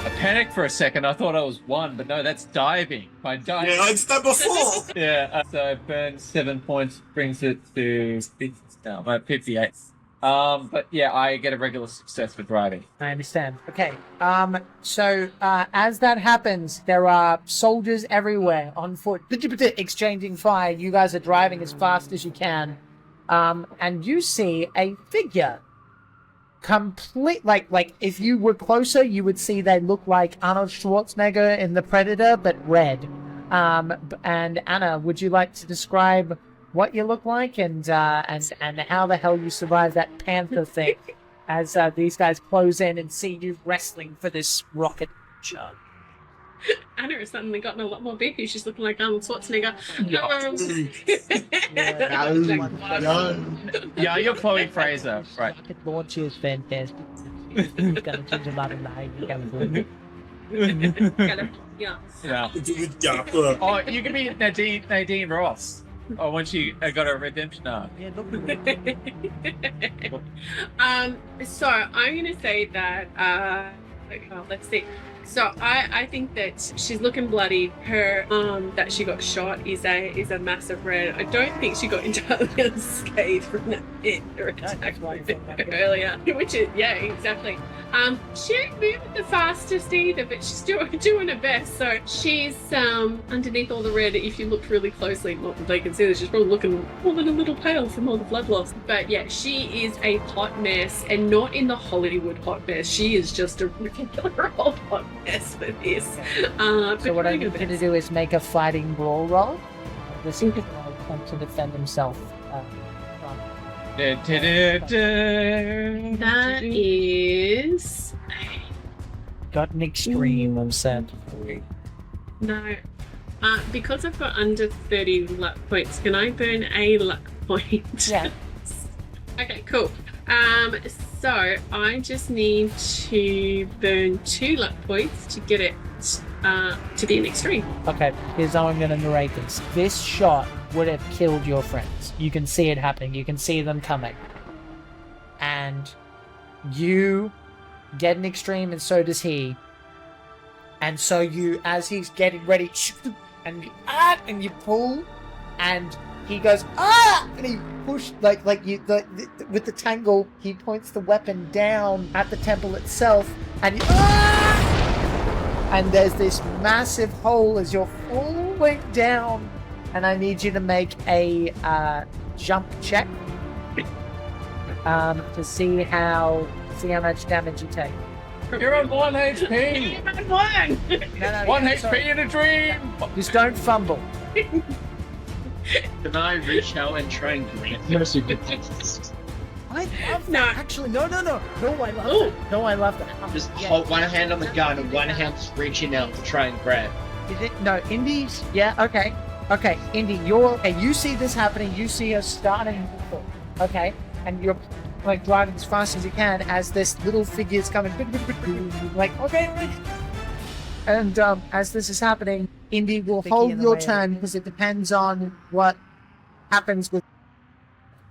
S5: I panicked for a second. I thought I was 1, but no, that's diving. By diving.
S4: Yeah, I did that before.
S5: Yeah. So I burned 7 points, brings it to 58. But yeah, I get a regular success for driving.
S1: I understand. Okay. So as that happens, there are soldiers everywhere on foot, exchanging fire. You guys are driving as fast as you can, and you see a figure. Complete, like if you were closer, you would see they look like Arnold Schwarzenegger in The Predator, but red. And Anna, would you like to describe what you look like and how the hell you survive that panther thing as these guys close in and see you wrestling for this rocket launcher?
S3: Anna has suddenly gotten a lot more beefy. She's looking like Arnold Schwarzenegger.
S5: Yeah, you're Chloe Fraser, right?
S1: Rocket launcher is fantastic. Gonna change a lot of lives.
S3: Yeah.
S5: Yeah. Oh, you can be Nadine Ross. Oh, when she got her redemption arc.
S1: Yeah, look
S3: So I'm gonna say that let's see. So I think that she's looking bloody. Her that she got shot is a massive red. I don't think she got entirely unscathed from that hit or attack earlier. Which is exactly. She ain't moving the fastest either, but she's doing her best. So she's underneath all the red. If you look really closely, not that they can see this, she's probably looking a little pale from all the blood loss. But yeah, she is a hot mess, and not in the Hollywood hot mess. She is just a regular old hot mess for this.
S1: So what I'm going to do is make a fighting brawl roll. This is going to defend himself.
S3: That is
S1: Got an extreme of set.
S3: No. Because I've got under 30 luck points, can I burn a luck point?
S1: Yeah.
S3: Okay, cool. So I just need to burn 2 luck points to get it to be an extreme.
S1: Okay, here's how I'm going to narrate this. This shot would have killed your friends. You can see it happening. You can see them coming. And you get an extreme, and so does he. And so you, as he's getting ready, and you pull, and he goes and he pushed with the tangle. He points the weapon down at the temple itself, and and there's this massive hole as you're falling down. And I need you to make a jump check to see how much damage you take.
S5: You're on 1 HP.
S3: I'm at 1.
S1: No,
S5: 1
S1: yeah,
S5: HP
S1: sorry.
S5: in a dream.
S1: Just don't fumble.
S2: Can I reach out and try and grab
S1: I love that.
S3: No.
S1: Actually, no, I love that. No, I love that.
S7: Just
S1: Yeah.
S7: hold one hand on the gun and one hand just reaching out to try and grab.
S1: Is it? No, Indy's. Yeah, okay. Okay, Indy, you see this happening. You see us starting. Okay, and you're like driving as fast as you can as this little figure's coming. Like, okay. And as this is happening, Indy will hold your turn because it depends on what happens with.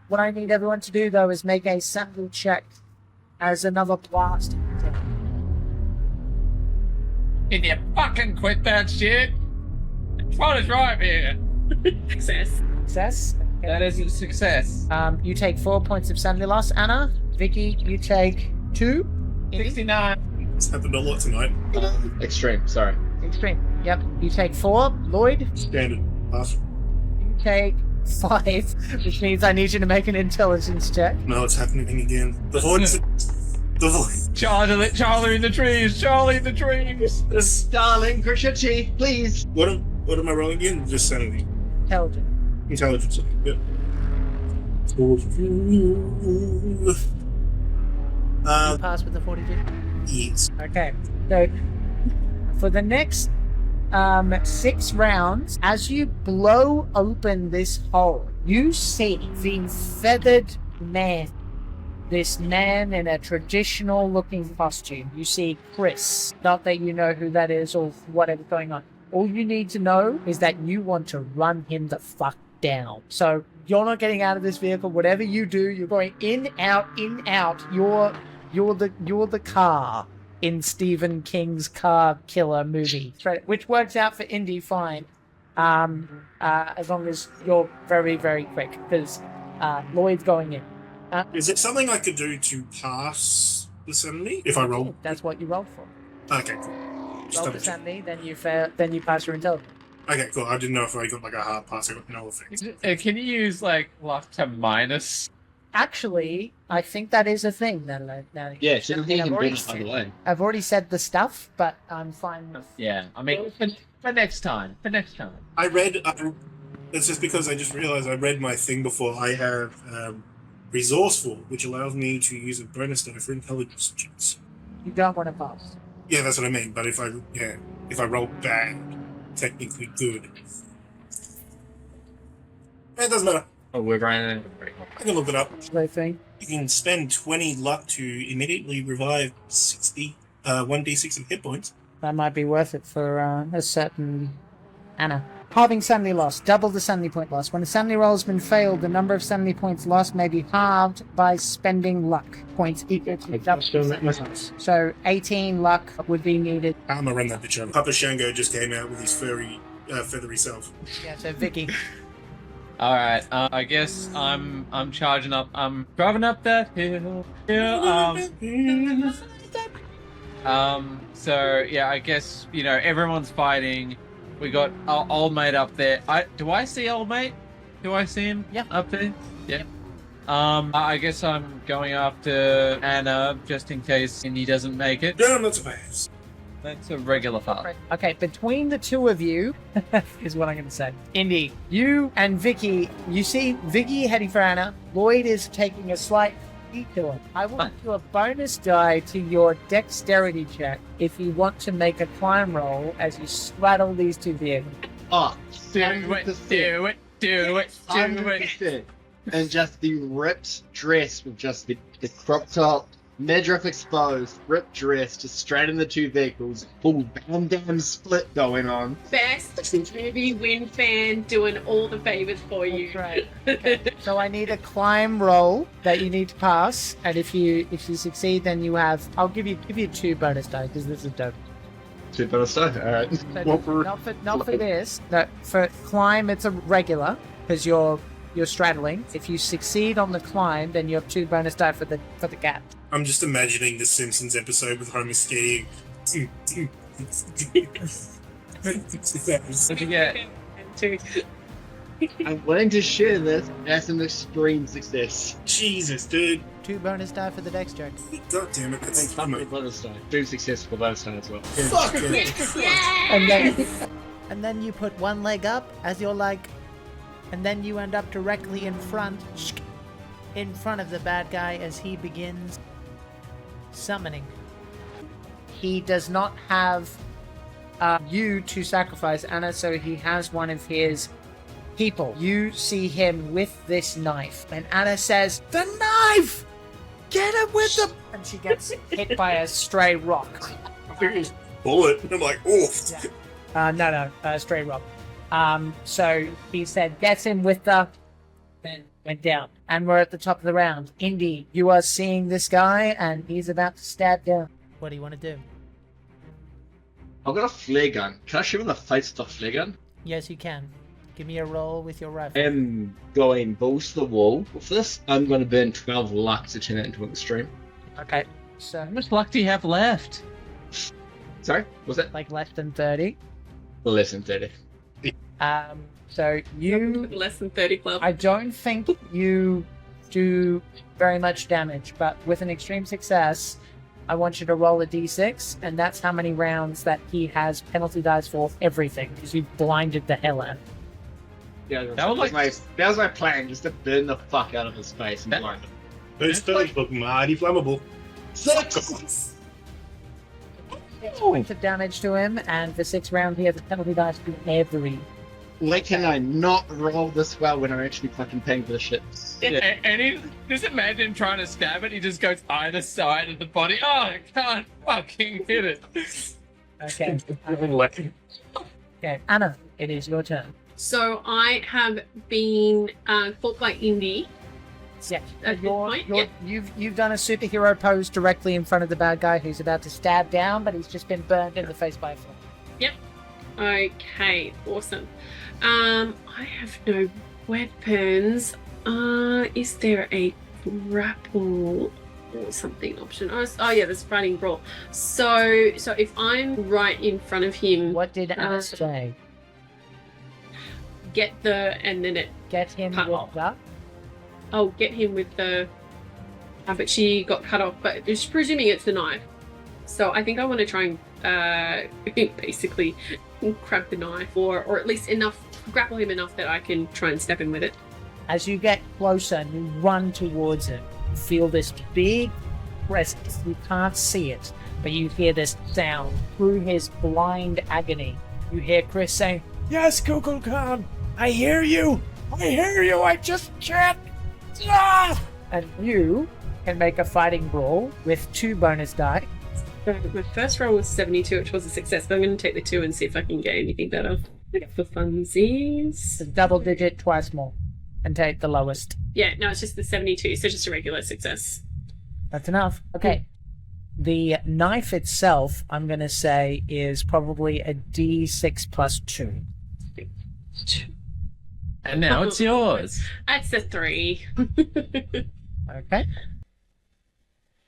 S1: What I need everyone to do though is make a sample check as another blast.
S5: Can you fucking quit that shit? I'm trying to drive here.
S3: Success.
S1: Success. Okay.
S5: That is a success.
S1: You take 4 points of sanity loss. Anna, Vicky, you take 2.
S5: 69.
S4: It's happened a lot tonight.
S7: Extreme, sorry.
S1: Extreme. Yep. You take 4. Lloyd,
S4: Standard. Pass.
S1: you take 5, which means I need you to make an intelligence check.
S4: No, it's happening again. The voice. The voice.
S5: Charlie in the trees. Charlie in the trees.
S7: Darling, brush your teeth, please.
S4: What am I rolling again? Just sanity.
S1: Intelligence.
S4: Intelligence. Yep.
S1: You pass with the 42.
S4: Yes.
S1: Okay. So for the next 6 rounds, as you blow open this hole, you see the feathered man. This man in a traditional looking costume. You see Chris. Not that you know who that is or whatever's going on. All you need to know is that you want to run him the fuck down. So you're not getting out of this vehicle. Whatever you do, you're going in, out, in, out. You're the car in Stephen King's car killer movie, which works out for Indy fine, as long as you're very, very quick, because Lloyd's going in.
S4: Is there something I could do to pass the sanity if I roll?
S1: That's what you rolled for.
S4: Okay, cool. Just
S1: Roll
S4: double
S1: the
S4: check.
S1: sanity, then you pass your intelligence.
S4: Okay, cool. I didn't know if I got like a hard pass. I got no effects.
S5: Can you use like luck to minus?
S1: Actually, I think that is a thing. Now
S7: Yeah, so he
S1: I've
S7: can
S1: already
S7: bring it by the way.
S1: I've already said the stuff, but I'm fine with.
S5: Yeah, I mean for next time. For next time.
S4: I read. It's just because I just realized I read my thing before. I have resourceful, which allows me to use a bonus die for intelligence checks.
S1: You don't want to pass.
S4: Yeah, that's what I mean. But if I roll bad, technically good. It doesn't matter.
S5: Oh, we're running.
S4: I can look it up.
S1: So thing.
S4: You can spend 20 luck to immediately revive 1d6 of hit points.
S1: That might be worth it for a certain Anna. Halving sanity loss. Double the sanity point loss. When a sanity roll has been failed, the number of sanity points lost may be halved by spending luck points equal to double. So 18 luck would be needed.
S4: I'm gonna run that bitch over. Papa Shango just came out with his feathery self.
S1: Yeah, so Vicky.
S5: All right. I guess I'm charging up. I'm driving up that hill. So yeah, I guess everyone's fighting. We got old mate up there. Do I see old mate? Do I see him?
S1: Yeah.
S5: Up there. Yeah. I guess I'm going after Anna just in case Indy doesn't make it.
S4: Damn, that's a pass.
S5: That's a regular pass.
S1: Okay, between the two of you, is what I'm going to say. Indy, you and Vicky, you see Vicky heading for Anna. Lloyd is taking a slight detour. I will give you a bonus die to your dexterity check if you want to make a climb roll as you straddle these two vehicles.
S7: Oh,
S5: Do
S7: 100%.
S5: it, do it, do it, do it.
S7: 100%. And just the ripped dress with just the crop top, midriff exposed, ripped dress, just straight in the two vehicles, full Van Damme split going on.
S3: Best movie win fan doing all the favors for you.
S1: That's right. Okay. So I need a climb roll that you need to pass, and if you succeed, then you have. I'll give you 2 bonus die because this is dope.
S7: 2 bonus die. All right.
S1: So
S7: What for-
S1: not for this. No, for climb it's a regular because you're straddling. If you succeed on the climb, then you have 2 bonus die for the gap.
S4: I'm just imagining the Simpsons episode with Homer skating.
S5: What'd you get?
S7: I'm willing to share this as an extreme success.
S4: Jesus, dude.
S1: 2 bonus die for the dex check.
S4: God damn it, that's
S7: Thanks,
S4: dumb.
S7: bonus die. Extreme success for bonus die as well.
S1: And then you put one leg up as you're like, and then you end up directly in front of the bad guy as he begins summoning. He does not have you to sacrifice, Anna, so he has one of his people. You see him with this knife, and Anna says, "The knife! Get him with the..." And she gets hit by a stray rock.
S4: Bullet. I'm like, oof.
S1: No, stray rock. So he said, "Get him with the..." Then went down. And we're at the top of the round. Indy, you are seeing this guy, and he's about to stab down. What do you want to do?
S7: I've got a flare gun. Can I shoot in the face with a flare gun?
S1: Yes, you can. Give me a roll with your rifle.
S7: I'm going balls to the wall with this. I'm going to burn 12 luck to turn it into an extreme.
S1: Okay. So,
S5: How much luck do you have left?
S7: Sorry, was it?
S1: like less than 30.
S7: Less than 30.
S1: So you...
S3: Less than 30 club.
S1: I don't think you do very much damage, but with an extreme success, I want you to roll a d6, and that's how many rounds that he has penalty dice for everything, because you've blinded the hell out of him.
S7: Yeah,
S5: That was
S7: that was my plan, just to burn the fuck out of his face and
S5: That-
S7: blind him.
S4: Those spells look mighty flammable.
S7: 6!
S1: Points of damage to him, and for 6 rounds he has a penalty dice to every...
S7: Why can I not roll this well when I'm actually fucking paying for the shit?
S5: Yeah. And he just imagine trying to stab it. He just goes either side of the body. Oh, I can't fucking hit it.
S1: Okay. Okay, Anna, it is your turn.
S3: So I have been fought by Indy.
S1: Yeah,
S3: At this point, yeah.
S1: you've done a superhero pose directly in front of the bad guy who's about to stab down, but he's just been burned in the face by a flame.
S3: Yep. Okay, awesome. I have no weapons. Is there a grapple or something option? Oh yeah, there's fighting brawl. So if I'm right in front of him,
S1: What did Anna say?
S3: get the and then it.
S1: Get him
S3: Cut
S1: with
S3: off.
S1: the...
S3: I'll get him with the. But she got cut off. But just presuming it's the knife. So I think I want to try and basically grab the knife, or at least grapple him enough that I can try and stab him with it.
S1: As you get closer and you run towards him, you feel this big presence. You can't see it, but you hear this sound through his blind agony. You hear Chris saying, "Yes, Kukulkan, I hear you! I just can't!" Ah! And you can make a fighting brawl with 2 bonus die.
S3: My first roll was 72, which was a success, but I'm going to take the 2 and see if I can get anything better. For funsies.
S1: So double digit, twice more. And take the lowest.
S3: Yeah, no, it's just the 72, so just a regular success.
S1: That's enough. Okay. The knife itself, I'm going to say, is probably a d6 plus 2.
S5: And now it's yours.
S3: That's a 3.
S1: Okay.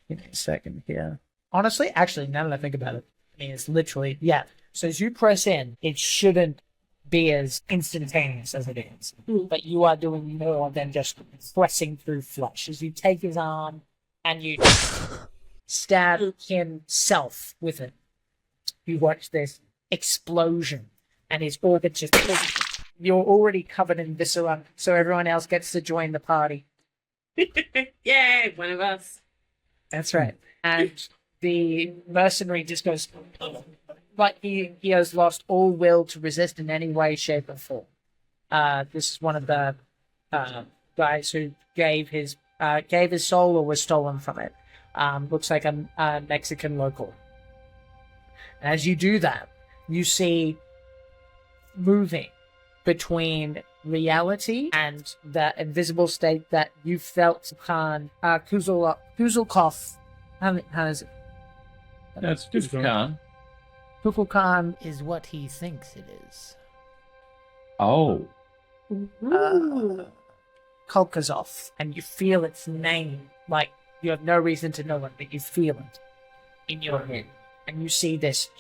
S1: Give me a second here. Honestly, actually, now that I think about it, I mean, it's literally, yeah. So as you press in, it shouldn't be as instantaneous as it is. But you are doing more than just pressing through flesh. As you take his arm and you stab himself with it, you watch this explosion and his organs just... You're already covered in viscera, so everyone else gets to join the party.
S3: Yay, one of us.
S1: That's right. And the mercenary just goes, but he has lost all will to resist in any way, shape, or form. This is one of the guys who gave his soul or was stolen from it. Looks like a Mexican local. And as you do that, you see moving between reality and the invisible state that you felt Kukulkan. How is it?
S5: That's Kukulkan.
S1: Kukulkan
S8: Is what he thinks it is.
S5: Oh.
S1: Kulkazov, and you feel its name. Like, you have no reason to know it, but you feel it in your head. And you see this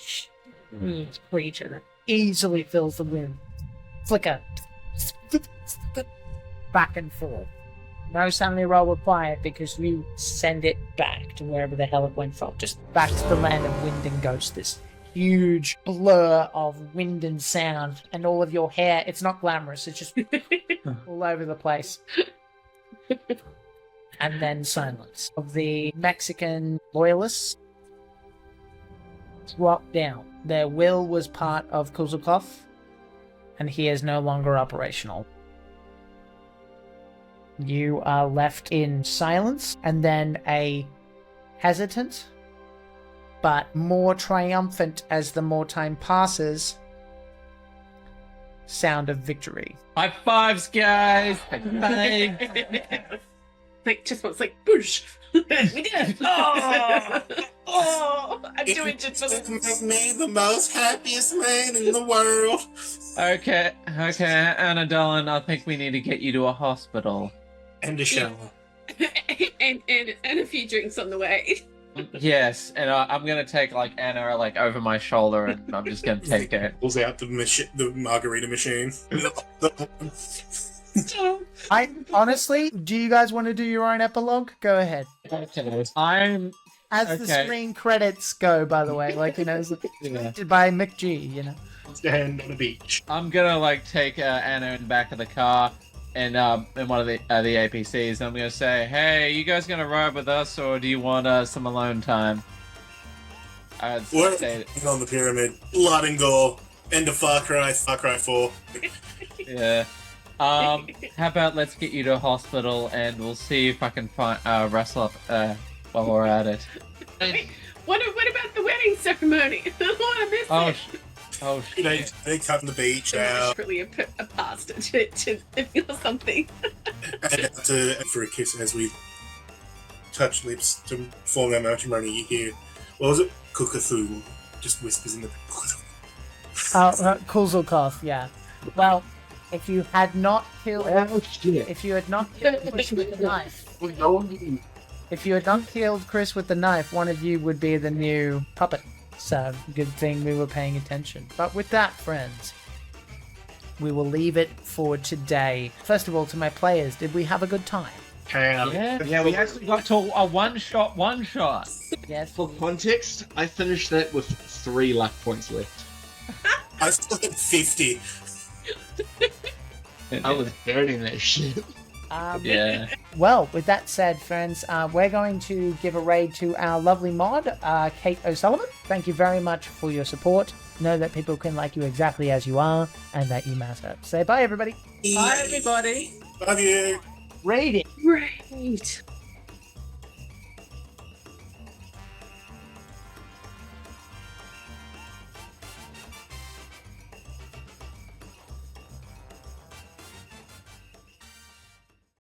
S1: huge creature that easily fills the room. Flicker. Back and forth. No Sunny roll required because you send it back to wherever the hell it went from. Just back to the land of wind and ghosts. This huge blur of wind and sound, and all of your hair. It's not glamorous. It's just all over the place. And then silence. Of the Mexican loyalists drop down. Their will was part of Kuzakov, and he is no longer operational. You are left in silence, and then a hesitant, but more triumphant as the more time passes, sound of victory.
S5: High fives, guys! High fives!
S3: Like, just what's like, boosh! We did it! Oh, I'm doing it for
S4: Make me the most happiest man in the world.
S5: Okay, Anna, darling, I think we need to get you to a hospital.
S4: And a shower.
S3: and a few drinks on the way.
S5: Yes, and I'm gonna take like Anna like over my shoulder, and I'm just gonna take it.
S4: Pulls out the margarita machine.
S1: I honestly, do you guys want to do your own epilogue? Go ahead.
S5: Okay. I'm
S1: As the
S5: Okay.
S1: screen credits go, by the way, like, you know, it's directed by Mick G, you know.
S4: Stand on a beach.
S5: gonna like take Anna in the back of the car and in one of the APCs, and I'm gonna say, "Hey, you guys gonna ride with us, or do you want some alone time?" I'd
S4: We're
S5: say,
S4: on the pyramid. Blood and gore. End of Far Cry 4.
S5: yeah. How about let's get you to a hospital, and we'll see if I can find wrestle up while we're at it.
S3: Wait, what about the wedding ceremony? I missed
S5: Oh,
S3: it.
S4: They cut the beach out.
S3: Really a pasta to feel something.
S4: And for a kiss as we touch lips to form our matrimony. You hear, what was it? Cthulhu. Just whispers in the.
S1: Kuzulkov, yeah. Well, if you had not killed Chris with the knife, if you had not killed Chris with the knife, one of you would be the new puppet. So, good thing we were paying attention. But with that, friends, we will leave it for today. First of all, to my players, did we have a good time?
S5: Yeah, we actually got to a one shot.
S1: Yes.
S7: For context, I finished that with 3 luck points left.
S4: I still had 50.
S7: I was burning that shit.
S5: Yeah.
S1: Well, with that said, friends, we're going to give a raid to our lovely mod, Kate O'Sullivan. Thank you very much for your support. Know that people can like you exactly as you are, and that you matter. Say bye, everybody.
S3: Bye, everybody.
S4: Love you.
S1: Raiding.
S3: Great.